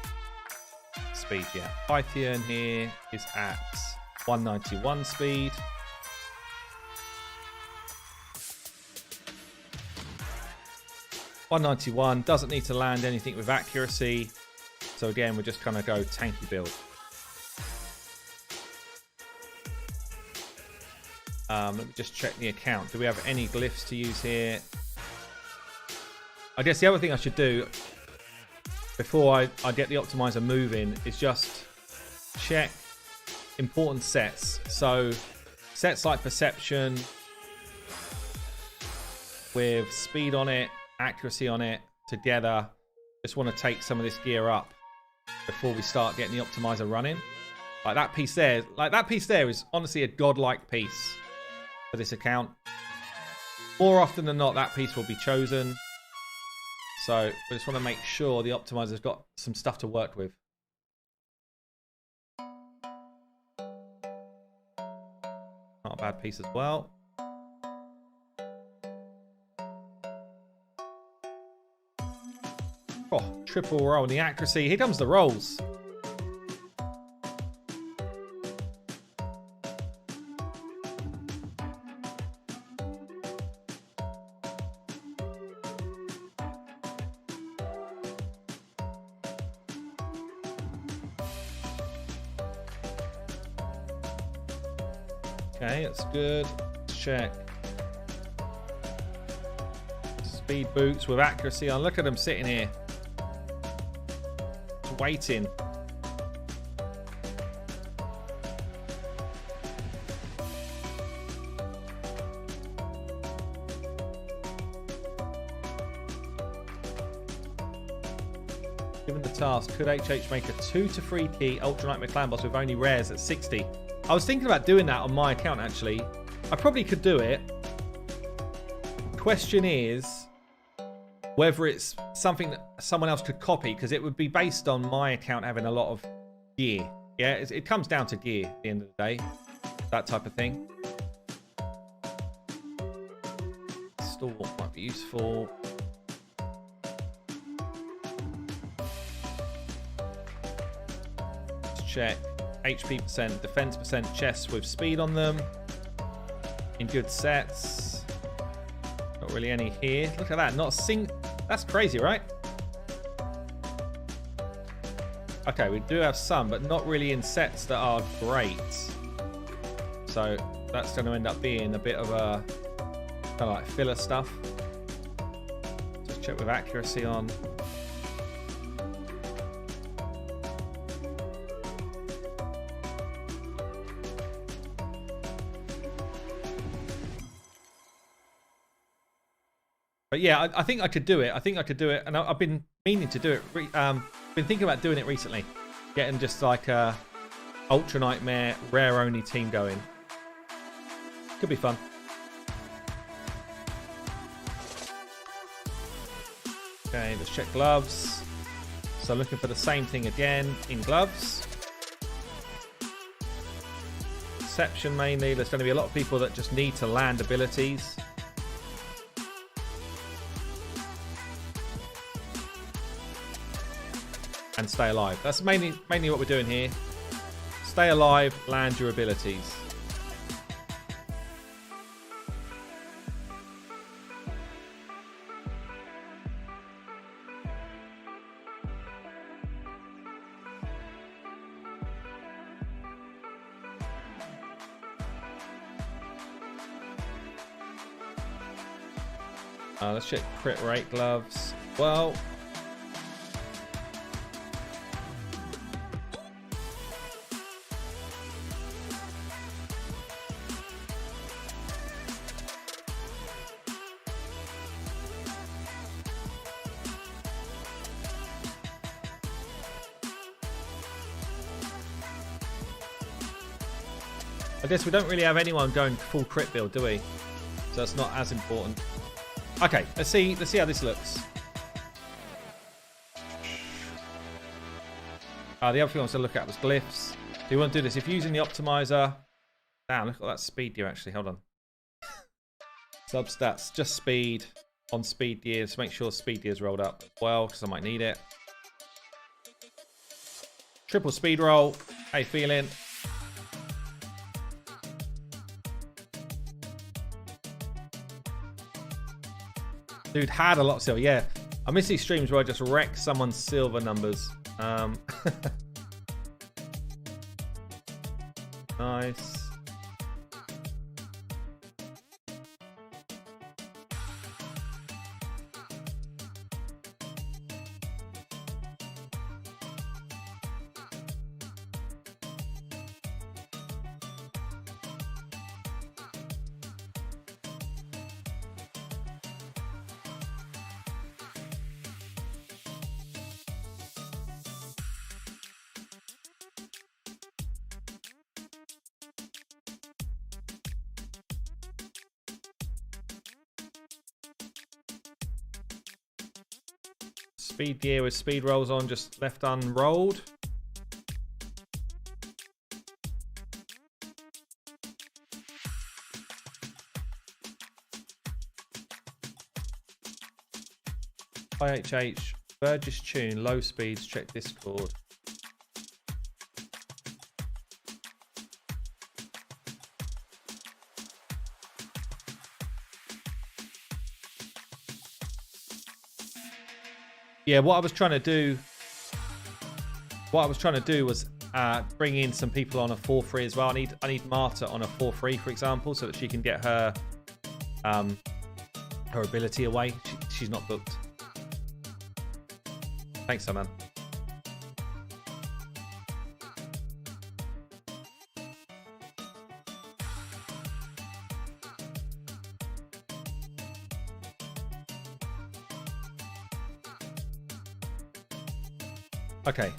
speed? Yeah. Pythian here is at 191 speed. $191, doesn't need to land anything with accuracy. So again, we're just gonna go tanky build. Let me just check the account. Do we have any glyphs to use here? I guess the other thing I should do before I get the optimizer moving is just check important sets. So sets like perception with speed on it, accuracy on it together. Just want to take some of this gear up before we start getting the optimizer running. Like that piece there is honestly a godlike piece for this account. More often than not, that piece will be chosen. So we just want to make sure the optimizer's got some stuff to work with. Not a bad piece as well. Oh, triple roll and the accuracy. Here comes the rolls. Okay, that's good. Let's check. Speed boots with accuracy on. Look at them sitting here. Just waiting. Given the task, could HH make a 2 to 3 key Ultra Nightmare Clan boss with only rares at 60? I was thinking about doing that on my account, actually. I probably could do it. Question is whether it's something that someone else could copy, because it would be based on my account having a lot of gear. Yeah, it comes down to gear at the end of the day. That type of thing. Stalwart might be useful. Let's check. HP percent, defense percent, chests with speed on them. In good sets. Not really any here. Look at that. Not a sing. That's crazy, right? Okay, we do have some, but not really in sets that are great. So that's going to end up being a bit of a kind of like filler stuff. Just check with accuracy on. But yeah, I think I could do it. I think I could do it. And I've been meaning to do it. Been thinking about doing it recently. Getting just like a Ultra Nightmare rare only team going. Could be fun. Okay, let's check gloves. So looking for the same thing again in gloves. Perception mainly. There's going to be a lot of people that just need to land abilities. And stay alive. That's mainly what we're doing here. Stay alive, land your abilities. Let's check crit rate gloves. Well, I guess we don't really have anyone going full crit build, do we? So it's not as important. Okay, let's see how this looks. The other thing I want to look at was glyphs. So you want to do this if you're using the optimizer. Damn, look at that speed gear actually. Hold on. Substats, just speed on speed gears. Make sure speed gears rolled up as well because I might need it. Triple speed roll. How you feeling? Dude had a lot of silver. Yeah, I miss these streams where I just wreck someone's silver numbers. Nice. Speed gear with speed rolls on, just left unrolled. IHH, Burgess tune, low speeds, check Discord. Yeah, what I was trying to do was bring in some people on a 4-3 as well. I need Marta on a 4-3, for example, so that she can get her her ability away. She's not booked. Thanks, man. Okay.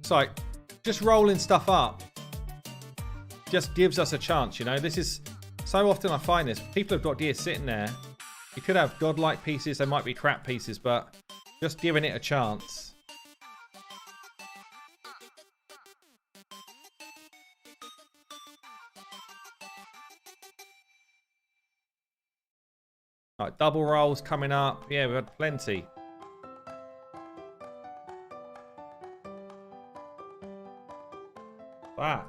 So, just rolling stuff up just gives us a chance, you know. This is so often I find this. People have got gear sitting there. You could have godlike pieces, they might be crap pieces, but just giving it a chance. Right, double rolls coming up. Yeah, we've had plenty. Wow.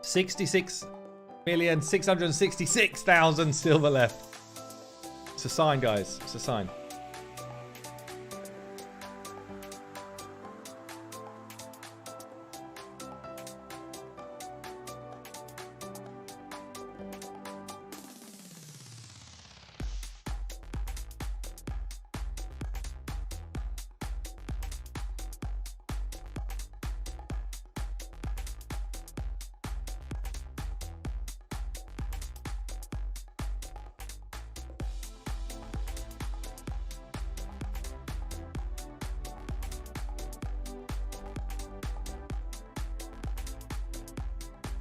66,666,000 silver left. It's a sign, guys. It's a sign.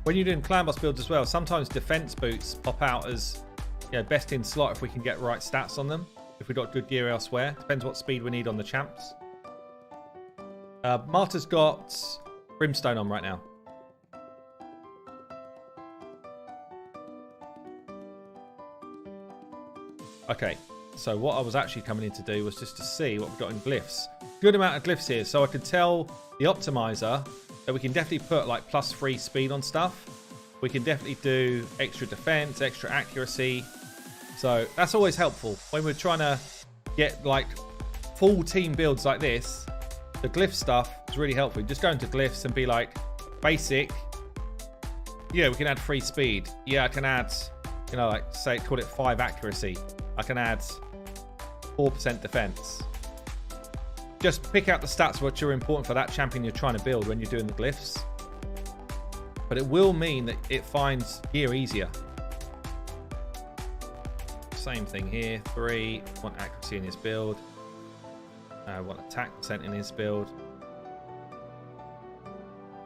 When you're doing clan boss builds as well, sometimes defense boots pop out as, you know, best in slot if we can get right stats on them. If we've got good gear elsewhere. Depends what speed we need on the champs. Marta's got Brimstone on right now. Okay, so what I was actually coming in to do was just to see what we've got in glyphs. Good amount of glyphs here, so I could tell the optimizer that we can definitely put like +3 speed on stuff. We can definitely do extra defense, extra accuracy. So that's always helpful when we're trying to get like full team builds like this. The glyph stuff is really helpful. Just go into glyphs and be like, basic. Yeah, we can add 3 speed. Yeah, I can add, you know, like say call it 5 accuracy. I can add 4% defense. Just pick out the stats which are important for that champion you're trying to build when you're doing the glyphs. But it will mean that it finds gear easier. Same thing here. 3. Want accuracy in his build. Want attack percent in his build.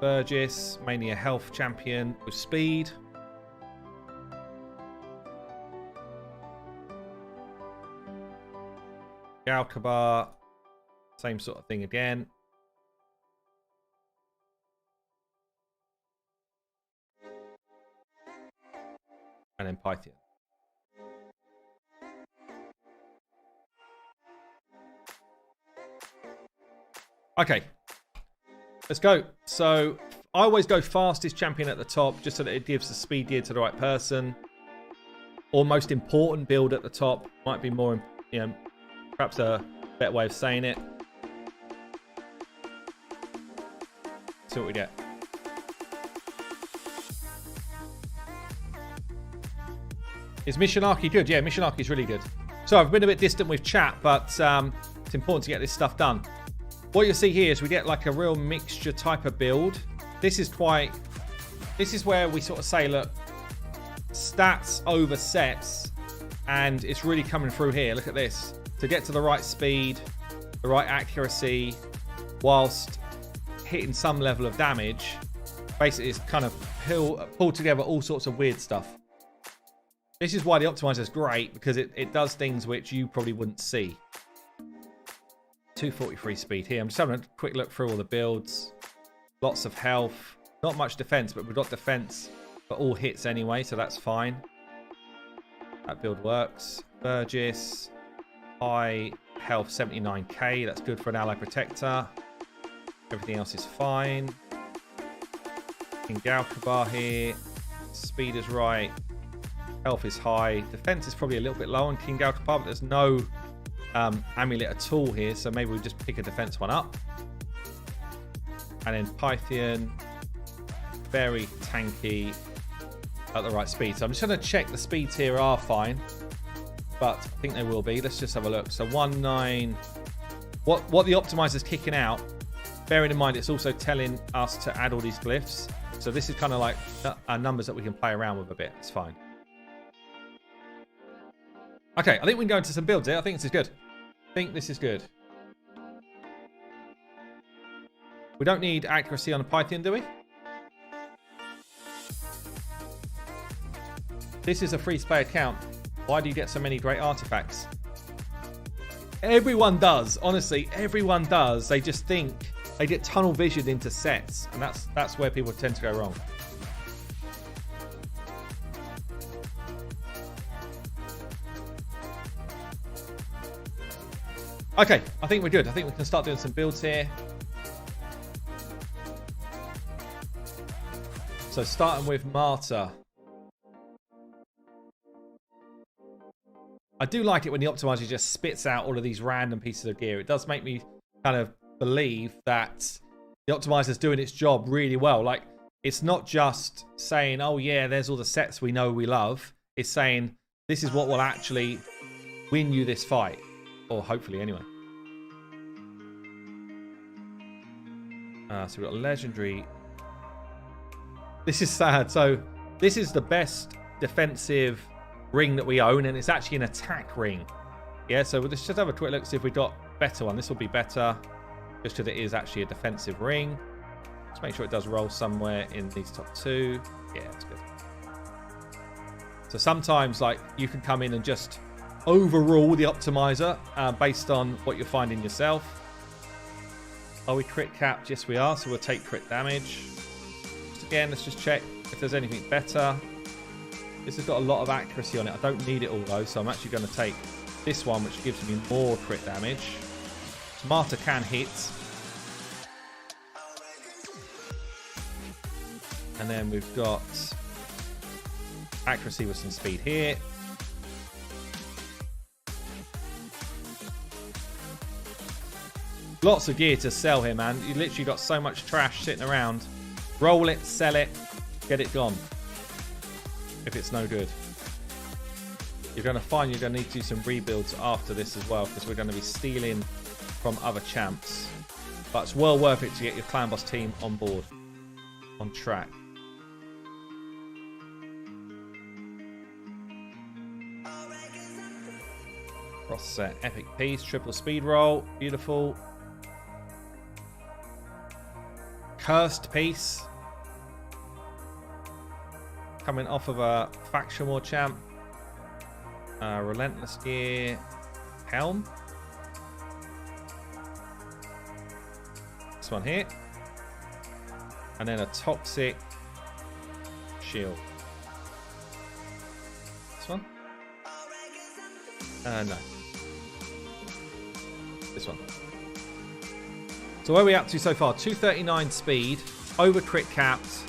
Burgess, mainly a health champion with speed. Galkabar. Same sort of thing again. And then Python. Okay. Let's go. So I always go fastest champion at the top just so that it gives the speed gear to the right person. Or most important build at the top. Might be more, you know, perhaps a better way of saying it. See what we get. Is Missionarchy good? Yeah, Missionarchy is really good. So I've been a bit distant with chat, but it's important to get this stuff done. What you'll see here is we get like a real mixture type of build. This is where we sort of say, look, stats over sets, and it's really coming through here. Look at this. To get to the right speed, the right accuracy, whilst hitting some level of damage, basically it's kind of pull together all sorts of weird stuff. This is why the optimizer is great, because it does things which you probably wouldn't see. 243 speed here. I'm just having a quick look through all the builds. Lots of health. Not much defense, but we've got defense for all hits anyway, so that's fine. That build works. Burgess. High health 79k. That's good for an ally protector. Everything else is fine. King Galkabar here. Speed is right. Health is high. Defense is probably a little bit low on King Galkabar, but there's no amulet at all here, so maybe we just pick a defense one up. And then Python, very tanky at the right speed. So I'm just going to check the speeds here are fine, but I think they will be. Let's just have a look. So 1.9. What the optimizer is kicking out, bearing in mind it's also telling us to add all these glyphs. So this is kind of like numbers that we can play around with a bit. It's fine. Okay, I think we can go into some builds here. I think this is good. We don't need accuracy on a Python, do we? This is a free-to-play account. Why do you get so many great artifacts? Everyone does. Honestly, everyone does. They just think they get tunnel visioned into sets, and that's where people tend to go wrong. Okay, I think we're good. I think we can start doing some builds here. So starting with Marta. I do like it when the optimizer just spits out all of these random pieces of gear. It does make me kind of believe that the optimizer is doing its job really well. Like, it's not just saying, oh yeah, there's all the sets we know we love. It's saying, this is what will actually win you this fight. Or hopefully anyway. So we've got a legendary. This is sad. So this is the best defensive ring that we own, and it's actually an attack ring. Yeah, so let's just have a quick look, see if we've got a better one. This will be better, just because it is actually a defensive ring. Let's make sure it does roll somewhere in these top two. Yeah, that's good. So sometimes, like, you can come in and just overrule the optimizer based on what you're finding yourself. Are we crit capped? Yes, we are. So we'll take crit damage. Just again, let's just check if there's anything better. This has got a lot of accuracy on it. I don't need it all though, so I'm actually going to take this one, which gives me more crit damage. So Marta can hit. And then we've got accuracy with some speed here. Lots of gear to sell here, man. You literally got so much trash sitting around. Roll it, sell it, get it gone. If it's no good. You're going to find you're going to need to do some rebuilds after this as well, because we're going to be stealing from other champs. But it's well worth it to get your clan boss team on board. On track. Cross set, epic piece, triple speed roll. Beautiful. Cursed piece. Coming off of a faction war champ. Relentless gear. Helm. one here. And then a toxic shield. This one? No. This one. So where are we up to so far? 239 speed, over crit caps,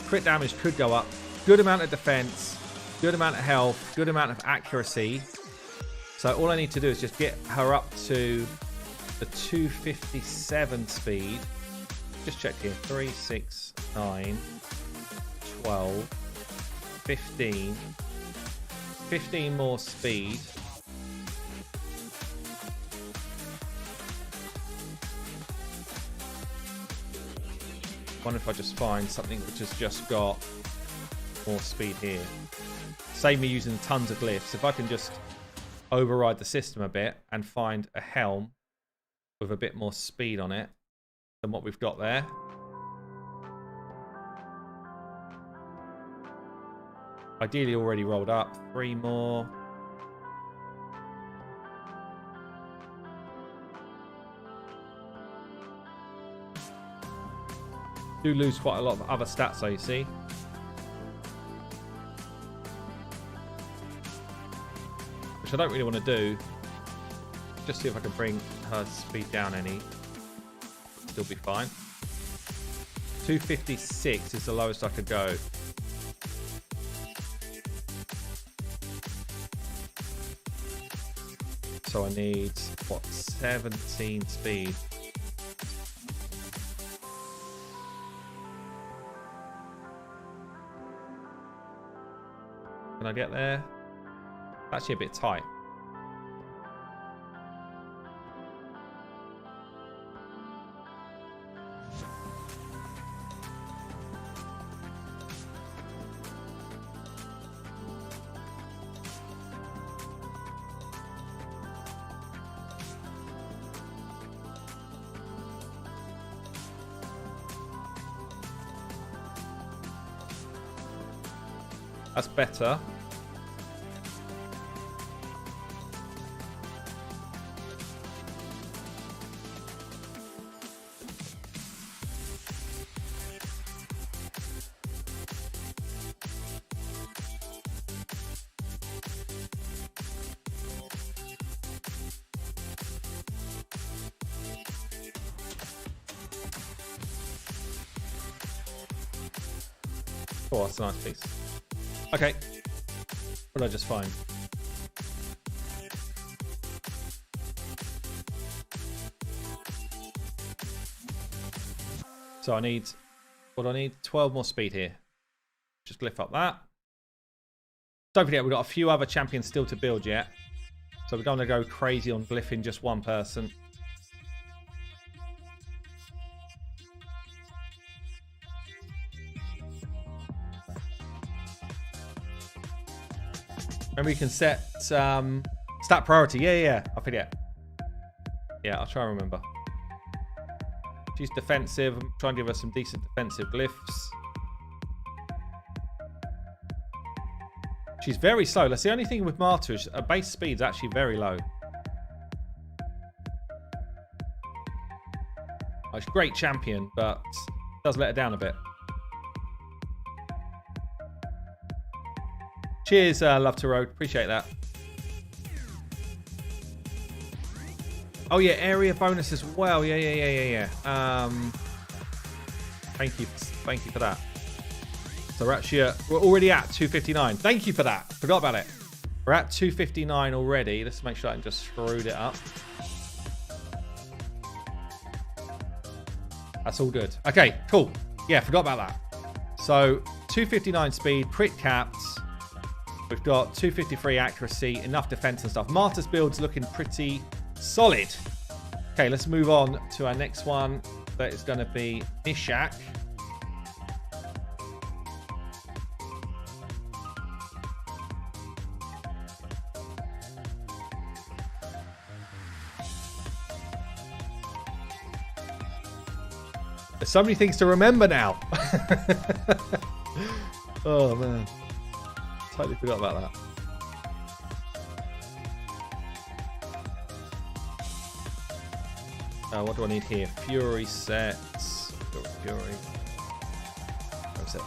crit damage could go up, good amount of defense, good amount of health, good amount of accuracy. So all I need to do is just get her up to the 257 speed. Just check here. 3, 6, 9, 12, 15. 15 more speed. Wonder if I just find something which has just got more speed here. Save me using tons of glyphs. If I can just override the system a bit and find a helm with a bit more speed on it than what we've got there. Ideally already rolled up. 3 more. Do lose quite a lot of other stats though, you see. Which I don't really want to do. Just see if I can bring her speed down any. Still be fine. 256 is the lowest I could go. So I need, what, 17 speed. Can I get there? Actually a bit tight. That's better. Oh, that's a nice piece. Okay. What did I just find? So I need, what do I need? 12 more speed here. Just glyph up that. Don't forget, we've got a few other champions still to build yet. So we don't want to go crazy on glyphing just one person. Remember you can set stat priority. Yeah. I forget. Yeah, I'll try and remember. She's defensive. Try and give her some decent defensive glyphs. She's very slow. That's the only thing with Marta is her base speed's actually very low. Oh, she's a great champion, but does let her down a bit. Cheers, Love to Road. Appreciate that. Oh yeah, area bonus as well. Yeah. Thank you for that. So we're already at 259. Thank you for that. Forgot about it. We're at 259 already. Let's make sure I can just screwed it up. That's all good. Okay, cool. Yeah, forgot about that. So 259 speed, crit caps. We've got 253 accuracy, enough defense and stuff. Marta's build's looking pretty solid. Okay, let's move on to our next one. That is going to be Nishak. There's so many things to remember now. Oh, man. Totally forgot about that. What do I need here? Fury sets. Fury. Where's it?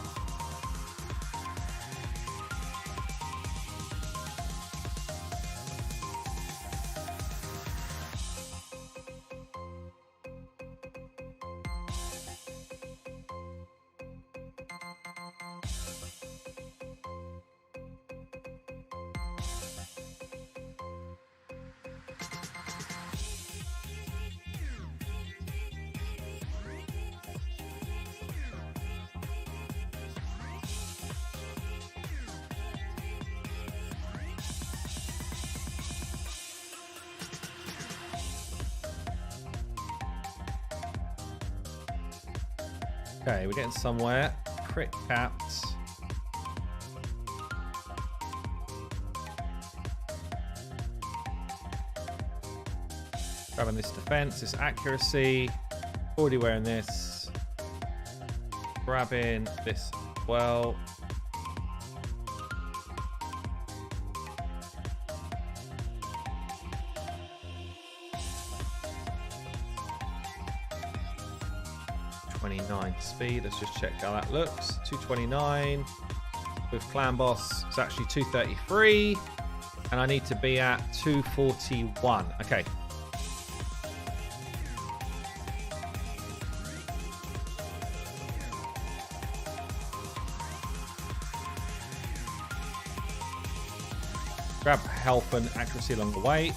Okay, we're getting somewhere. Crit capped. Grabbing this defense, this accuracy. Already wearing this. Grabbing this as well. Speed. Let's just check how that looks. 229 with Clan Boss. It's actually 233, and I need to be at 241. Okay. Grab health and accuracy along the way.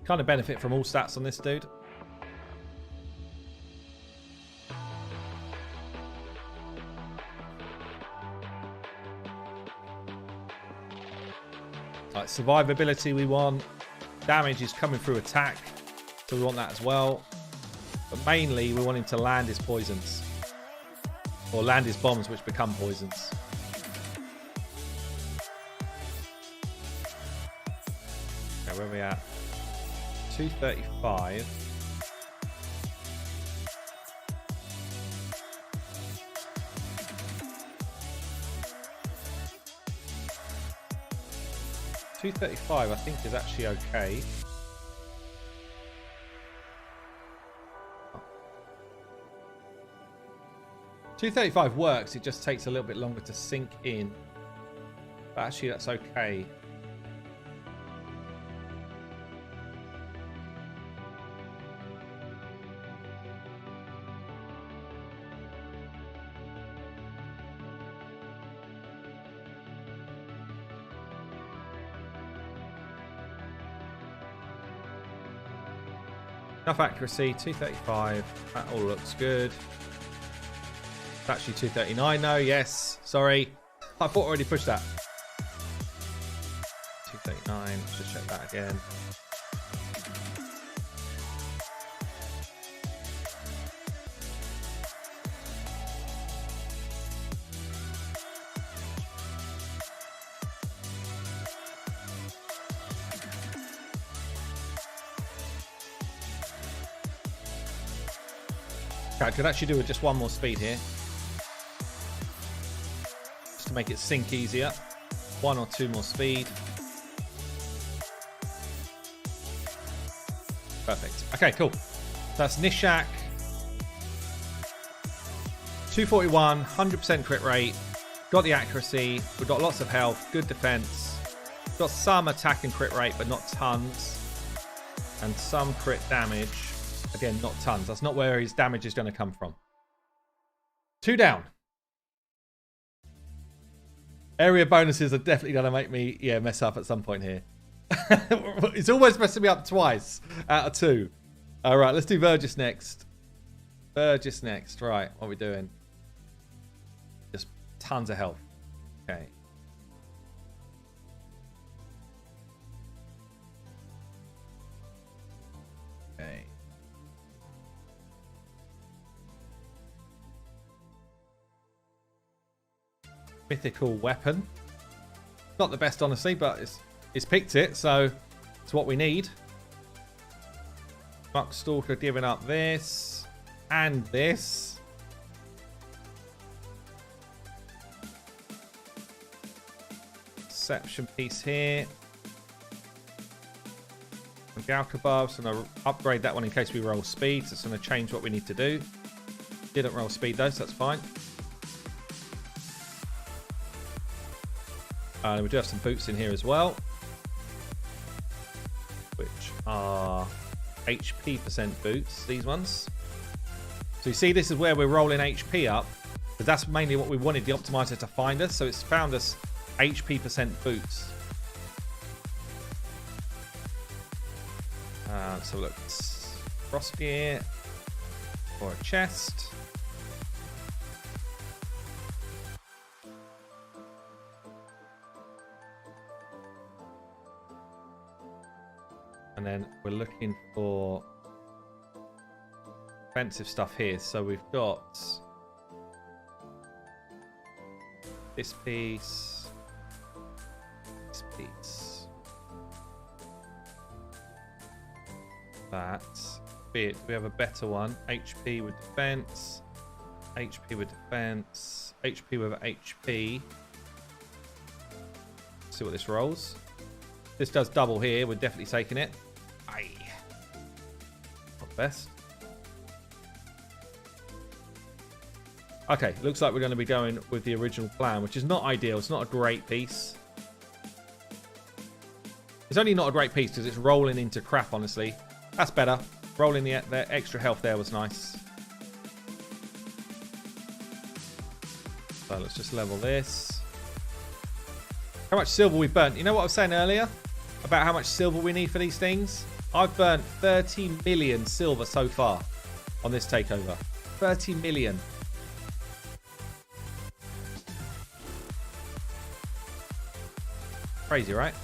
Kind of benefit from all stats on this dude. Like survivability we want. Damage is coming through attack, so we want that as well. But mainly we want him to land his poisons. Or land his bombs, which become poisons. Okay, where are we at? 235. I think is actually okay. Oh. 235 works, it just takes a little bit longer to sink in. But actually that's okay. Enough accuracy, 235. That all looks good. It's actually 239 though, yes. Sorry. I thought I already pushed that. 239, let's just check that again. Okay, I could actually do with just one more speed here. Just to make it sink easier. 1 or 2 more speed. Perfect. Okay, cool. So that's Nishak. 241, 100% crit rate. Got the accuracy. We've got lots of health. Good defense. Got some attack and crit rate, but not tons. And some crit damage. Again, not tons. That's not where his damage is going to come from. 2 down. Area bonuses are definitely going to make me, mess up at some point here. It's almost messing me up twice out of 2. All right, let's do Vergis next. Vergis next. Right, what are we doing? Just tons of health. Okay. Okay. Mythical weapon. Not the best, honestly, but it's picked it, so it's what we need. Muckstalker giving up this and this. Perception piece here. Galkabov, so I'm going to upgrade that one in case we roll speed. So it's going to change what we need to do. Didn't roll speed though, so that's fine. And we do have some boots in here as well, which are HP percent boots, these ones. So you see, this is where we're rolling HP up, because that's mainly what we wanted the optimizer to find us. So it's found us HP percent boots. So look, cross gear or a chest. And then we're looking for defensive stuff here. So we've got this piece, this piece. That bit, we have a better one. HP with defense, HP with defense, HP with HP. See what this rolls. This does double here. We're definitely taking it. Aye. Not best. Okay, looks like we're going to be going with the original plan, which is not ideal. It's not a great piece. It's only not a great piece because it's rolling into crap, honestly. That's better. Rolling the extra health there was nice. So let's just level this. How much silver we burnt? You know what I was saying earlier about how much silver we need for these things? I've burnt 30 million silver so far on this takeover. 30 million. Crazy, right?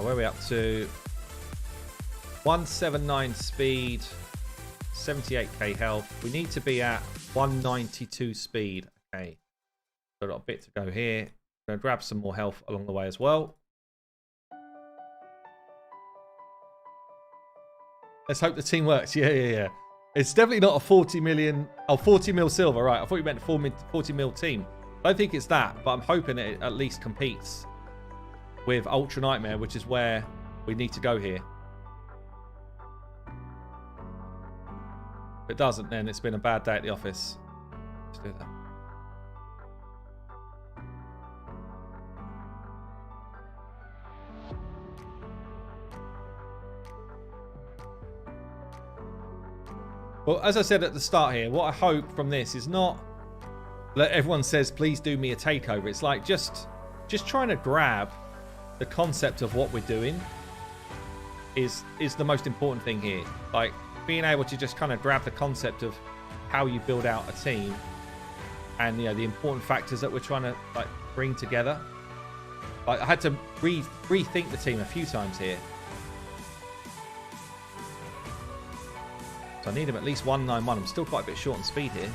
Where are we up to? 179 speed, 78k health. We need to be at 192 speed. Okay, so got a bit to go here. I'm going to grab some more health along the way as well. Let's hope the team works. Yeah. It's definitely not a 40 million. Oh, 40 mil silver, right? I thought you meant a 40 mil team. I don't think it's that, but I'm hoping it at least competes with Ultra Nightmare, which is where we need to go here. If it doesn't, then it's been a bad day at the office. Let's do that. Well, as I said at the start here, what I hope from this is not that everyone says, please do me a takeover. It's like just trying to grab the concept of what we're doing is the most important thing here. Like being able to just kind of grab the concept of how you build out a team and, you know, the important factors that we're trying to like bring together. Like I had to rethink the team a few times here. So I need him at least 191. I'm still quite a bit short on speed here.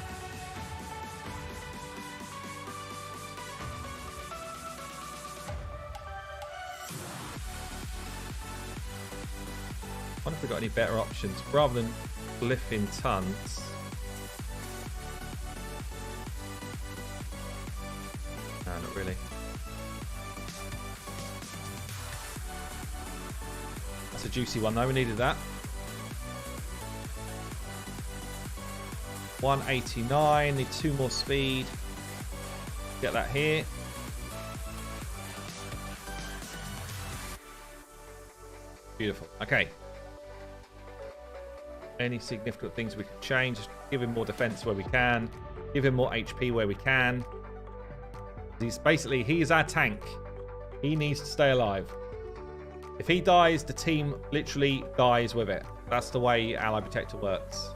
I wonder if we've got any better options rather than flipping tons. No, not really. That's a juicy one though. We needed that. 189. Need 2 more speed. Get that here. Beautiful. Okay. Any significant things we can change? Just give him more defense where we can. Give him more HP where we can. He's our tank. He needs to stay alive. If he dies, the team literally dies with it. That's the way Ally Protector works.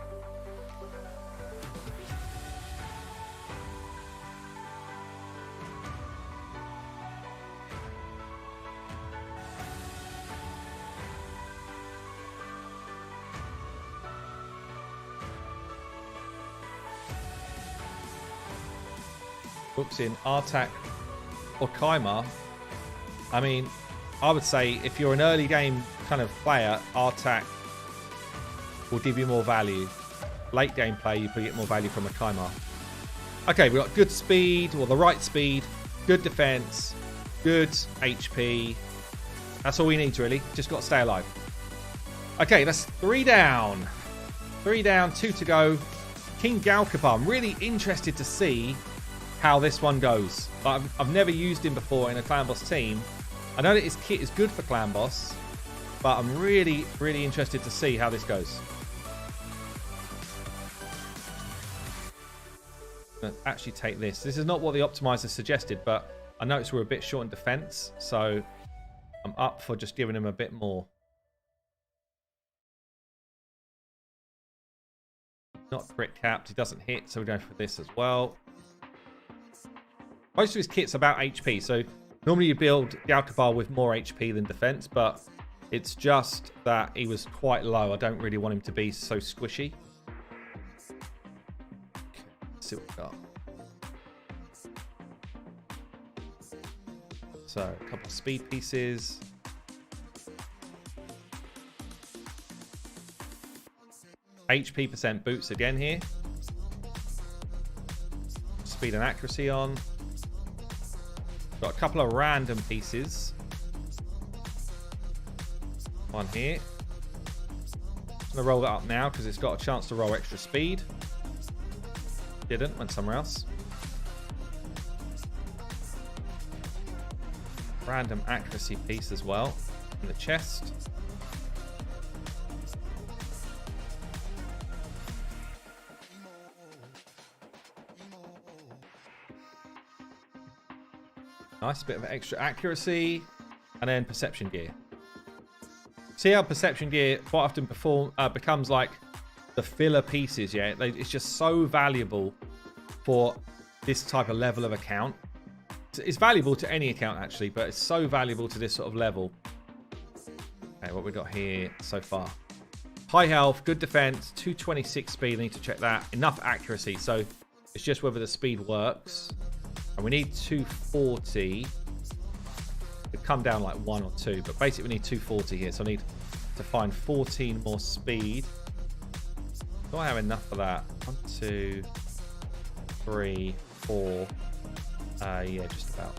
Books in Artak or Kaimar. I mean, I would say if you're an early game kind of player, Artak will give you more value. Late game play, you can get more value from a Kaimar. Okay, we've got good speed, or the right speed, good defense, good HP. That's all we need, really. Just got to stay alive. Okay, that's 3 down. 3 down, 2 to go. King Galkapar. I'm really interested to see how this one goes. I've never used him before in a Clan Boss team. I know that his kit is good for Clan Boss, but I'm really, really interested to see how this goes. Actually take this. This is not what the optimizer suggested, but I noticed we're a bit short in defense, so I'm up for just giving him a bit more. Not crit capped, he doesn't hit, so we're going for this as well. Most of his kit's about HP, so normally you build Galkapar with more HP than defense, but it's just that he was quite low. I don't really want him to be so squishy. Let's see what we got. So, a couple of speed pieces. HP percent boots again here. Speed and accuracy on. Got a couple of random pieces. One here. I'm going to roll that up now because it's got a chance to roll extra speed. Didn't, went somewhere else. Random accuracy piece as well in the chest. Nice bit of extra accuracy. And then perception gear. See how perception gear quite often becomes like the filler pieces, yeah? It's just so valuable for this type of level of account. It's valuable to any account, actually, but it's so valuable to this sort of level. Okay, what we got here so far? High health, good defense, 226 speed. I need to check that. Enough accuracy, so it's just whether the speed works. And we need 240. It'd come down like 1 or 2, but basically we need 240 here, so I need to find 14 more speed. Do I have enough for that? 1, 2, 3, 4. Yeah, just about.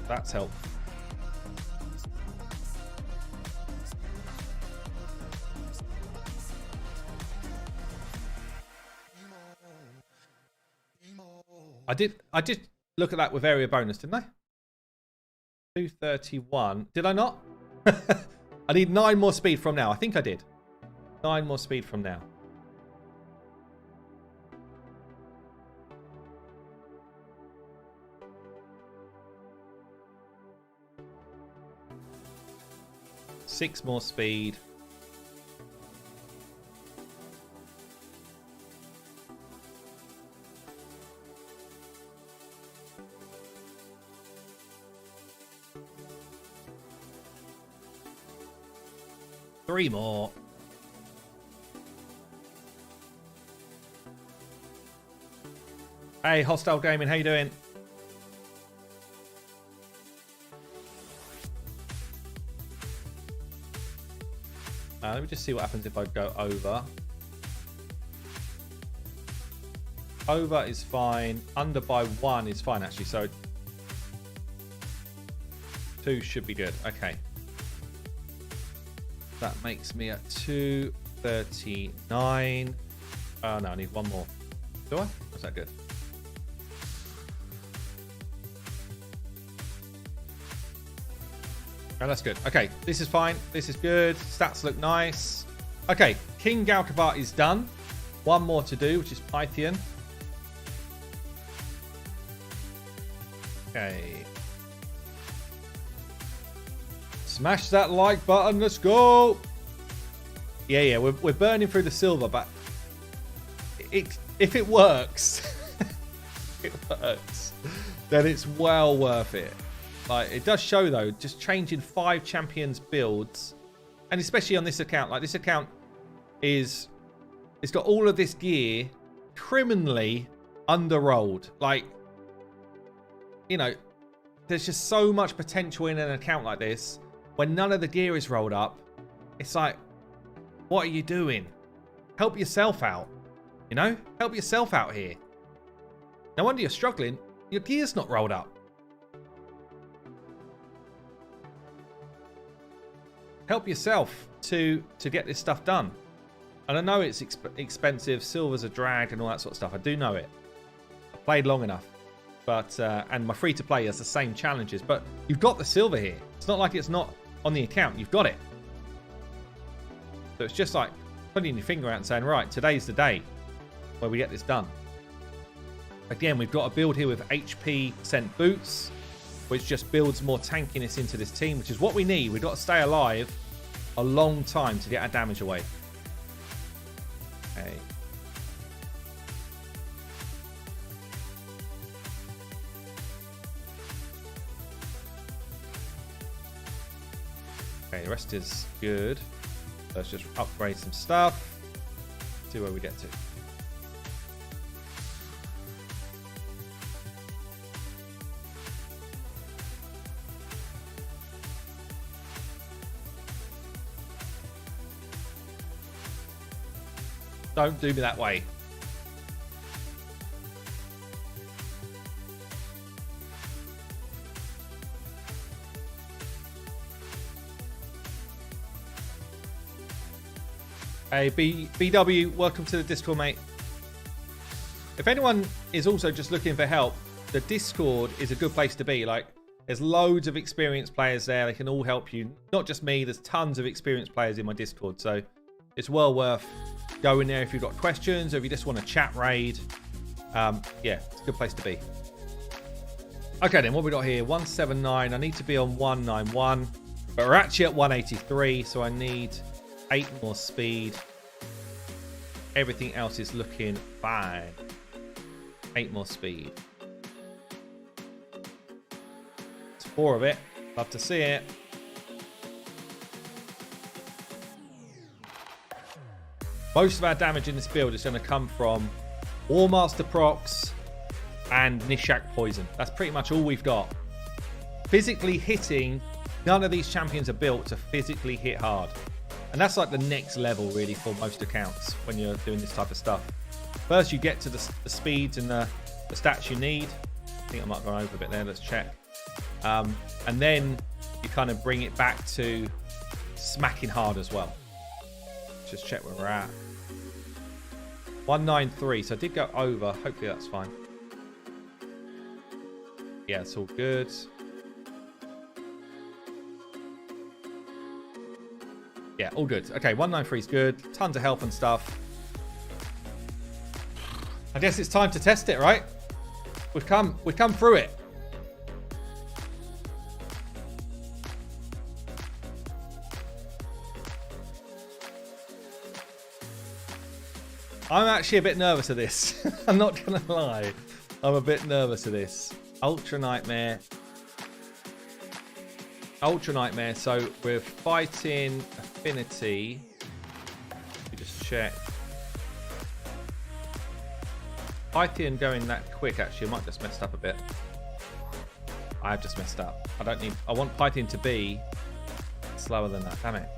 That's helpful. I did look at that with area bonus, didn't I? 231. Did I not? I need 9 more speed from now. I think I did. 9 more speed from now. Six more speed. Three more. Hey, Hostile Gaming, how you doing? Let me just see what happens if I go over. Over is fine. Under by 1 is fine, actually. So 2 should be good. Okay. That makes me at 239. Oh, no, I need 1 more. Do I? Was that good? Oh, that's good. Okay, this is fine. This is good. Stats look nice. Okay, King Galkapar is done. 1 more to do, which is Pythian. Okay. Smash that like button. Let's go. Yeah, we're burning through the silver, but if it works, it works, then it's well worth it. Like, it does show, though, just changing 5 champions builds, and especially on this account. Like, this account it's got all of this gear criminally underrolled. Like, you know, there's just so much potential in an account like this. When none of the gear is rolled up, it's like, what are you doing? Help yourself out. You know? Help yourself out here. No wonder you're struggling. Your gear's not rolled up. Help yourself to get this stuff done. And I know it's expensive. Silver's a drag and all that sort of stuff. I do know it. I played long enough. But and my free-to-play has the same challenges. But you've got the silver here. It's not like it's not on the account. You've got it. So it's just like putting your finger out and saying, right, today's the day where we get this done. Again, we've got a build here with HP sent boots, which just builds more tankiness into this team, which is what we need. We've got to stay alive a long time to get our damage away. Okay. Okay, the rest is good. Let's just upgrade some stuff. See where we get to. Don't do me that way. Hey, BW, welcome to the Discord, mate. If anyone is also just looking for help, the Discord is a good place to be. Like, there's loads of experienced players there. They can all help you. Not just me. There's tons of experienced players in my Discord. So it's well worth going there if you've got questions or if you just want to chat raid. Yeah, it's a good place to be. Okay, then what we got here? 179. I need to be on 191. But we're actually at 183. So I need 8 more speed. Everything else is looking fine. 8 more speed. It's 4 of it. Love to see it. Most of our damage in this build is going to come from War Master procs and Nishak poison. That's pretty much all we've got. Physically hitting, none of these champions are built to physically hit hard. And that's like the next level really for most accounts when you're doing this type of stuff. First you get to the speeds and the stats you need. I think I might have gone over a bit there, let's check. And then you kind of bring it back to smacking hard as well. Just check where we're at. 193, so I did go over. Hopefully that's fine. Yeah, it's all good. Yeah, all good. Okay, 193 is good. Tons of health and stuff. I guess it's time to test it, right? We've come through it. I'm actually a bit nervous of this. I'm not going to lie. I'm a bit nervous of this. Ultra Nightmare. Ultra Nightmare. So we're fighting Affinity. Let me just check. Pythian going that quick, actually. I might have just messed up a bit. I have just messed up. I want Pythian to be slower than that. Damn it.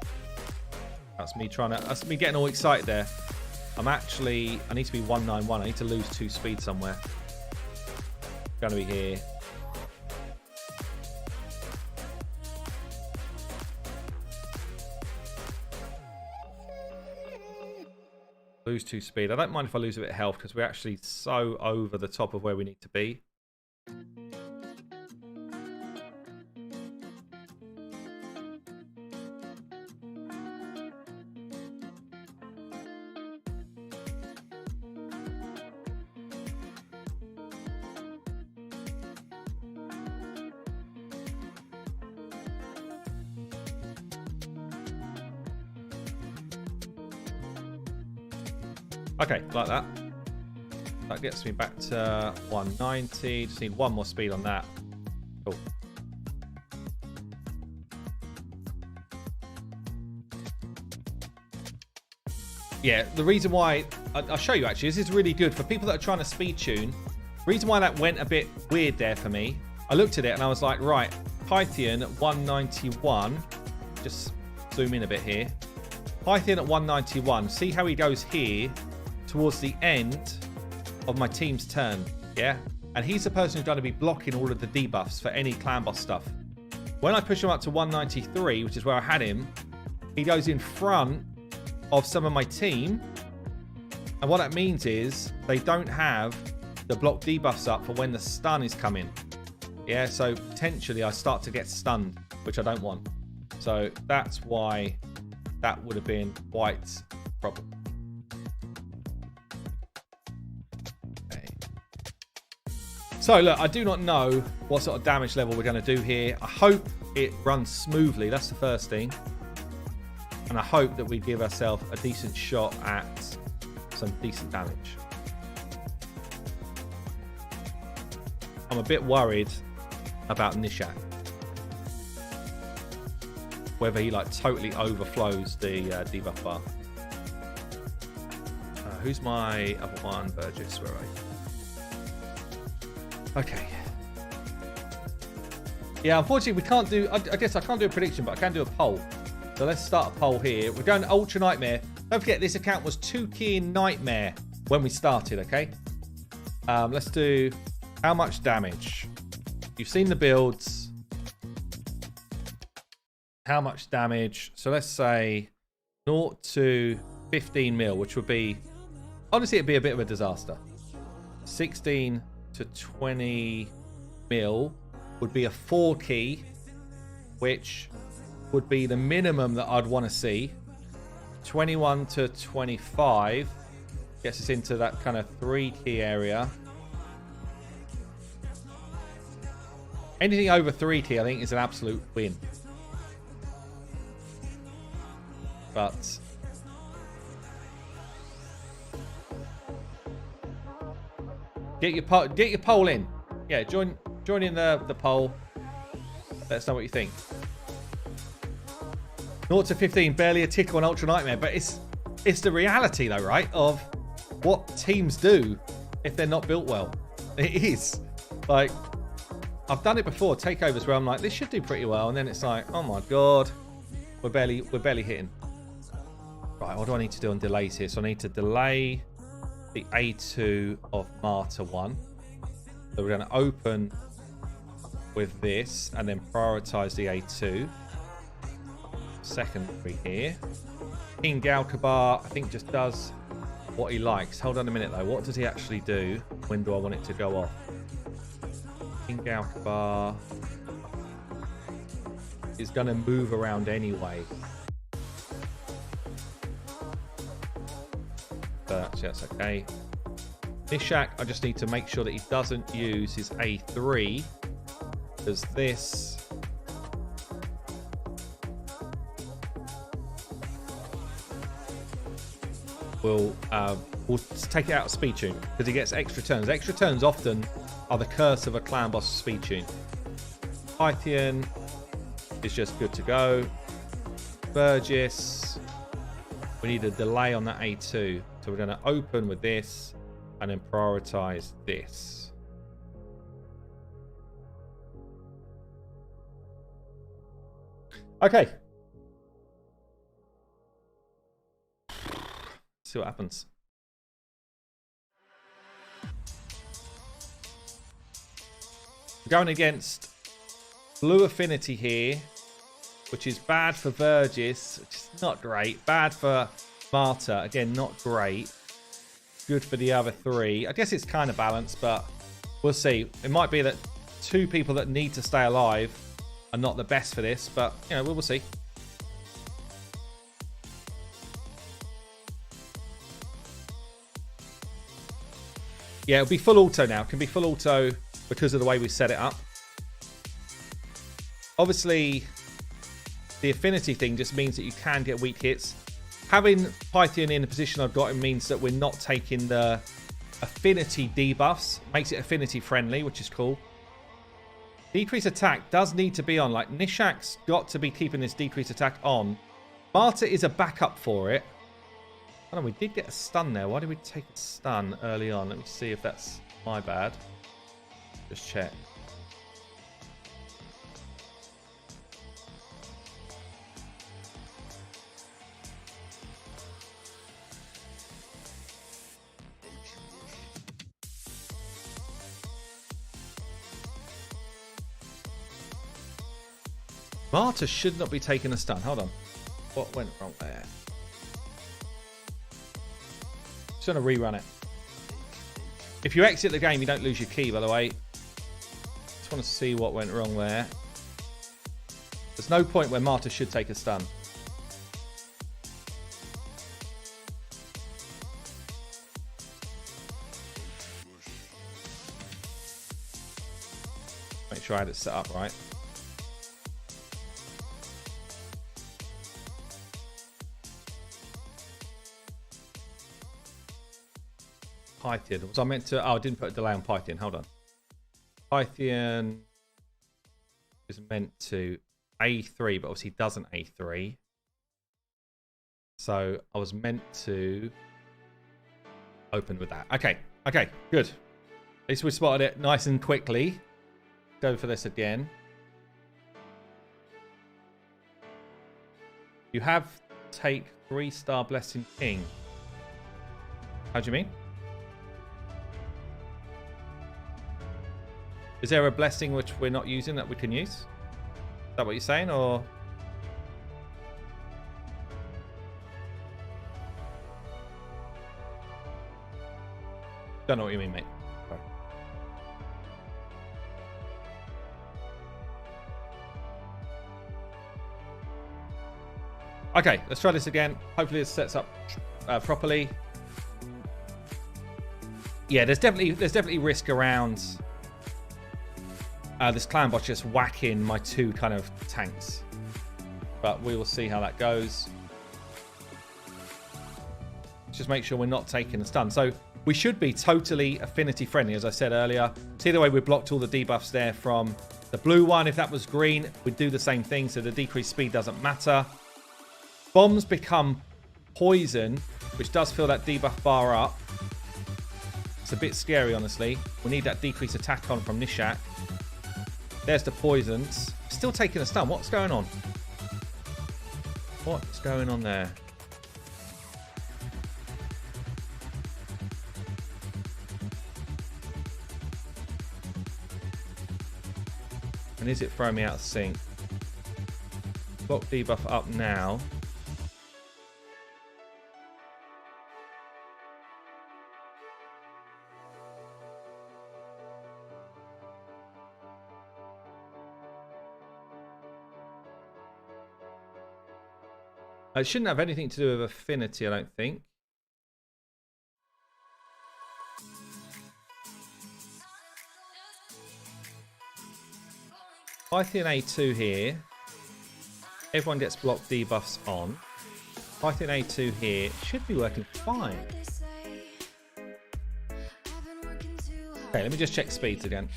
That's me getting all excited there. I need to be 191. I need to lose 2 speed somewhere. Gonna be here. Lose 2 speed. I don't mind if I lose a bit of health because we're actually so over the top of where we need to be. Okay, like that. That gets me back to 190. Just need 1 more speed on that. Cool. Yeah, the reason why... I'll show you actually. This is really good for people that are trying to speed tune. The reason why that went a bit weird there for me I looked at it and I was like, right, Pythian at 191. Just zoom in a bit here. Pythian at 191. See how he goes here towards the end of my team's turn. Yeah? And he's the person who's going to be blocking all of the debuffs for any clan boss stuff. When I push him up to 193, which is where I had him, he goes in front of some of my team. And what that means is they don't have the block debuffs up for when the stun is coming. Yeah, so potentially I start to get stunned, which I don't want. So that's why that would have been quite a problem. Okay. So look, I do not know what sort of damage level we're going to do here. I hope it runs smoothly. That's the first thing. And I hope that we give ourselves a decent shot at some decent damage. I'm a bit worried about Nishak. Whether he like totally overflows the debuff bar. Who's my other one? Burgess, where are you? Okay. Yeah, unfortunately we can't do, I guess I can't do a prediction, but I can do a poll. So let's start a poll here. We're going to Ultra Nightmare. Don't forget, this account was 2k in Nightmare when we started, okay? Let's do how much damage. You've seen the builds. How much damage? So let's say 0 to 15 mil, which would be, honestly, it'd be a bit of a disaster. 16 to 20 mil would be a 4 key, which would be the minimum that I'd want to see. 21 to 25 gets us into that kind of 3 key area. Anything over 3 key, I think, is an absolute win. But get your poll in. Yeah, join in the poll. Let us know what you think. 0 to 15, barely a tick on Ultra Nightmare, but it's the reality though, right? Of what teams do if they're not built well. It is. Like, I've done it before, takeovers, where I'm like, this should do pretty well, and then it's like, oh my god, we're barely hitting. Right, what do I need to do on delays here? So I need to delay the A2 of Martyr 1. So we're going to open with this and then prioritize the A2. Secondary here. King Galkabar, I think, just does what he likes. Hold on a minute though. What does he actually do? When do I want it to go off? King Galkabar is going to move around anyway. But that's okay. Nishak, I just need to make sure that he doesn't use his A3, because this will take it out of speed tune, because he gets extra turns. Extra turns often are the curse of a clan boss speed tune. Pythian is just good to go. Burgess, we need a delay on that A2. So we're going to open with this and then prioritize this. Okay. See what happens. We're going against Blue Affinity here, which is bad for Vergis, which is not great. Bad for Martyr, again, not great. Good for the other 3. I guess it's kind of balanced, but we'll see. It might be that 2 people that need to stay alive are not the best for this, but, you know, we'll see. Yeah, it'll be full auto now. It can be full auto because of the way we set it up. Obviously, the affinity thing just means that you can get weak hits. Having Pythian in the position I've got him means that we're not taking the affinity debuffs. Makes it affinity friendly, which is cool. Decrease attack does need to be on. Like, Nishak's got to be keeping this decrease attack on. Martyr is a backup for it. Oh no, we did get a stun there. Why did we take a stun early on? Let me see if that's my bad. Just check. Marta should not be taking a stun. Hold on. What went wrong there? Just going to rerun it. If you exit the game, you don't lose your key, by the way. Just want to see what went wrong there. There's no point where Marta should take a stun. Make sure I had it set up right. Pythian. Was I meant to... Oh, I didn't put a delay on Pythian. Hold on. Pythian is meant to A3, but obviously doesn't A3. So I was meant to open with that. Okay. Okay, good. At least we spotted it nice and quickly. Go for this again. You have take 3-star Blessing King. How do you mean? Is there a blessing which we're not using that we can use? Is that what you're saying, or? Don't know what you mean, mate. Sorry. Okay, let's try this again. Hopefully this sets up properly. Yeah, there's definitely risk around this clan bot just whacking my two kind of tanks, but we will see how that goes. Just make sure we're not taking a stun. So we should be totally affinity friendly, as I said earlier. See the way we blocked all the debuffs there from the blue one. If that was green, we'd do the same thing, so the decreased speed doesn't matter. Bombs become poison, which does fill that debuff bar up. It's a bit scary, honestly. We need that decreased attack on from Nishak. There's the poisons. Still taking a stun. What's going on? What's going on there? And is it throwing me out of sync? Block debuff up now. It shouldn't have anything to do with affinity, I don't think. Pythian A2 here. Everyone gets block debuffs on. Pythian A2 here. Should be working fine. Okay, let me just check speeds again.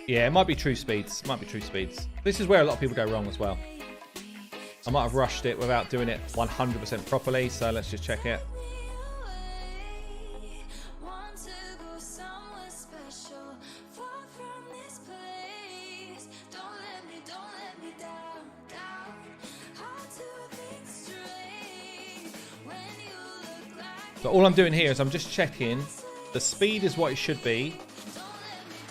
Yeah, it might be true speeds. Might be true speeds. This is where a lot of people go wrong as well. I might have rushed it without doing it 100% properly, so let's just check it. So all I'm doing here is I'm just checking the speed is what it should be.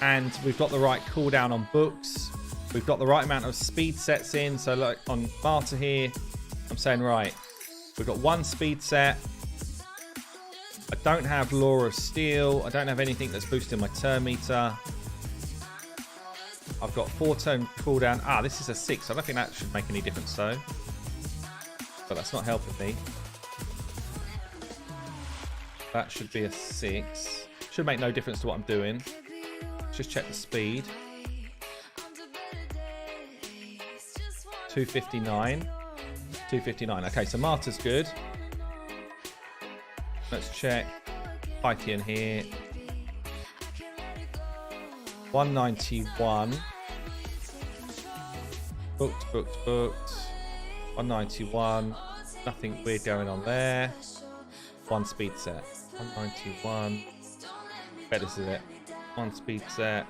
And we've got the right cooldown on books. We've got the right amount of speed sets in. So like on Marta here, I'm saying, right, we've got one speed set. I don't have Law of Steel. I don't have anything that's boosting my turn meter. I've got 4-turn cooldown. Ah, this is a 6. I don't think that should make any difference though. But that's not helping me. That should be a 6. Should make no difference to what I'm doing. Just check the speed. 259. 259. Okay, so Marta's good. Let's check Pythian here. 191. Booked, booked, booked. 191. Nothing weird going on there. One speed set. 191. Bet this is it. One speed set.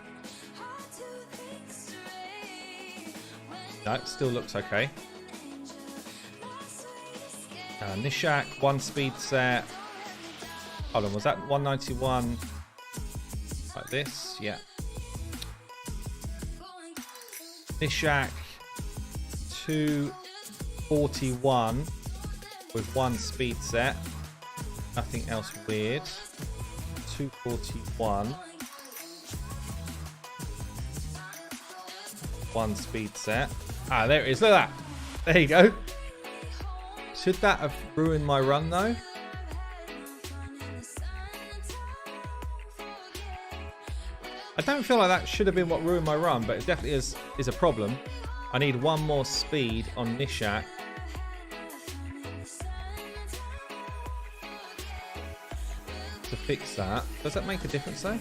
No, it still looks okay. Nishak, one speed set. Hold on, was that 191 like this? Yeah. Nishak 241 with 1 speed set. Nothing else weird. 241. 1 speed set. Ah, there it is. Look at that. There you go. Should that have ruined my run though? I don't feel like that should have been what ruined my run, but it definitely is a problem. I need 1 more speed on Nishak. To fix that. Does that make a difference though?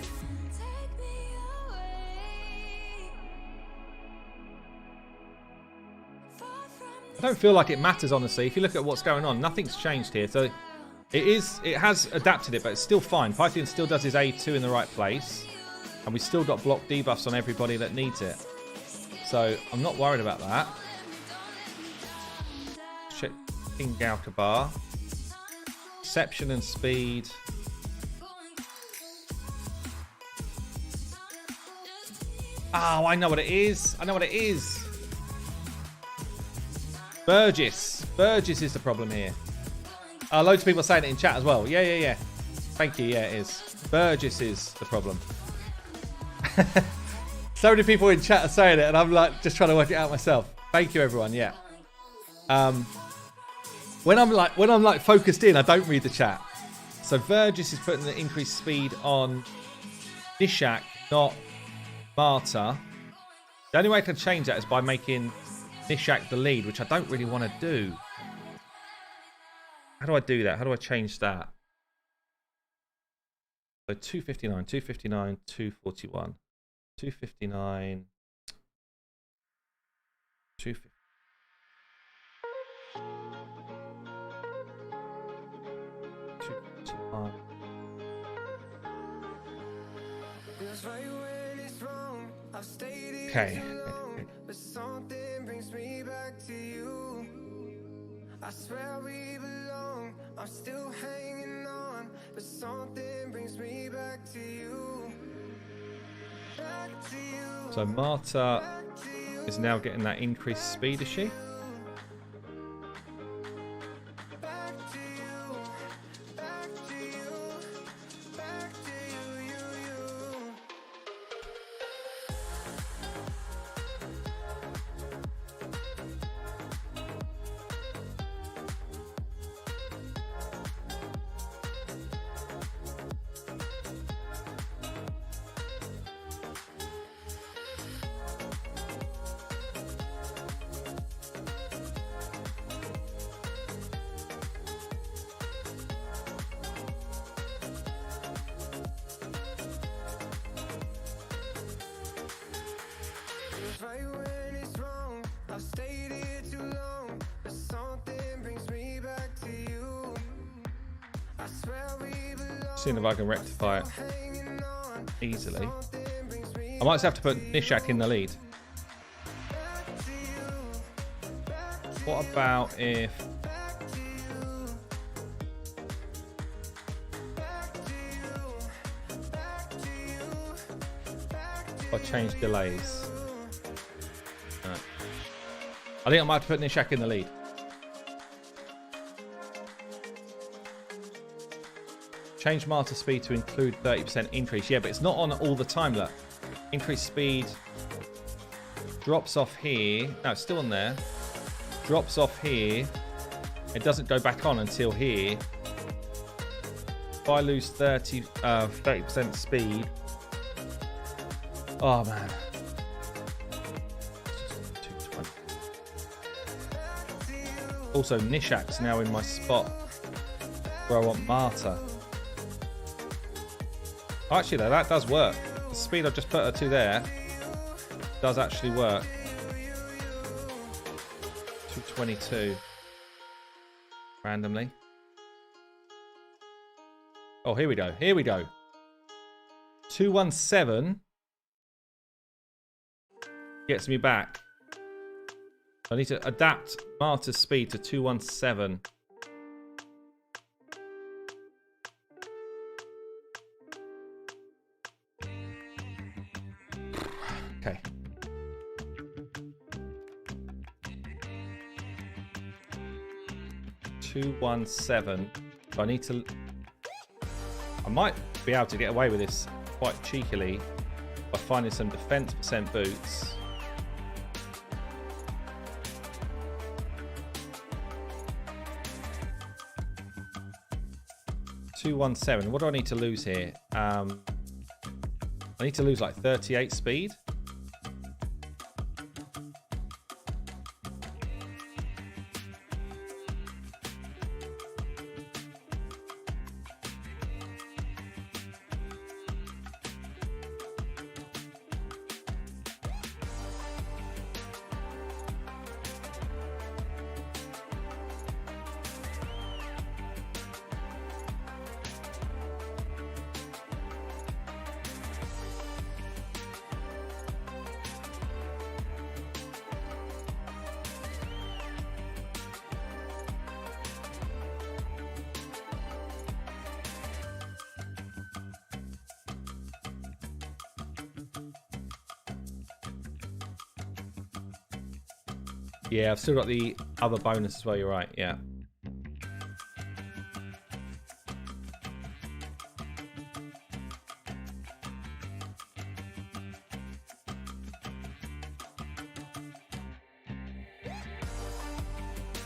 I don't feel like it matters, honestly. If you look at what's going on, nothing's changed here. So it has adapted it, but it's still fine. Python still does his A2 in the right place. And we still got block debuffs on everybody that needs it. So I'm not worried about that. Check King Gaukabar. Perception and speed. Oh, I know what it is. I know what it is. Burgess. Burgess is the problem here. Loads of people are saying it in chat as well. Yeah. Thank you. Yeah, it is. Burgess is the problem. So many people in chat are saying it, and I'm like just trying to work it out myself. Thank you, everyone. Yeah. When I'm like focused in, I don't read the chat. So Burgess is putting the increased speed on Nishak, not Marta. The only way I can change that is by making Nishak the lead, which I don't really want to do. How do I do that? How do I change that? So 259, 259, 241. 259. 250. Okay. But something brings me back to you. I swear we belong. I'm still hanging on, but something brings me back to you. Back to you. So Marta is now getting that increased speed, is she? Seeing if I can rectify it easily. I might just have to put Nishak in the lead. What about if I change delays? No. I think I might have to put Nishak in the lead. Change Marta speed to include 30% increase. Yeah, but it's not on all the time, look. Increased speed drops off here. No, it's still on there. Drops off here. It doesn't go back on until here. If I lose 30% speed. Oh, man. Also, Nishak's now in my spot where I want Marta. Oh, actually, though, that does work. The speed I've just put her to there does actually work. 222. Randomly. Oh, here we go. Here we go. 217 gets me back. I need to adapt Marta's speed to 217. Okay. $217. So I need to... I might be able to get away with this quite cheekily by finding some defense percent boots. $217. What do I need to lose here? I need to lose like 38 speed. Yeah, I've still got the other bonus as well, you're right, yeah.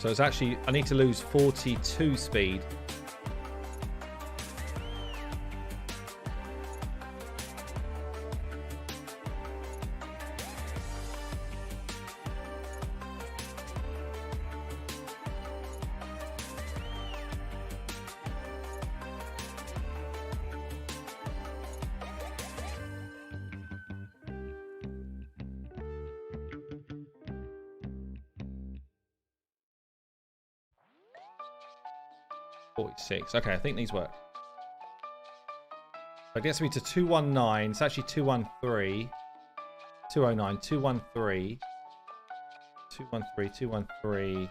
So it's actually, I need to lose 42 speed. Okay, I think these work. That gets me to 219. It's actually 213. 209, 213. 213, 213.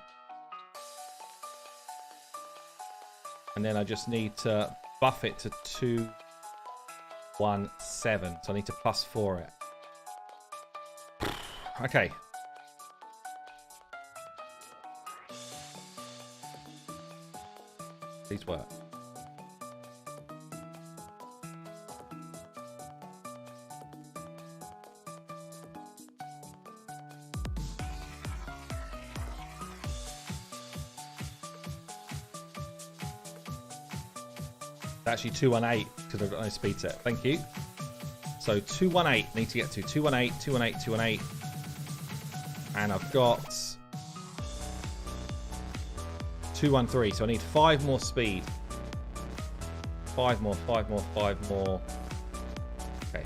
And then I just need to buff it to 217. So I need to +4 it. Okay. These work. It's actually 218 because I've got no speed set. Thank you. So 218 need to get to 218, 218, 218. And I've got 213, so I need 5 more speed. 5 more, 5 more, 5 more. Okay.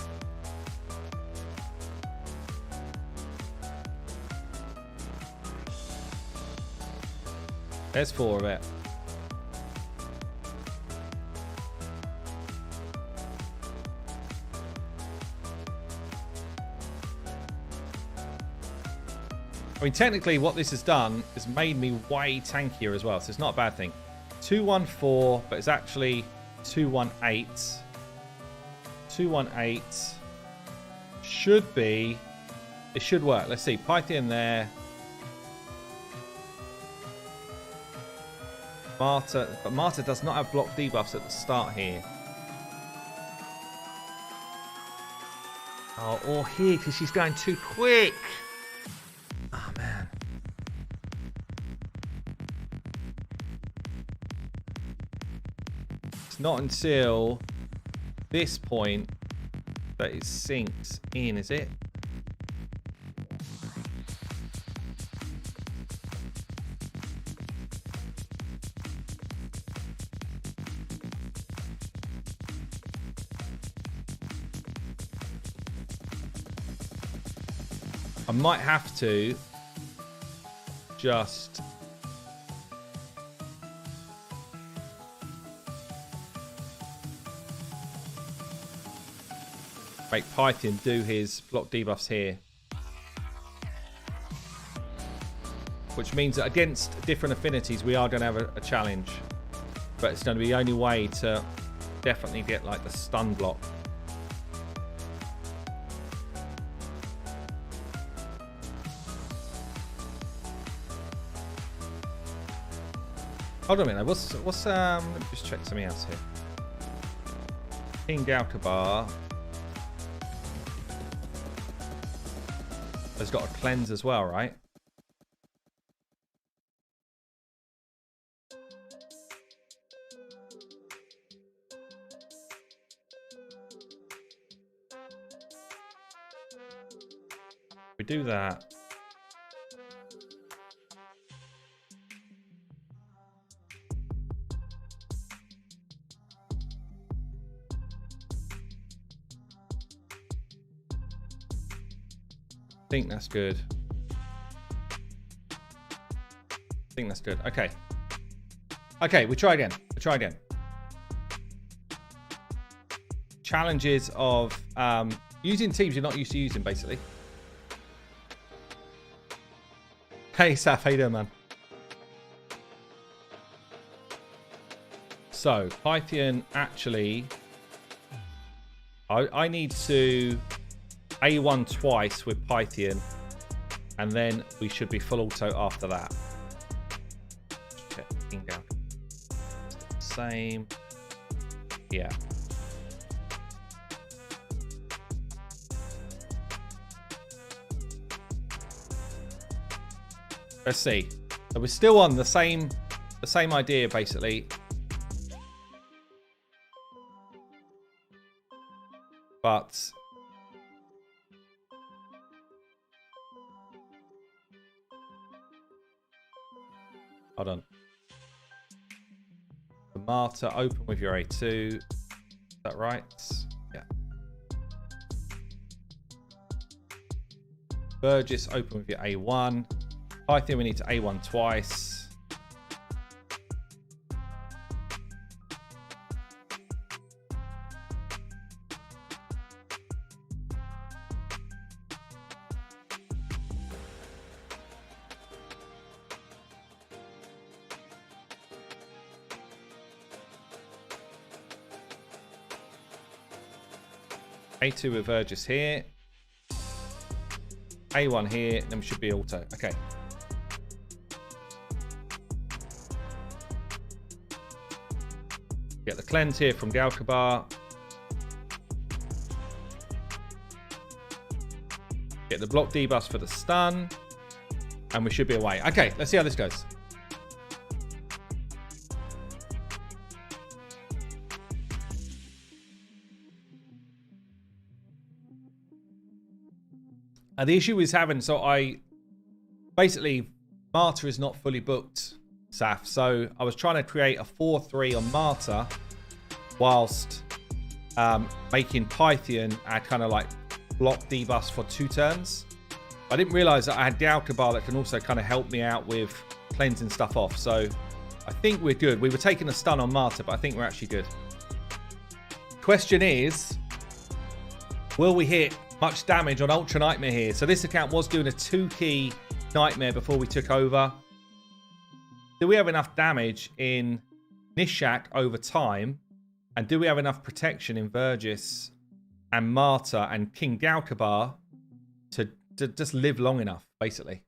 There's 4 of it. I mean, technically, what this has done is made me way tankier as well, so it's not a bad thing. 214, but it's actually 218. 218 should be... It should work. Let's see. Python there. Marta. But Marta does not have block debuffs at the start here. Oh, or here, because she's going too quick. Oh, man. It's not until this point that it sinks in, is it? I might have to just make Python do his block debuffs here. Which means that against different affinities we are going to have a challenge. But it's going to be the only way to definitely get like the stun block. Hold on a minute. Let me just check something else here. King Galkabar has got a cleanse as well, right? We do that. I think that's good. I think that's good. Okay. Okay, we try again. We try again. Challenges of using teams you're not used to using, basically. Hey, Saf, how you doing, man? So, Pythian, actually, I need to A1 twice with Pythian, and then we should be full auto after that. Okay, same. Yeah. Let's see. So we're still on the same idea, basically. But hold on. The Martyr, open with your A2. Is that right? Yeah. Burgess, open with your A1. I think we need to A1 twice. A2 with Burgess here. A1 here, then we should be auto. Okay. Get the cleanse here from Galkabar. Get the block debuff for the stun. And we should be away. Okay, let's see how this goes. The issue is having, so basically, Martyr is not fully booked, Saf. So I was trying to create a 4-3 on Martyr whilst making Pythian add kind of like block debuffs for 2 turns. I didn't realize that I had Galkabar that can also kind of help me out with cleansing stuff off. So I think we're good. We were taking a stun on Martyr, but I think we're actually good. Question is, will we hit much damage on Ultra Nightmare here? So this account was doing a 2-key Nightmare before we took over. Do we have enough damage in Nishak over time? And do we have enough protection in Vergis and Martyr and King Galkabar to just live long enough, basically?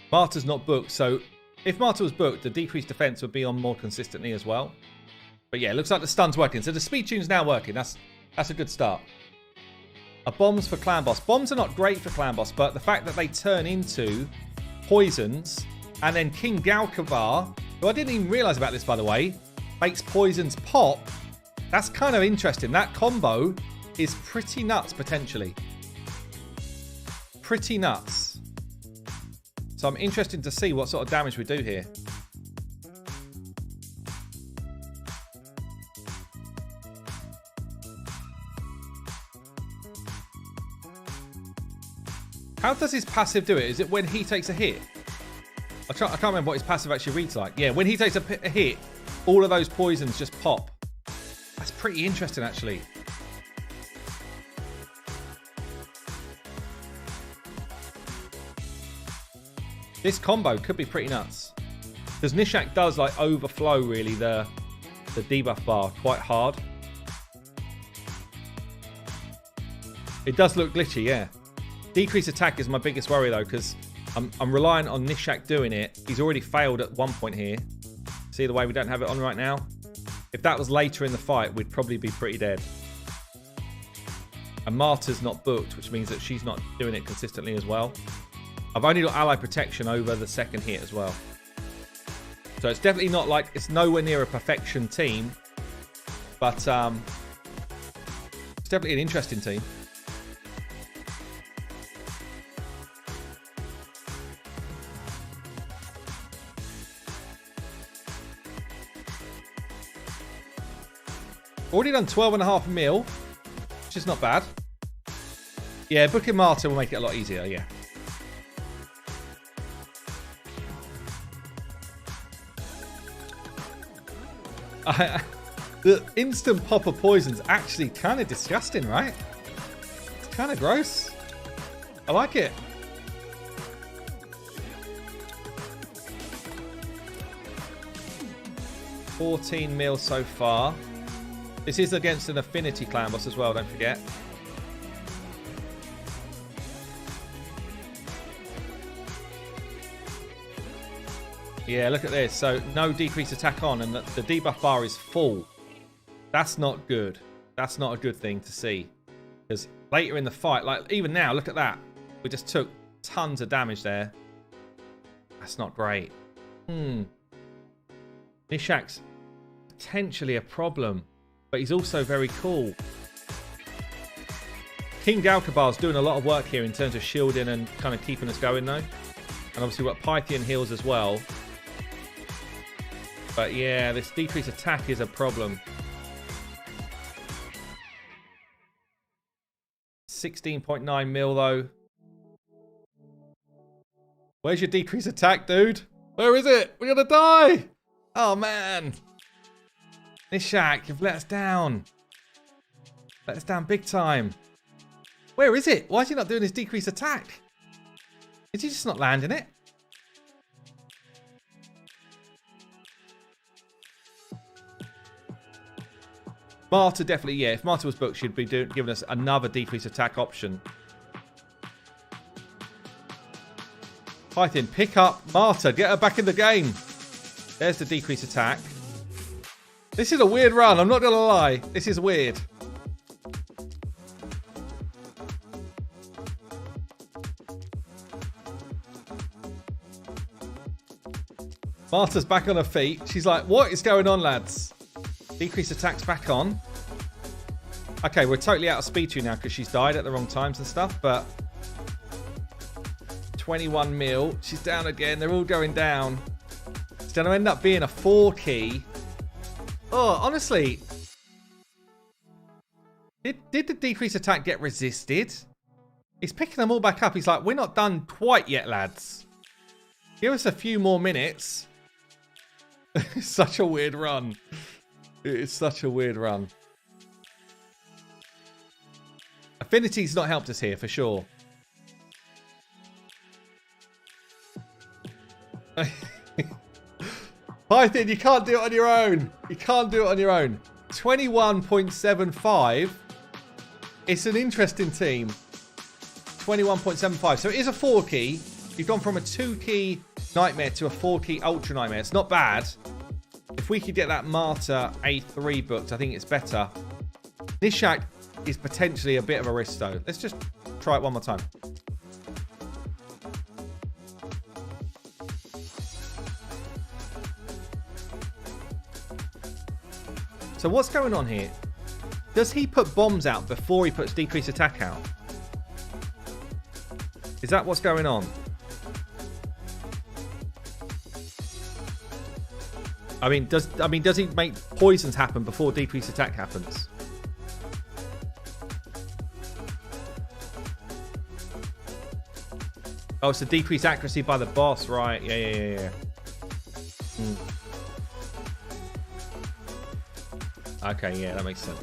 Martyr's not booked, so if Martyr was booked, the decreased defense would be on more consistently as well. But yeah, it looks like the stun's working. So the speed tune's now working. That's a good start. Bombs for Clan Boss. Bombs are not great for Clan Boss, but the fact that they turn into poisons, and then King Galkabar, who I didn't even realize about this, by the way, makes poisons pop. That's kind of interesting. That combo is pretty nuts, potentially. Pretty nuts. So I'm interested to see what sort of damage we do here. How does his passive do it? Is it when he takes a hit? I can't remember what his passive actually reads like. Yeah, when he takes a hit, all of those poisons just pop. That's pretty interesting, actually. This combo could be pretty nuts. Because Nishak does like overflow really the debuff bar quite hard. It does look glitchy, yeah. Decrease attack is my biggest worry, though, because I'm relying on Nishak doing it. He's already failed at one point here. See the way we don't have it on right now? If that was later in the fight, we'd probably be pretty dead. And Marta's not booked, which means that she's not doing it consistently as well. I've only got ally protection over the second hit as well. So it's definitely not like, it's nowhere near a perfection team. But it's definitely an interesting team. Already done 12.5 mil, which is not bad. Yeah, booking Marta will make it a lot easier, yeah. The instant pop of poison's actually kind of disgusting, right? It's kind of gross. I like it. $14 mil so far. This is against an Affinity clan boss as well, don't forget. Yeah, look at this. So no decreased attack on, and the debuff bar is full. That's not good. That's not a good thing to see. Because later in the fight, like even now, look at that. We just took tons of damage there. That's not great. Nishak's potentially a problem, but he's also very cool. King Dalkabar's doing a lot of work here in terms of shielding and kind of keeping us going, though. And obviously we've got Pythian heals as well. But yeah, this decreased attack is a problem. 16.9 mil, though. Where's your decreased attack, dude? Where is it? We're gonna die! Oh, man. Nishak, you've let us down. Let us down big time. Where is it? Why is he not doing his decreased attack? Is he just not landing it? Marta definitely, yeah. If Marta was booked, she'd be giving us another decreased attack option. Python, pick up Marta. Get her back in the game. There's the decreased attack. This is a weird run. I'm not going to lie. This is weird. Marta's back on her feet. She's like, what is going on, lads? Decreased attacks back on. Okay, we're totally out of speed to now because she's died at the wrong times and stuff, but 21 mil. She's down again. They're all going down. It's going to end up being a 4 key. Oh, honestly. Did the decreased attack get resisted? He's picking them all back up. He's like, we're not done quite yet, lads. Give us a few more minutes. It's such a weird run. It is such a weird run. Affinity's not helped us here for sure. Python, you can't do it on your own. You can't do it on your own. 21.75. It's an interesting team. 21.75. So it is a 4 key. You've gone from a 2 key nightmare to a 4 key ultra nightmare. It's not bad. If we could get that Marta A3 booked, I think it's better. Nishak is potentially a bit of a risk, though. Let's just try it one more time. So what's going on here? Does he put bombs out before he puts decreased attack out? Is that what's going on? I mean, does he make poisons happen before decreased attack happens? Oh, it's a decreased accuracy by the boss, right? Yeah. Okay, yeah, that makes sense.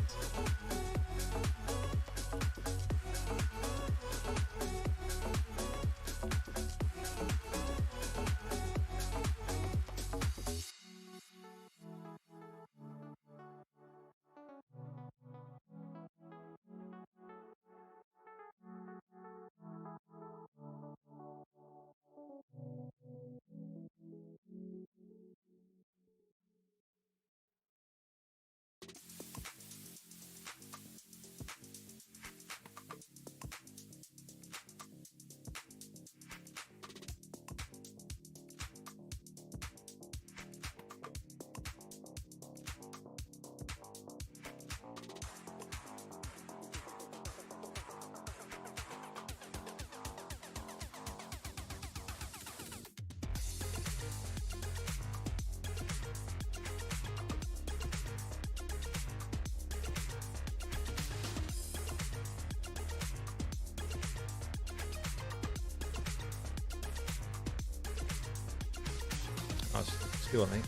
Nice skill, I think.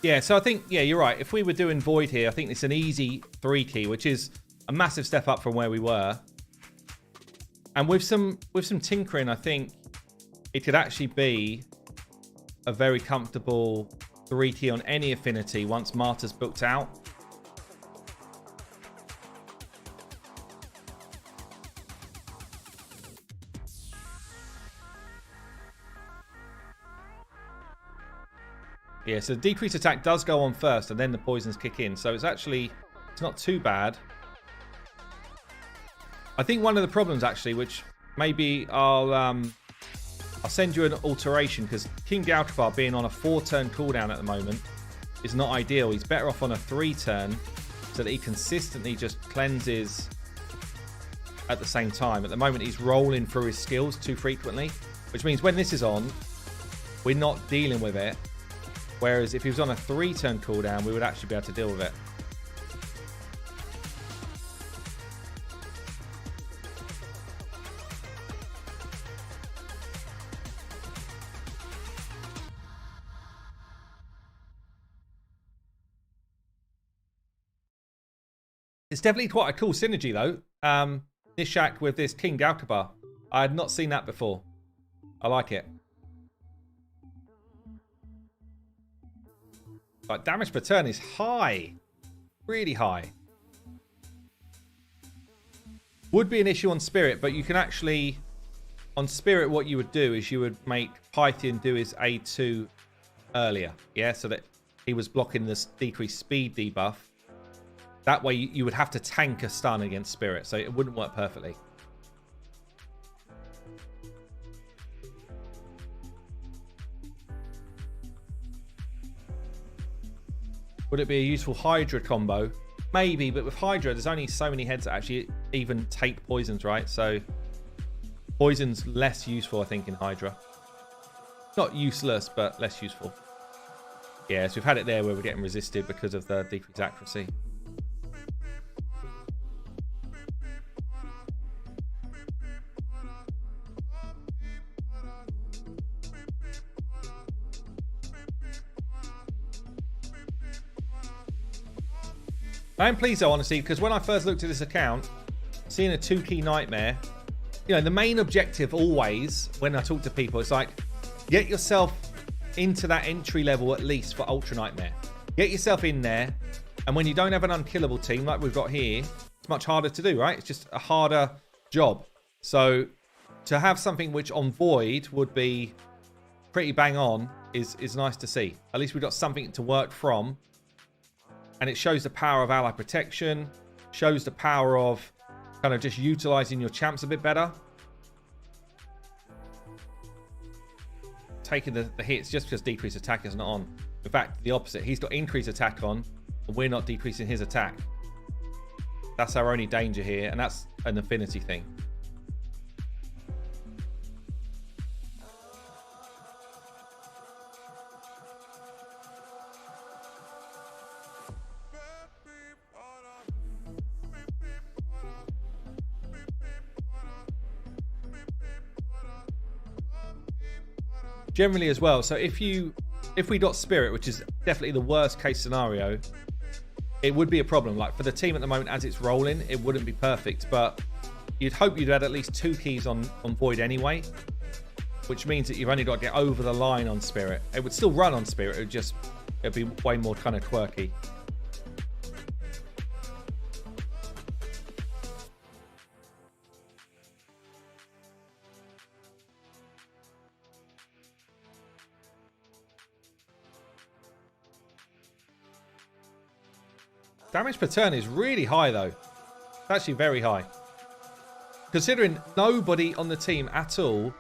Yeah, so I think, yeah, you're right. If we were doing Void here, I think it's an easy 3 key, which is a massive step up from where we were. And with some tinkering, I think it could actually be a very comfortable 3 key on any affinity once Martyr's booked out. Yeah, so the decreased attack does go on first and then the poisons kick in. So it's not too bad. I think one of the problems actually, which maybe I'll send you an alteration, because King Galkabar being on a 4-turn cooldown at the moment is not ideal. He's better off on a 3-turn so that he consistently just cleanses at the same time. At the moment, he's rolling through his skills too frequently, which means when this is on, we're not dealing with it. Whereas if he was on a 3-turn cooldown, we would actually be able to deal with it. It's definitely quite a cool synergy, though. Nishak with this King Galkabar. I had not seen that before. I like it. Like, damage per turn is high. Really high. Would be an issue on Spirit, but you can actually... On Spirit, what you would do is you would make Pythian do his A2 earlier. Yeah, so that he was blocking this decreased speed debuff. That way you would have to tank a stun against Spirit, so it wouldn't work perfectly. Would it be a useful Hydra combo? Maybe, but with Hydra, there's only so many heads that actually even take poisons, right? So poison's less useful, I think, in Hydra. Not useless, but less useful. Yeah, so we've had it there where we're getting resisted because of the decreased accuracy. I am pleased though, honestly, because when I first looked at this account, seeing a 2-key nightmare, you know, the main objective always, when I talk to people, it's like, get yourself into that entry level at least for Ultra Nightmare. Get yourself in there, and when you don't have an unkillable team like we've got here, it's much harder to do, right? It's just a harder job. So to have something which on Void would be pretty bang on is nice to see. At least we've got something to work from. And it shows the power of ally protection, shows the power of kind of just utilizing your champs a bit better. Taking the hits just because decreased attack is not on. In fact, the opposite. He's got increased attack on, and we're not decreasing his attack. That's our only danger here, and that's an affinity thing. Generally as well, so if we got Spirit, which is definitely the worst case scenario, it would be a problem. Like for the team at the moment as it's rolling, it wouldn't be perfect, but you'd hope you'd had at least 2 keys on Void anyway, which means that you've only got to get over the line on Spirit. It would still run on Spirit, it'd be way more kind of quirky. Damage per turn is really high, though. It's actually very high. Considering nobody on the team at all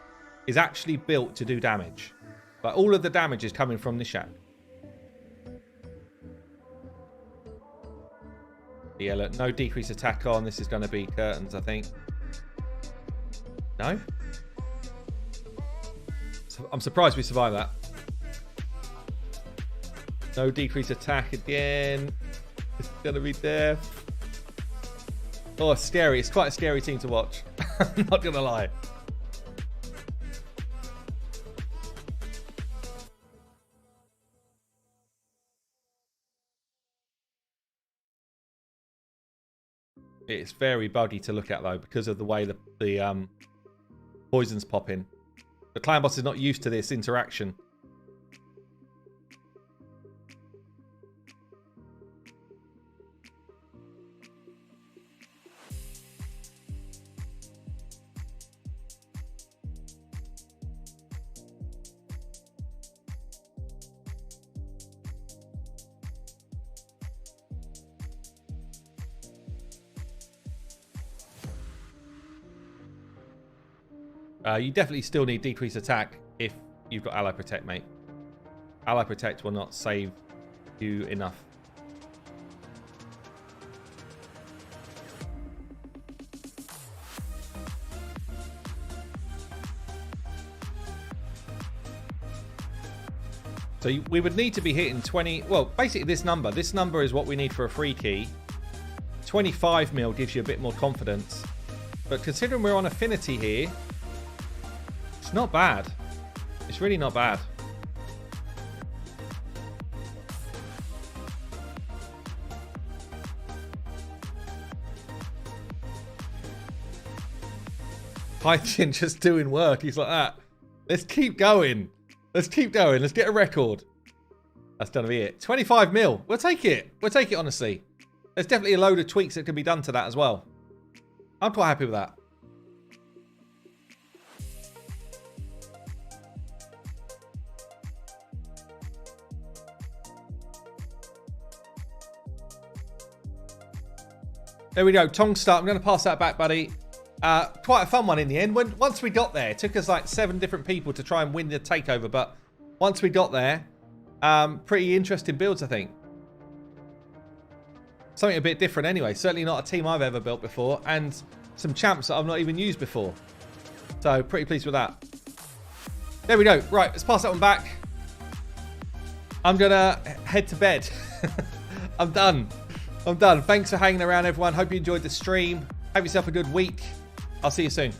is actually built to do damage. Like, all of the damage is coming from Nishak. Yeah, look, no decreased attack on. This is going to be curtains, I think. No? So I'm surprised we survived that. No decrease attack again. It's going to be death. Oh, it's scary. It's quite a scary team to watch. I'm not going to lie. It's very buggy to look at, though, because of the way the poisons pop in. The clan boss is not used to this interaction. You definitely still need decreased attack if you've got Ally Protect, mate. Ally Protect will not save you enough. So we would need to be hitting 20... Well, basically this number. This number is what we need for a free key. 25 mil gives you a bit more confidence. But considering we're on affinity here... It's not bad. It's really not bad. Hygiene just doing work. He's like that. Let's keep going. Let's keep going. Let's get a record. That's gonna be it. 25 mil. We'll take it. We'll take it, honestly. There's definitely a load of tweaks that can be done to that as well. I'm quite happy with that. There we go. Tong start. I'm going to pass that back, buddy. Quite a fun one in the end. Once we got there, it took us like 7 different people to try and win the takeover. But once we got there, pretty interesting builds, I think. Something a bit different anyway. Certainly not a team I've ever built before. And some champs that I've not even used before. So pretty pleased with that. There we go. Right, let's pass that one back. I'm going to head to bed. I'm done. I'm done. Thanks for hanging around, everyone. Hope you enjoyed the stream. Have yourself a good week. I'll see you soon.